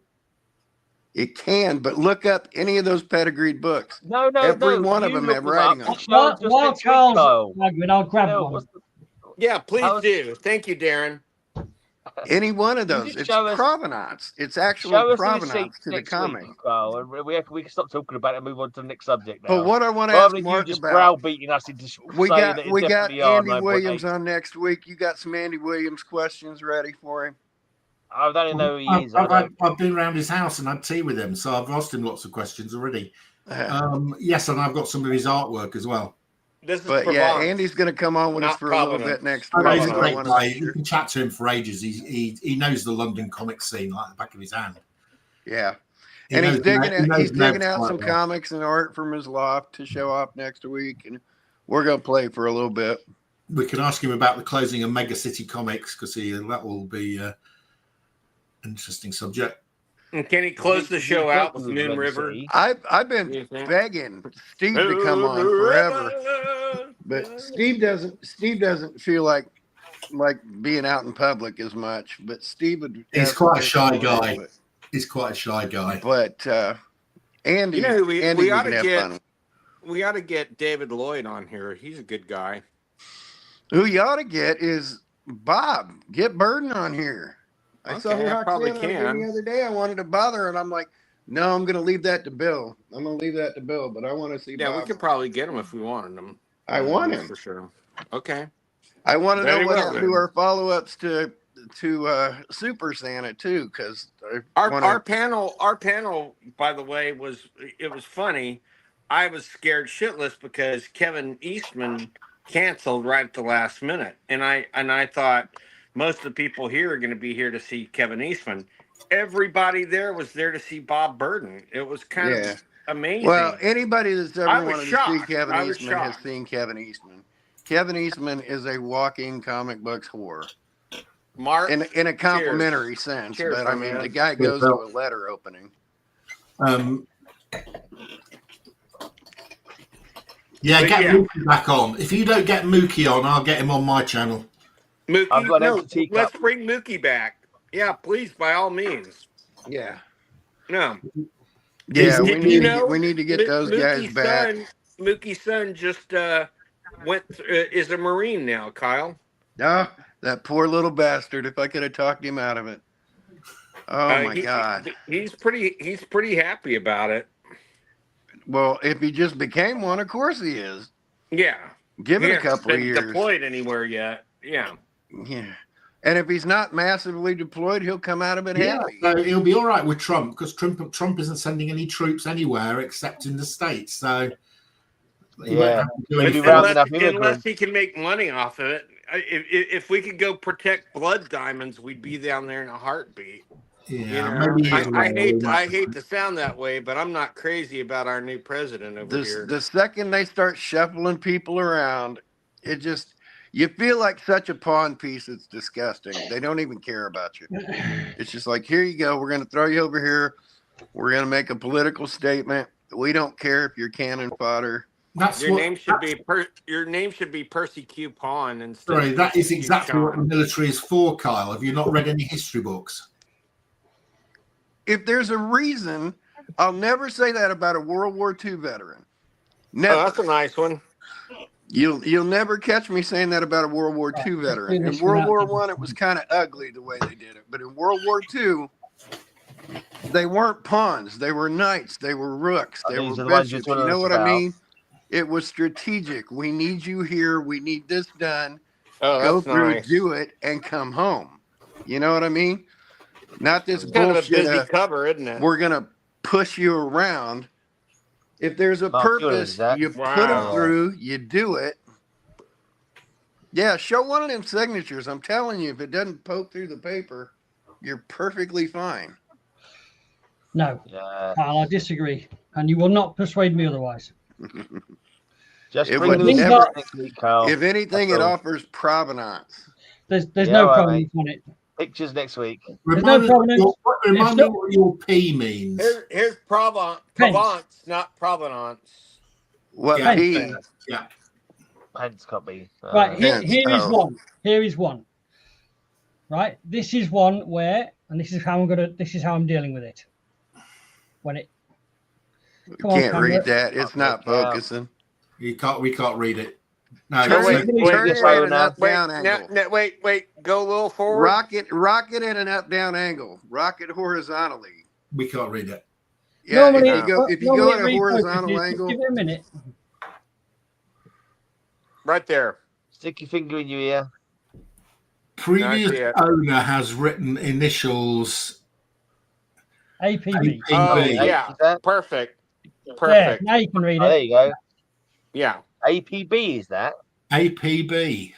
It can, but look up any of those pedigreed books. Every one of them have writing on them. While Charles, I'll grab one. Yeah, please do. Thank you, Darren. Any one of those. It's provenance. It's actual provenance to the comic. We can stop talking about it and move on to the next subject now. But what I want to ask Mark just about, browbeating us into we got Andy Williams on next week. You got some Andy Williams questions ready for him? I don't even know who he is. I've been around his house and had tea with him, so I've asked him lots of questions already. Yes, and I've got some of his artwork as well. Andy's going to come on with us for a little bit next week. He's a great guy. You can chat to him for ages. He knows the London comic scene like the back of his hand. Yeah, and he's digging out some comics and art from his loft to show off next week, and we're going to play for a little bit. We can ask him about the closing of Mega City Comics because that will be an interesting subject. And can he close the show out with Moon River? I've been begging Steve to come on forever, but Steve doesn't feel like being out in public as much. But Steve would. He's quite a shy guy. He's quite a shy guy. But Andy, we ought to get David Lloyd on here. He's a good guy. Who you ought to get is Bob. Get Burden on here. I saw Okay, I probably Roxanne again the other day. I wanted to bother her, and I'm like, no, I'm going to leave that to Bill. But I want to see Bob. We could probably get him if we wanted him. I want him. For sure. Okay. I want to know Very what well, happened to then. our follow-ups to Super Santa too, because our panel, by the way, was funny. I was scared shitless because Kevin Eastman canceled right at the last minute, and I thought most of the people here are going to be here to see Kevin Eastman. Everybody there was there to see Bob Burden. It was kind of amazing. Well, anybody that's ever wanted to see Kevin I was Eastman has shocked. seen Kevin Eastman. Kevin Eastman is a walking comic books whore. Mark, in a complimentary sense, Cheers, but I mean, man. the guy goes to a letter opening. Yeah, get Mookie back on. If you don't get Mookie on, I'll get him on my channel. Mookie, I've got no, an empty teacup. let's bring Mookie back. Yeah, please, by all means. Yeah. No. Yeah, we Did you need, know we need to get those guys Mookie's back. Mookie's son just is a Marine now, Kyle. Oh, that poor little bastard. If I could have talked him out of it. Oh my God. He's pretty happy about it. Well, if he just became one, of course he is. Yeah. Give it He a hasn't couple of been years. deployed anywhere yet. Yeah. Yeah. And if he's not massively deployed, he'll come out of it happy. So he'll be all right with Trump because Trump isn't sending any troops anywhere except in the States. So he won't have to do anything. Unless he can make money off of it. If we could go protect blood diamonds, we'd be down there in a heartbeat. Yeah, maybe I hate to sound that way, but I'm not crazy about our new president over here. The second they start shuffling people around, it just, you feel like such a pawn piece. It's disgusting. They don't even care about you. It's just like, here you go. We're going to throw you over here. We're going to make a political statement. We don't care if you're cannon fodder. Your name should be Percy Q Pawn instead. Sorry, that is exactly Q what the military is for, Kyle. Have you not read any history books? If there's a reason, I'll never say that about a World War II veteran. Never. Oh, that's a nice one. You'll never catch me saying that about a World War II veteran. In World War I, it was kind of ugly the way they did it. But in World War II, they weren't pawns. They were knights. They were rooks. They were bishops. You know what I mean? It was strategic. We need you here. We need this done. Go through, do it, and come home. You know what I mean? Not this bullshit. Kind of a busy cover, isn't it? We're gonna push you around. If there's a purpose, you put it through. You do it. Yeah, show one of them signatures. I'm telling you, if it doesn't poke through the paper, you're perfectly fine. No, Carl, I disagree, and you will not persuade me otherwise. Just it bring would never, next week, Carl. If anything, it offers provenance. There's no provenance on it. Pictures next week. Remind me what your P means. Here's Provence, not provenance. What P? Yeah. Pence copy. Right, here is one. Here is one. Right, this is one where, and this is how I'm dealing with it. When it. Can't read that. It's not focusing. We can't read it. No, turn it at an up-down angle. Wait. Go a little forward. Rock it at an up-down angle. Rock it horizontally. We can't read it. Yeah, if you go at a horizontal angle. Give it a minute. Right there. Stick your finger in your ear. Previous owner has written initials. APB. Oh, yeah. Perfect. Yeah, now you can read it. There you go. Yeah. APB is that? APB.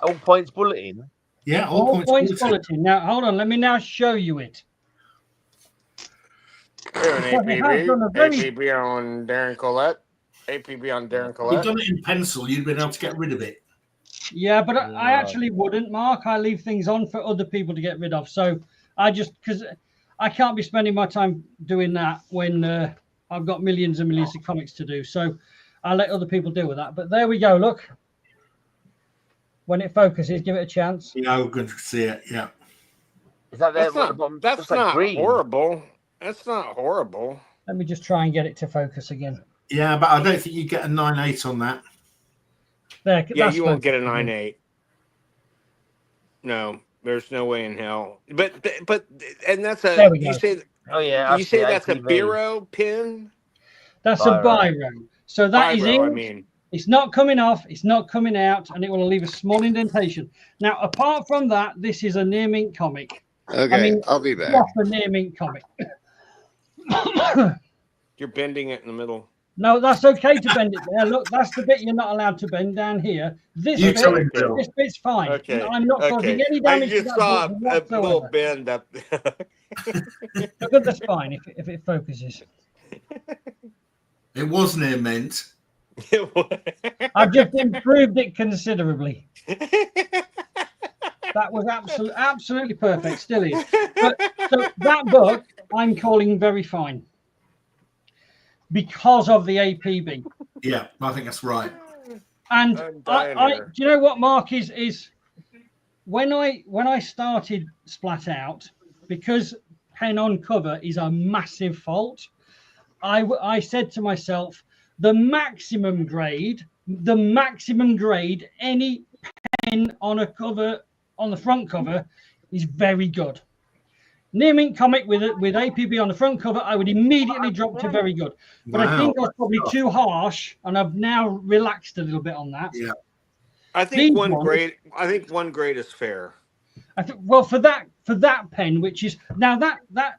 All Points Bulletin. Yeah, all points bulletin. Now, hold on. Let me now show you it. Here an APB on Darren Collette. APB on Darren Collette. You've done it in pencil. You'd been able to get rid of it. Yeah, but I actually wouldn't, Mark. I leave things on for other people to get rid of. So because I can't be spending my time doing that when I've got millions and millions of comics to do. So I'll let other people deal with that. But there we go. Look. When it focuses, give it a chance. Yeah, we're going to see it. Yeah. Is that there? That's not horrible. That's not horrible. Let me just try and get it to focus again. Yeah, but I don't think you get a 9.8 on that. There, Yeah, you won't get a 9.8. No, there's no way in hell. But and that's There a we go. Oh yeah, you say that's a biro pin? That's a biro. So that is Biro, in. I mean. It's not coming off, it's not coming out, and it will leave a small indentation. Now, apart from that, this is a near mint comic. Okay, I mean, I'll be back. Proper near mint comic. You're bending it in the middle. No, that's okay to bend it there. Look, that's the bit you're not allowed to bend down here. This bit's fine. Okay. I'm not causing any damage. I just saw a little bend up. But that's fine if it focuses. It was near mint. I've just improved it considerably. That was absolutely perfect. Still is. But so that book I'm calling very fine because of the APB. Yeah, I think that's right. And I do you know what, Mark, is when I started Splat Out, because pen on cover is a massive fault, I said to myself, the maximum grade any pen on a cover, on the front cover, is very good. Near mint comic with APB on the front cover, I would immediately drop to very good. But I think I was probably too harsh, and I've now relaxed a little bit on that. Yeah, I think one grade is fair. Well, for that pen, which is now that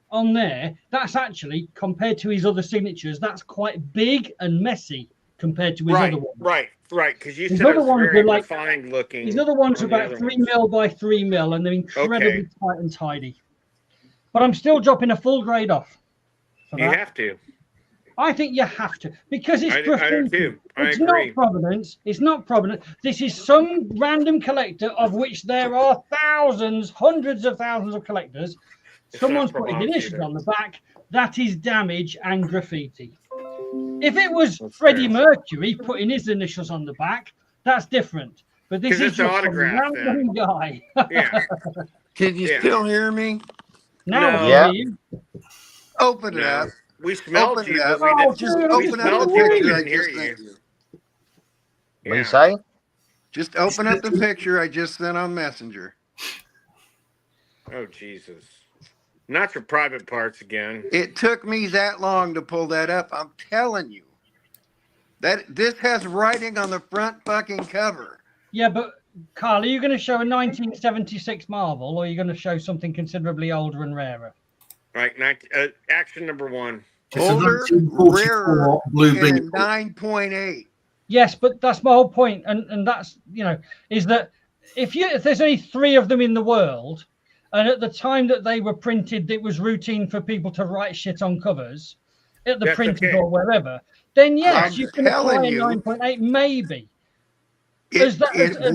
on there, that's actually, compared to his other signatures, that's quite big and messy compared to his other ones. Right. Because you his said other it's ones very were like refined looking. His other ones are about 3 mil by 3 mil, and they're incredibly tight and tidy. But I'm still dropping a full grade off. You have to. I think you have to, because it's graffiti. It's not provenance. It's not provenance. This is some random collector, of which there are thousands, hundreds of thousands of collectors. Someone's putting initials on the back. That is damage and graffiti. If it was Freddie Mercury putting his initials on the back, that's different. But this is just a random guy. Yeah. Can you still hear me? Now, yeah. Open it up. We smelled you, but we didn't. Just open up the picture I just sent you. What do you say? Just open up the picture I just sent on Messenger. Oh, Jesus. Not your private parts again. It took me that long to pull that up. I'm telling you. This has writing on the front fucking cover. Yeah, but Carl, are you going to show a 1976 Marvel, or are you going to show something considerably older and rarer? Right, action number 1. Older, rarer, and 9.8. Yes, but that's my whole point, and that's, is that if there's only 3 of them in the world, and at the time that they were printed, it was routine for people to write shit on covers at the printer or wherever, then yes, you can apply a 9.8 maybe. It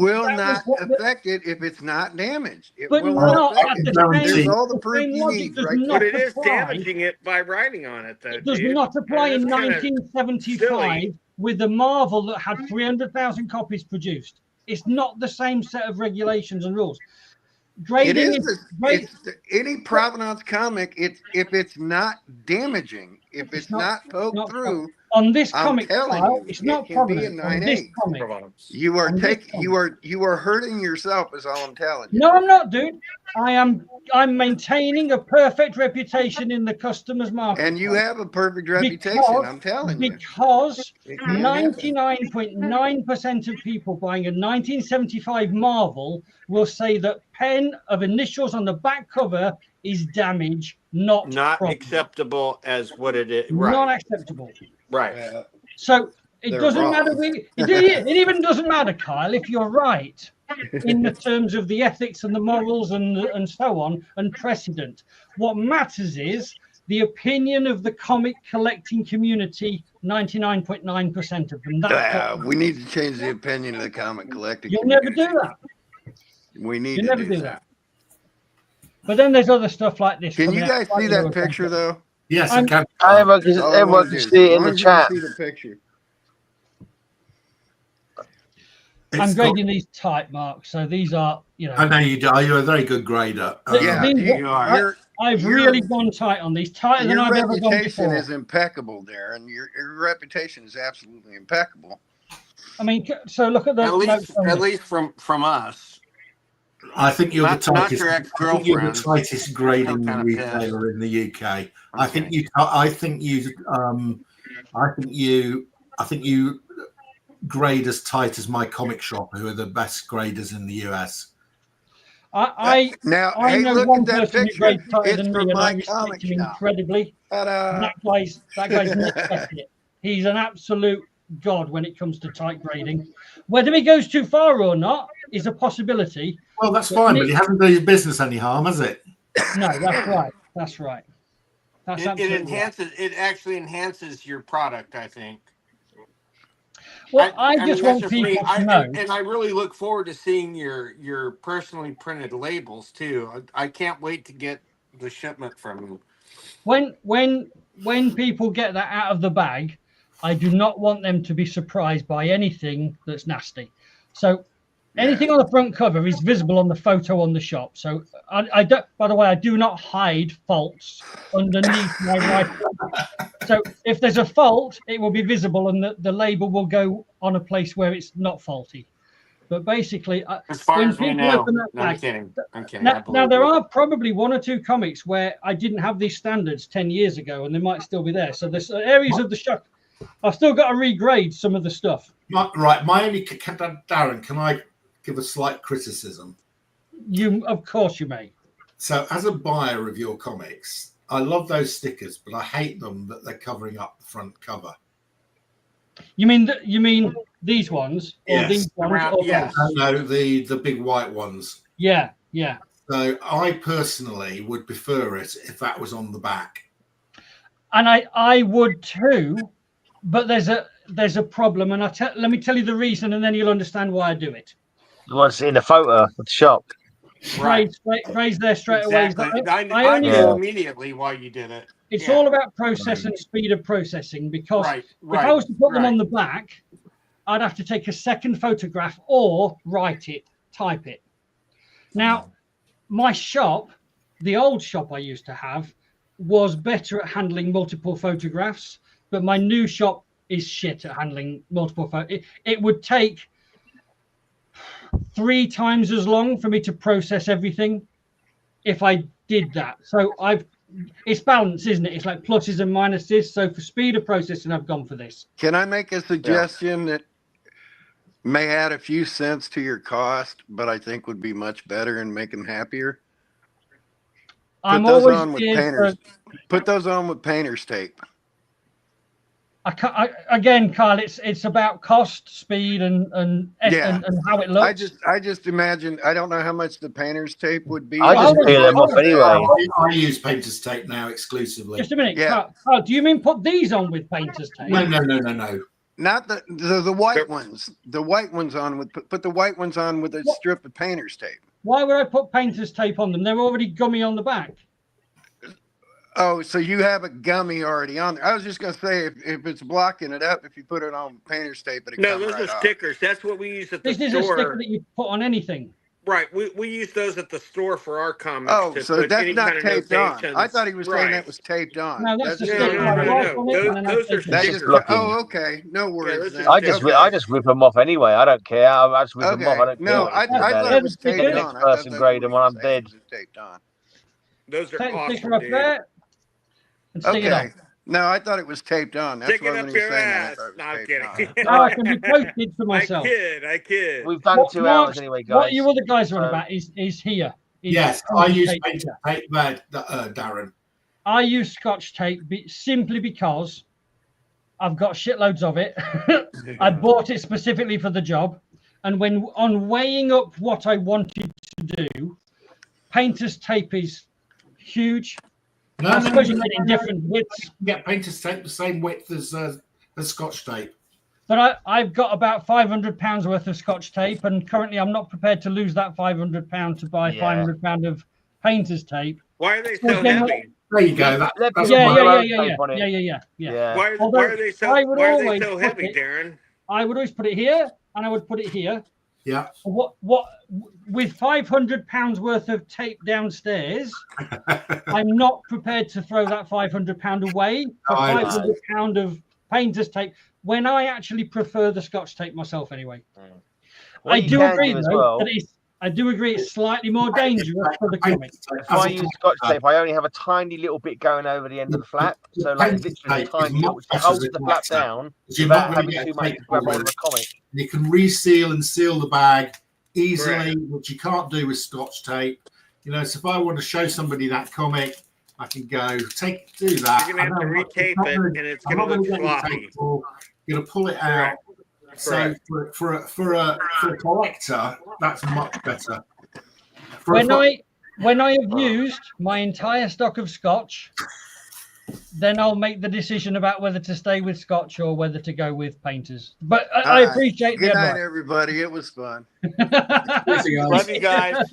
will not affect it if it's not damaged. It but will not affect it. There's all the the proof you need. Right, but it is damaging it by writing on it, though. It does not apply in 1975 with the Marvel that had 300,000 copies produced. It's not the same set of regulations and rules. Grading it's any provenance comic. If it's not damaging, if it's not poked through. On this comic file, it's not provenance. On this comic, you are hurting yourself, is all I'm telling you. No, I'm not, dude. I'm maintaining a perfect reputation in the customers market. And you have a perfect reputation, I'm telling you. Because 99.9% of people buying a 1975 Marvel will say that pen of initials on the back cover is damage, not acceptable as what it is. Right. Not acceptable. Right. So it doesn't matter. It even doesn't matter, Kyle, if you're right in the terms of the ethics and the morals and so on and precedent. What matters is the opinion of the comic collecting community. 99.9% of them. We need to change the opinion of the comic collecting. You'll never do that. We need to do that. But then there's other stuff like this. Can you guys see that picture though? Yes, I can. Everyone can see it in the chat. See the picture. I'm grading these tight, Mark. So these are, I know you do. You're a very good grader. You are. I've really gone tight on these, tighter than I've ever gone before. Your reputation is impeccable there, and your reputation is absolutely impeccable. I mean, so look at the at least from us. I think you're the tightest. Not your ex-girlfriend. You're the tightest grading retailer in the UK. I think you grade as tight as my comic shop, who are the best graders in the US. I know one person who grades tighter than me, and I respect him incredibly. That guy's not it. He's an absolute god when it comes to tight grading. Whether he goes too far or not is a possibility. Well, that's fine, but he hasn't done his business any harm, has it? No, that's right. That's right. It actually enhances your product, I think. Well, I just want people to know. And I really look forward to seeing your personally printed labels too. I can't wait to get the shipment from you. When people get that out of the bag, I do not want them to be surprised by anything that's nasty. So anything on the front cover is visible on the photo on the shop. So I don't. By the way, I do not hide faults underneath my rifle. So if there's a fault, it will be visible, and the label will go on a place where it's not faulty. But basically, as far as we know, I'm kidding. Now there are probably one or two comics where I didn't have these standards 10 years ago, and they might still be there. So there's areas of the shop I've still got to regrade some of the stuff. Right. My only Darren, can I give a slight criticism? Of course you may. So as a buyer of your comics, I love those stickers, but I hate them that they're covering up the front cover. You mean these ones? Or yes. These ones? No, the big white ones. Yeah. So I personally would prefer it if that was on the back. And I would too, but there's a problem, and let me tell you the reason, and then you'll understand why I do it. You want to see in the photo of the shop. Gray's there straight away. I knew immediately why you did it. It's all about process and speed of processing, because if I was to put them on the back, I'd have to take a second photograph or write it, type it. Now, my shop, the old shop I used to have, was better at handling multiple photographs, but my new shop is shit at handling multiple photos. It would take 3 times as long for me to process everything if I did that. So it's balance, isn't it? It's like pluses and minuses. So for speed of processing, I've gone for this. Can I make a suggestion that may add a few cents to your cost, but I think would be much better and make them happier? Put those on with painter's tape. Again, Kyle, it's about cost, speed, and how it looks. I just imagine. I don't know how much the painter's tape would be. I just peel them off anyway. I use painter's tape now exclusively. Just a minute, Kyle, do you mean put these on with painter's tape? No. Not the white ones. The white ones on with put the white ones on with a strip of painter's tape. Why would I put painter's tape on them? They're already gummy on the back. Oh, so you have a gummy already on there. I was just going to say, if it's blocking it up, if you put it on painter's tape, those are stickers. That's what we use at the store. This is a sticker that you put on anything. Right. We use those at the store for our comics. Oh, so that's not taped on. I thought he was saying that was taped on. No, that's just those are stickers. Oh, okay. No worries. I just rip them off anyway. I don't care. I just rip them off. I don't care. No, I thought it was taped on. Person grade them when I'm dead. Taped on. Those are awesome, dude. Okay. No, I thought it was taped on. That's Stick it up your ass. No, I'm kidding. I can be posted for myself. I kid. We've done 2 hours anyway, guys. What you other guys are on about is here. Yes, I use painter's tape, Darren. I use Scotch tape simply because I've got shitloads of it. I bought it specifically for the job. And when on weighing up what I wanted to do, painter's tape is huge. I suppose you get it in different widths. Yeah, painter's tape the same width as Scotch tape. But I've got about £500 worth of Scotch tape, and currently I'm not prepared to lose that £500 to buy £500 of painter's tape. Why are they so heavy? There you go. Yeah. Why are they so heavy, Darren? I would always put it here, and I would put it here. Yeah. What with £500 worth of tape downstairs, I'm not prepared to throw that £500 away for £500 painter's tape. When I actually prefer the Scotch tape myself, anyway. What I do agree, as though, well. that I do agree it's slightly more dangerous for the comic. If I use Scotch tape, I only have a tiny little bit going over the end of the flap, so like literally a tiny little, which holds the flap down without having too much to grab on the comic. You can reseal and seal the bag easily, which you can't do with Scotch tape. You know, so if I want to show somebody that comic, I can go do that. You're gonna have to retape it, and it's gonna look sloppy. You're gonna pull it out. So for a collector, that's much better. When I have used my entire stock of Scotch, then I'll make the decision about whether to stay with Scotch or whether to go with painters. But I appreciate the advice. Good advice. night, everybody. It was fun. Love you guys.